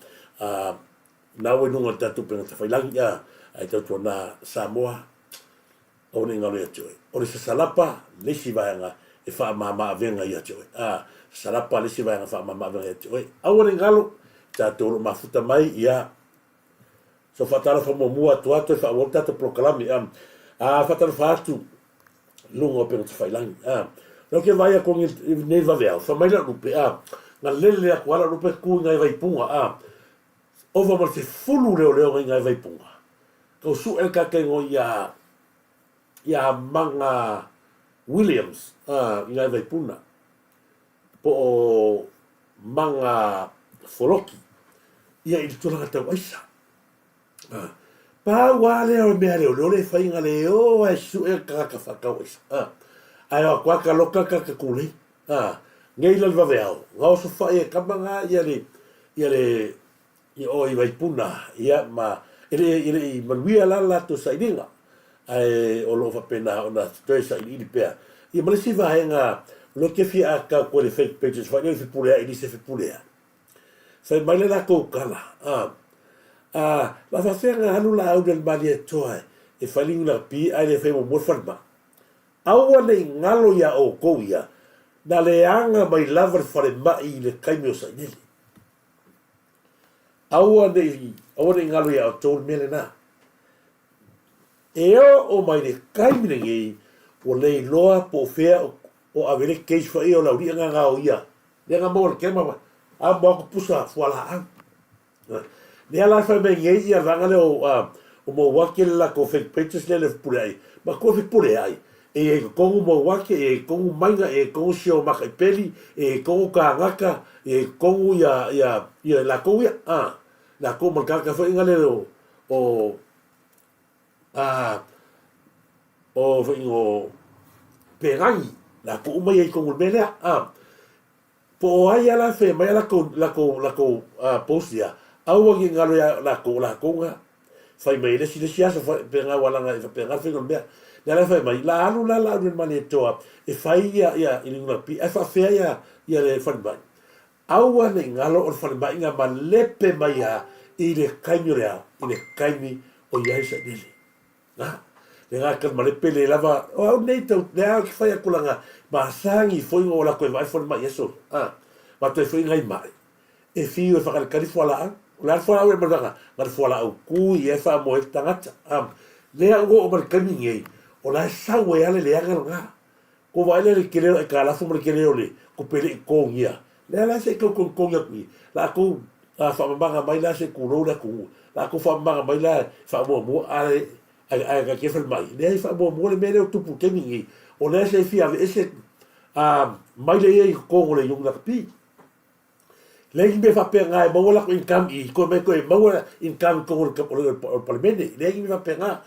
na we no tato pe ta fai lang ia ai tu na Samoa o ne ngalo ia tui o le salapa le si vaanga e fa mama venga ia tui salapa le si vaanga fa mama venga ia tui au ne ngalo tato ma futa mai ia so fatala fa mo mua tua to fa volta to proclami fatala fa tu lungo per te fai lang no que vai con il neva VAO fa mai la rupe na lele a kwala rupe ku ngai vai punga over mo te fulu leo ngai vai punga ko su el ka kengo ya manga Williams ngai vai punga po manga foloki ia il tula ta waisa pa wale o me ale o le fai ngale o ai su e ka fa ka waisa ai o kwa ka loka ka kule ngai la VAO ngau so fai ka manga ia le o i vai puna ia ma ele manuia la to saidinga ai o lo fa pena ona to sa i pe ia ma si va nga lo que fia ka ko le fake pages fa ni fi pule i se fi pule sai mai la ko kala la facenga anu la au del mali toa e faling la pi ai le femo mo farma au le ngalo ya o koia na le anga mai laver fare mai le kaimio sa neli au le ngalo ya o tol melena o mai le kaimine ngi o le loa po fea o avere case fa o la uri nga o ia le nga mo ke ma a mo ko pusa fuala le ala fa me ngi ia vanga le o mo wakil la ko fake pages le pulai ma ko fi pulai e ko mo wake e ko manga e ko sio maka peli e ko ka ngaka e ko ya la ko ya la ko mo ka fa ngale o perangi la ko mai ko mo bele po ai ala fe mai la ko post ya au ngi ngalo ya la ko nga fai mai le sile sia fai pe nga wala nga pe nga fe ngombe le la fai mai la alu mane toa e fai ia i ngula pi e fa fe ia le fai mai aua ne ngalo o fai mai nga ma lepe mai i le kainyorea i le kaini o ia isa dele na le nga ka male pele lava o nei tau le a ki fai akulanga ma sangi foi ngola koe vai fai mai eso ma te foi ngai mai e fio e whakarekari fuala la fuala o e maranga ngar fuala au kui e wha mo e tangata lea ugo o marikani ngei o la sau e ale lea nga ko vai le kereo e ka lafu marikere ole ko pele i kongia lea la se ko kongia kui la ko whamamanga mai la se kuro la ku la ko whamamanga mai la whamoa ale ai ka kefel mai lea i whamoa le mele o tupu kemi ngei o lea se fia ese mai le e kongo le yung la pi legi me fa pe nga mo wala ko income i ko me ko mo wala income ko o parlamento legi me fa pe nga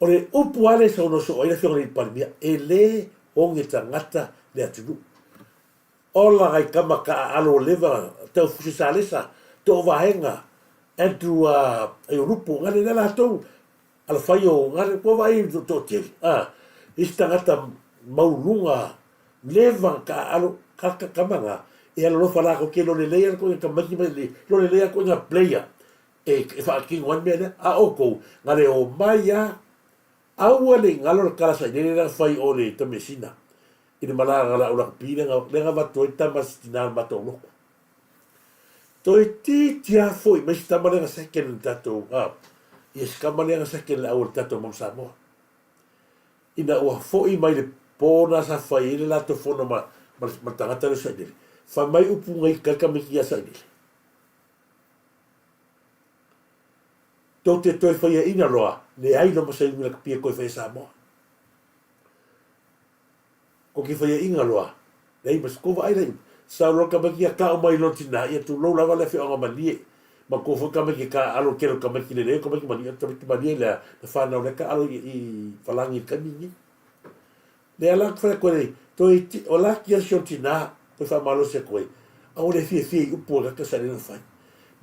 o le upu ale so no so ile fiore palmia e le onge tangata le atu ola ai kama ka alo leva te fusi salesa to vaenga entu e rupu ngale la to al faio ngale ko vai to te istangata maulunga leva ka alo ka kamanga e alo fala ko ke lo le leia ko ka maki le lo le leia ko nga player e fa ki wan me a oko ngale o maya awale ngalo kala sa ni la fai o le to mesina i le mala ngala ula pina nga va to ta mas tina ma to lo to ti tia foi mas ta mala nga second tato e skamale nga second la o tato mo samo ina o foi mai le pona sa fai le la to fono ma tangata le sa dele fa mai upu ngai kaka me kia sa dele to te toi fai ina roa le ai no masai mila pia ko fai sa mo ko ki fai inga loa le mas ko vai le sa ro ka makia ka o mai lo tina ia tu lo lava le fe o mali ma ko fo ka makia ka alo kero ka makia le ko makia mali to ti mali le fa na le ka alo i falangi ka ni le ala fa ko le to o la kia tina pe fa malo se ko o le fi upu ka sa le fa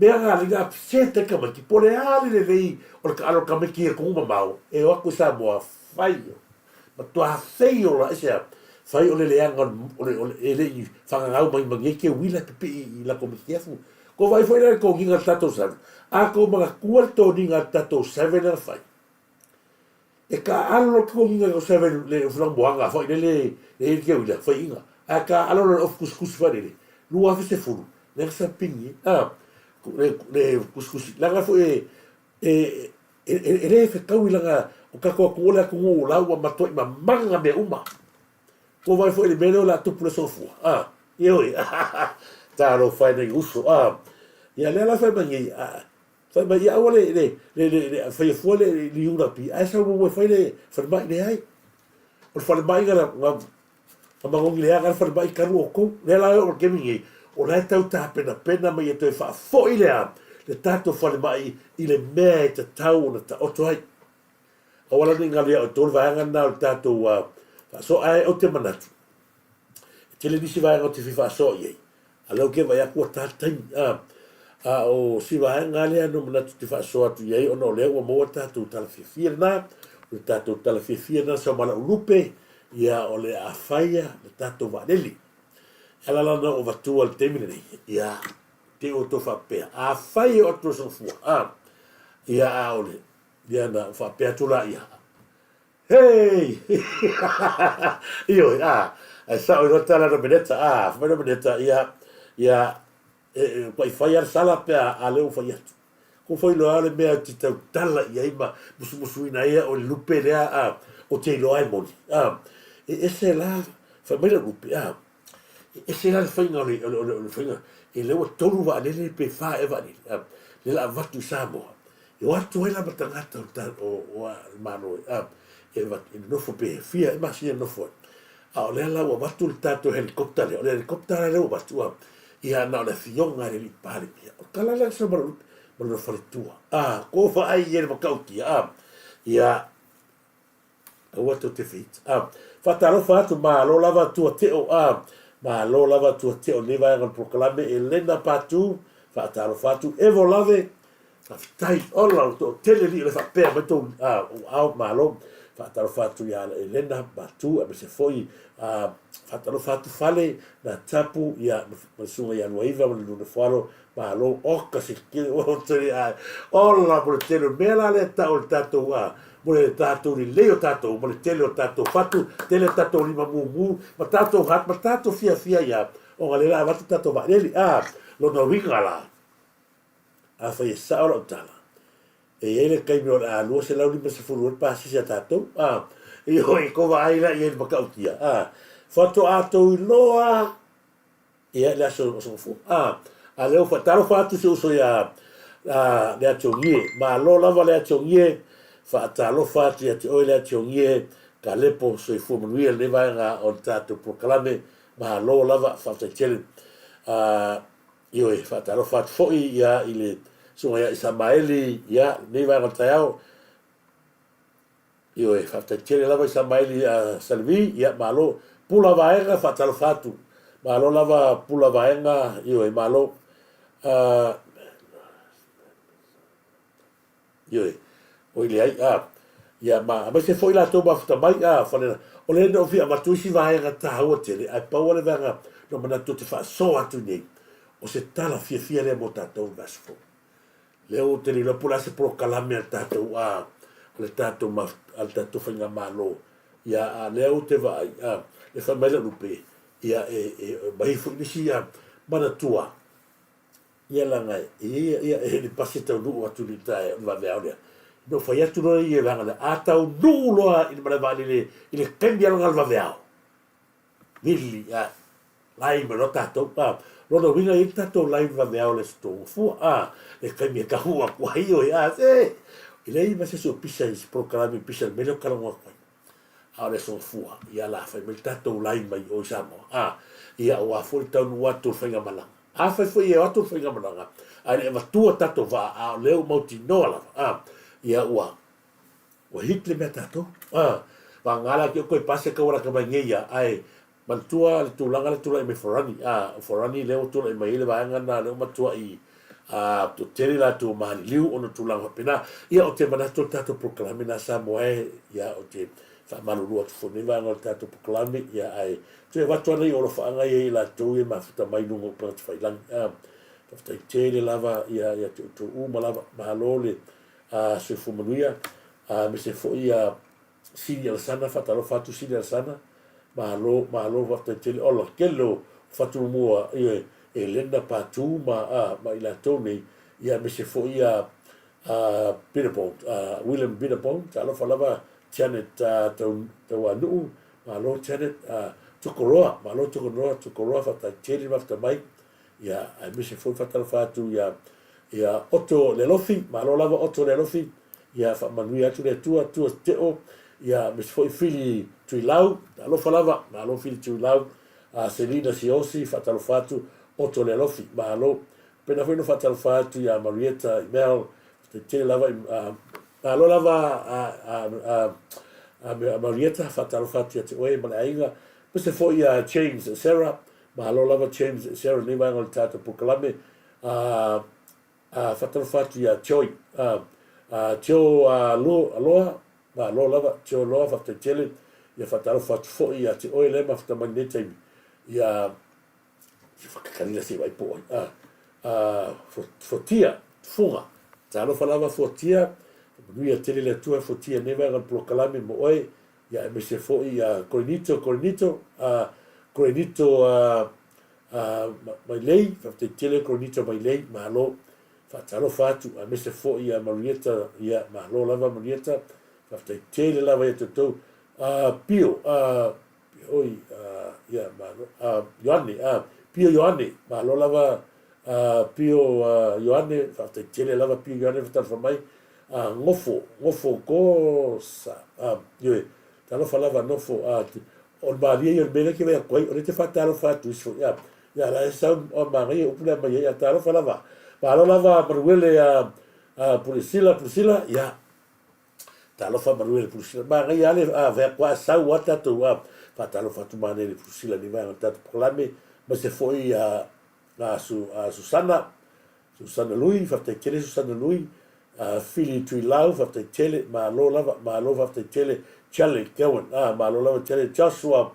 mea ngā linga psete ka maki, pore ali le rei o ka alo ka maki e kuhuma mau, e o aku Samoa whai o. Ma tua whai o la ese whai o le leanga o le i whangangau mai mangi ke wila te pi i la komiki afu. Ko vai whai nare ko nginga tatou saven, a ko mga kuarto ninga tatou saven ar whai. E ka alo ko nginga ko saven le whanamboanga, whai le ke wila, whai inga. A ka alo le of kuskus whai le, lua fese furu, le sa pingi, le kuskusi langa fo e fe kau langa o ka ko la ko la wa matoi ma manga me uma ko vai fo le melo la tu pula sofu yo ta lo fai nei uso ya le la fai mangi fai mai ya wale le fai fo le li una pi a sa mo fai le fai mai le ai o fai mai ga ma ngi le aga fai mai ka ro ko le la o ke mi o lai tau tā pena mai e toi wha fo i lea le tātou whale mai i le mea e te tau na ta oto ai. A wala ni ngā lea o tōru vāanga nā o tātou so ai o te manatu. Te le nisi vāanga o te whiwha so i ei. A lau ke vai aku a tātai. O si vāanga lea no manatu te wha so atu i ei o no lea ua moa tātou tala whiwhia nā. O le tātou tala whiwhia nā sa mala urupe ia o le a whaia le tātou vāneli. Ala lana o vatua le temine nei, ia, te o to whapea, a whai o to sofua, ia a ole, ia na whapea tula ia. Hei! Io, a sa o rota la meneta, whaina meneta, ia, kwai whai ar sala pea a leo whai atu. Ko whai loa le mea ti tau tala ia ima, musu ina ia o le lupe lea, o te loa e moni. E se la, whamaila lupe, e se la whainga o le whainga, e lewa tolu wa alele pe wha e wani, le la watu Samoa. E o atu e la matangata o mano e nofo pe fia, e masi e nofo. O le la wa watu le tato helikoptare, o le helikoptare lewa watu ia na o le fionga le li pare pia. O kala la sa maru wharitua. Ko wha ai e le makauki, ia, a watu te whit. Whataro whatu ma lo lava tua teo, ma lo lava tua teo ne vai ngal proklame e lena patu fa talo fatu e volave tai ola to tele li le fa pe ma to au malo fa talo fatu ya Elena batu a se foi fa talo fatu fale na tapu ya sunga ya noiva ma lu falo malo o ka se ki o te ola por tele mela le ta o tato wa mo le tato ni leo tato mo le tele o tato fatu tele tato ni ma mu ma tato hat ma tato fia ya o le la va tato ba le lo no wingala a fa sa o tala e ele kai me a lo se la uli se furu pa si sa tato e ho e ko vai la e ba kautia foto ato loa e la so fu a leo fa taro fa tu so ya le atongie ma lo lava le atongie fa talo fa ti o le atongie ka lepo so fu mui le vai nga o tato proclame ma lo lava fa te tel io e fa talo fa foi ya ile so ya Isamaeli ya ne va rotao io e fa te tel lava Isamaeli salvi ya malo pula vaenga fa talo fatu malo lava pula vaenga io e malo io e o ile ai ya ma se foi la toba fta mai fa o le no via ma tu si vaenga ta o tele ai pa o le venga no mana tu te fa so atu nei o se tala fia le motato vasfo leo te li pula se pro kalame al tato le tato ma al tato fanga malo ya leo te vai le famiglia lupe ya mai fu ni sia mana tua ya la ngai ya ni pasita lu atu ni tai va veaulia no fa tu no ye vanga ata nu lo in mana va le cambia lo va veau milli lai me lo tato lo vinga il tato lai va veau le sto fu le cambia ka hua kwa io se ile ma se so pisa is proclami pisa me lo kala mo ahora son fua ia la fa me tato lai mai o samo ia o fu tau watu fenga mala fa fu ia watu fenga mala ai va tu tato va a leo moti no la ia wa hitle me tato va ngala ki ko pase ka ora ka bangeia ai mantua le tulanga le tula me forani leo tula mai le va ngana le matua i to tele la tu mani liu ono tulanga pena ia o te manato tato proclame na Samoa ia o te fa malulu atu foni va ngol tato proclame ia ai te va tu nei o fa nga ia la tu e ma futa mai nungo pa te failang fa tele lava ia tu malava malole se fu manuia me se fo ia sinia sana fa talo fa tu sinia sana malo va tele o lo kello fa tu mo Elena patu ma ila tone ia me se fo ia Bitterbond William Bitterbond talo falava Janet to anu malo Janet tukoroa malo tukoroa fa tele va mai ia me se fo fa talo fa tu ia otto le lofi malo lava otto le lofi ia fa manuia tu le tua teo ia me se fo fili tu lau talo falava malo fili tu lau Selina Siosi fa talo fa tu otto le lofi malo pena foi no fatal fatu ya Marietta Mel te lava malo lava Marietta fatal fatu ya te oe malainga pese foi ya James Sarah malo lava James Sarah ni vai ngol tato proclame fatal fatu ya Joy Joe aloha malo lava Joe aloha fatal tele ya fatal fatu foi ya te oe le mafta magnete ya whakakarina se vai po fotia funga talo falava fotia nuia tele le tua fotia neva ngal proclame mo oi ya me se fo ia corinito mai lei fa te tele corinito mai lei malo fa talo fatu a me se fo ia Marietta ia malo lava Marietta fa te tele lava ia to pio oi ia malo Joanne Pio Ioane, ma lo lava Pio Ioane, fa te tele lava Pio Ioane fa fa mai ngofo cosa io talo falava nofo on balia io bene che vai coi o te fa talo fa tu so ya la sa o mari o pula mai ya talo falava ma lo lava Manuele Priscilla ya talo fa Manuele Priscilla ma ya le va qua sa wata tu fa talo fa tu Manuele Priscilla ni va tanto proclame ma se foi a Susana Susana Lui, whaftaitele Susana Lui, Fili Tui Lau, whaftaitele, malo lava, whaftaitele, Charlie Cowan, malo lava, Charlie Joshua,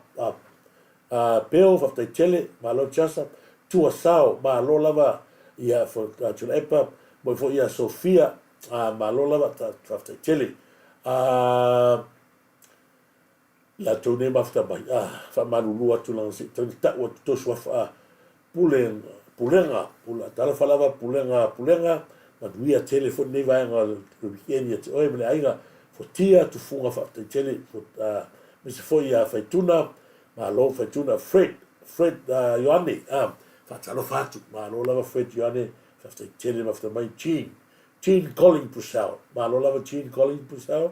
Peo, whaftaitele, malo Chasa, Tua Sao, malo lava, ia Tula Epa, moi fo ia Sofia, malo lava, whaftaitele, la tone mafta mai, fa manulu atu lang si, toni tak wa tos wa pulenga, tala falava pulenga, ma duia telefone nei vai nga weekend ya te oi mele ainga, fo tia tu funga fa te tele, misi fo ia faituna, ma lo faituna Fred Ioane, fa talo fatu, ma lo lava Fred Ioane, fa te tele mafta mai Jean Colling Pusau, ma lo lava Jean Colling Pusau,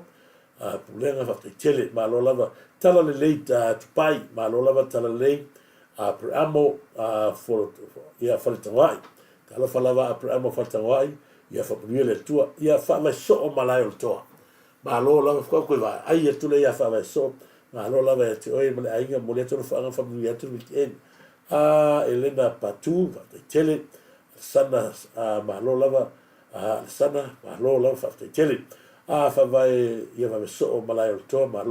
pulenga fa te tele, ma lo lava tala le lei tupai, ma lo lava tala lei, preamo ia faletawai, tala falava preamo faletawai, ia whapunia le tua, ia whawai so o malai o toa. Ma lo lava koe vai, ai e tule ia whawai so, ma lo lava e te oe male ainga, mo le tonu whaanga whapunia atu weekend. Elena Patu, te tele, sana, ma lo lava, sana, ma lo lava te tele. Whawai ia whawai so o malai o toa, ma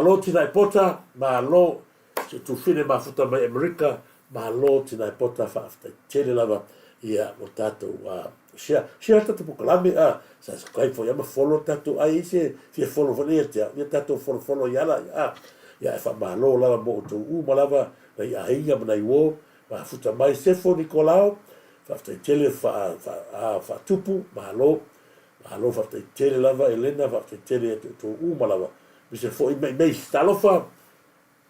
lo tina i pota, ma lo, se tu fine mafuta mai Amerika, ma lo tina i pota whawai tele lava, ia o tātou share tātou pukalami sa subscribe ia ma follow tātou ai se fia follow vani ia tātou follow iala ia e whamalo lava mo o tō malava na ia hinga mana i wō ma futa mai Sefo Nikolao whaftai tele whatupu malo whaftai tele lava Elena whaftai tele tō malava mi se fo i meis talofa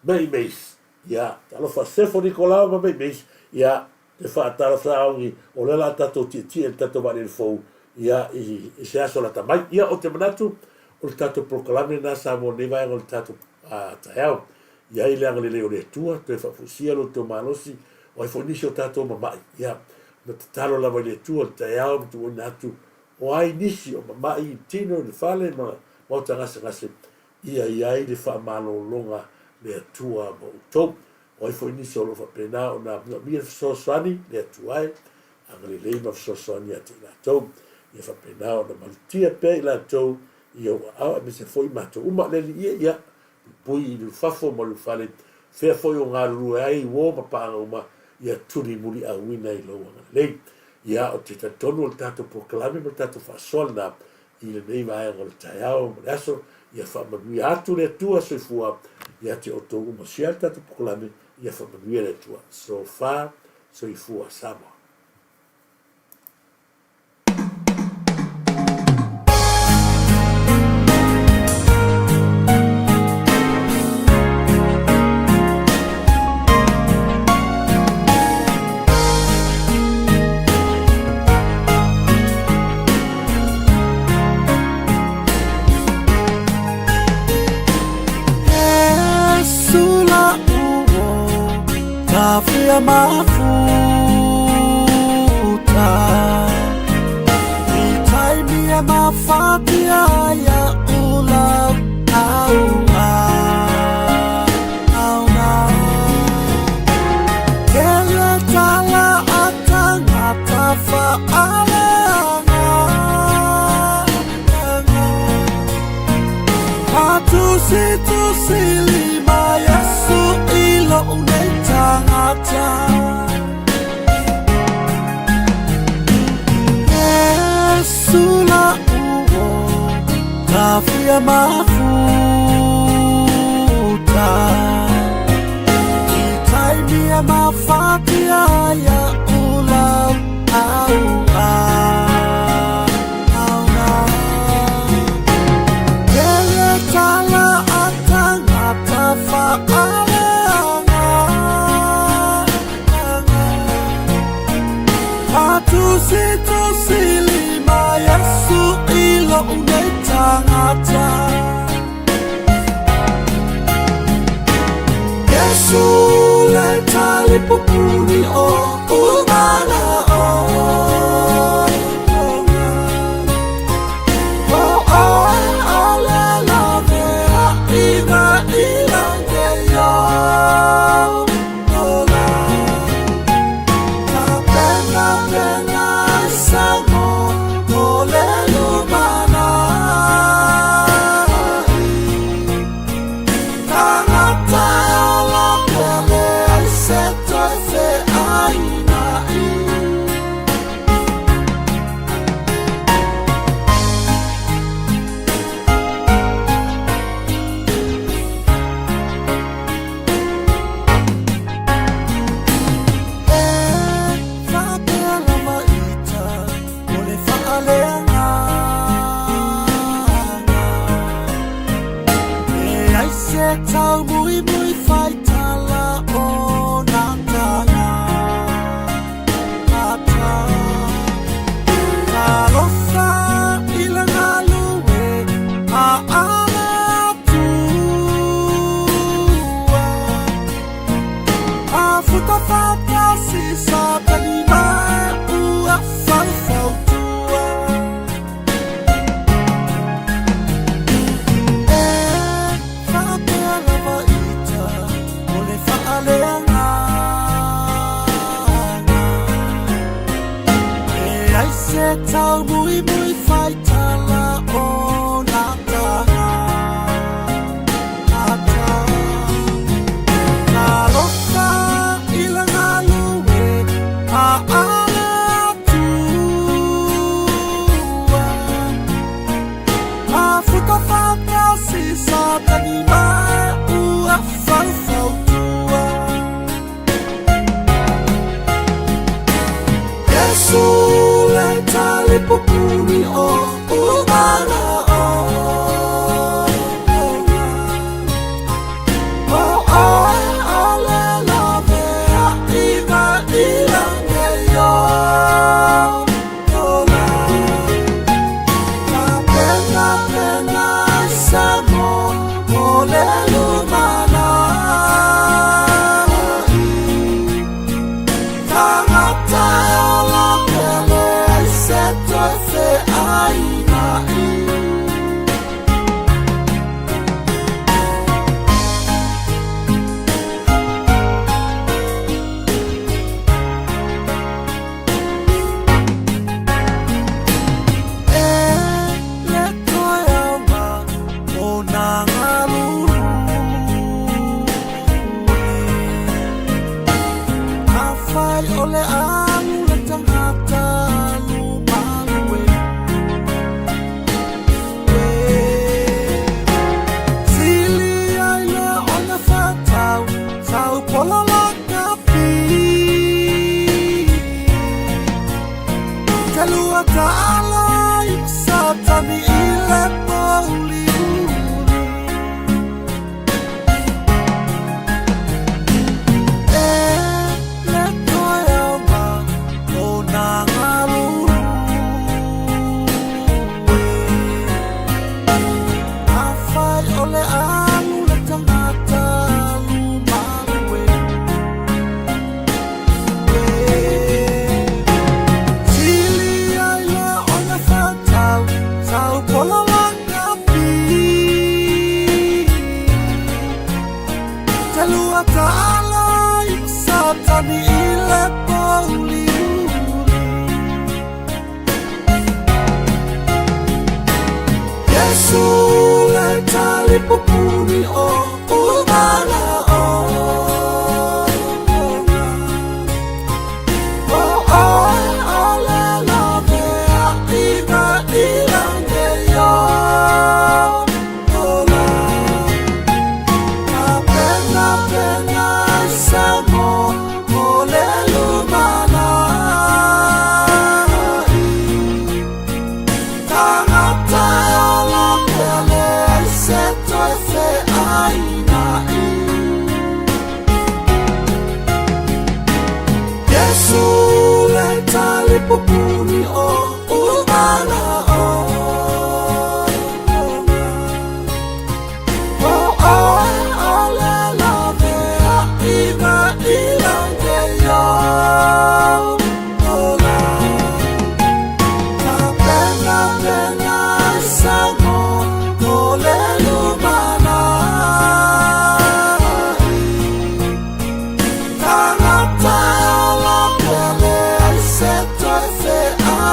meis ia talofa Sefo Nikolao ma meis ia te whaatara whaongi o lela tato ti e tato wani le fau ia i se aso la tamai ia o te manatu o le tato proklame na sa mo ne vai o le tato taeau ia i leanga le leo le tua te whafusia lo te malosi o ai fonisi o tato mamai ia na te talo la vai le tua le taeau tu o natu o ai nisi o mamai tino le fale ma o ngase ia i le wha malo longa le tua mo utou o foi ni solo fa pena ona mi so swani le tuai angli le ma so swani ati la to ia fa pena ona maltia pe la to io mi se foi mato uma le ia poi il fafo mo le fale fe foi un alu ai wo ma pa uma ia tuni muri a wina i lo le ia o te tonu il tato proclame mo tato fa solna il nei vai al taiao adesso ia fa mi atu le tua se fua ia te o to uma sia tato proclame ia whamanuia le tua. So far, so i fua Samoa. Fia mafuta itai mia mafatia ya ula auna kele tala atanga tafa aleanga tu silima Yesu ilo unetangata Yesu la uo tafia mafuta itaimia mafatia ya ula auna kele tala atanga tafa tu silima Yesu ilo unetangata Yesu le talipupuni o umana Pena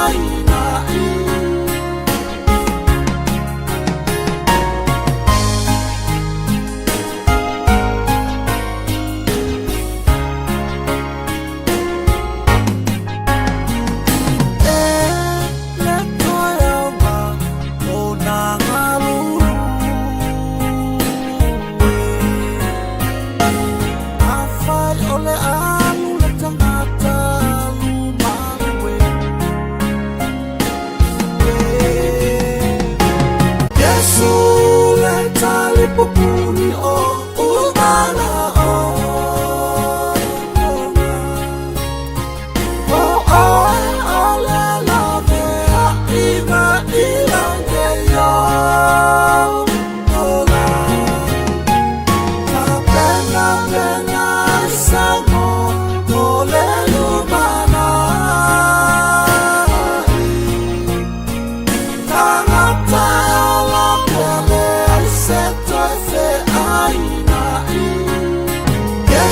I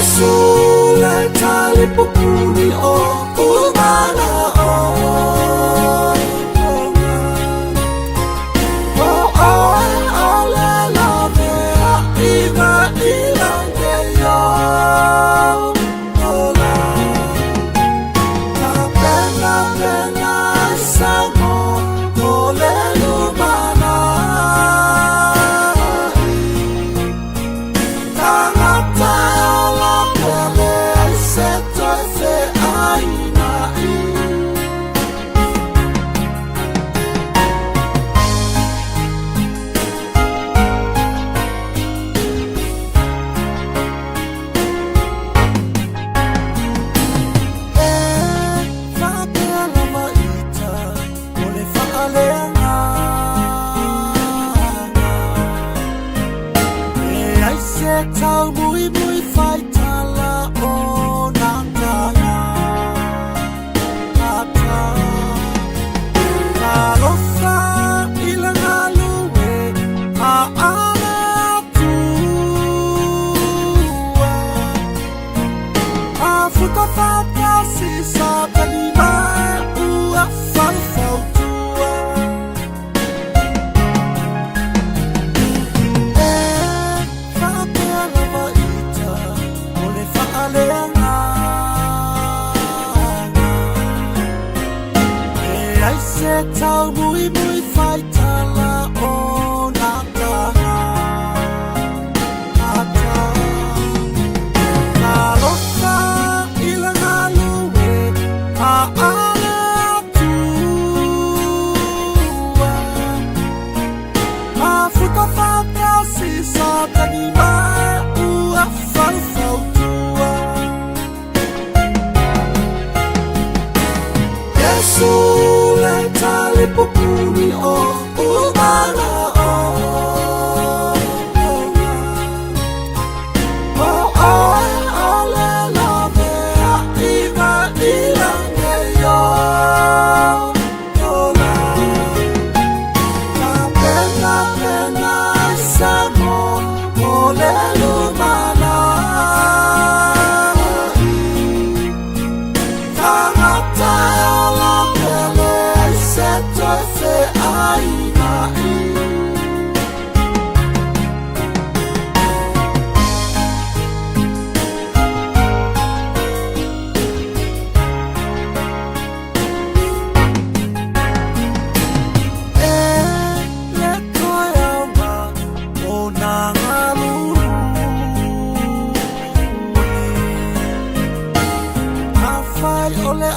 Yesu le tali pupuri o umana o. Ole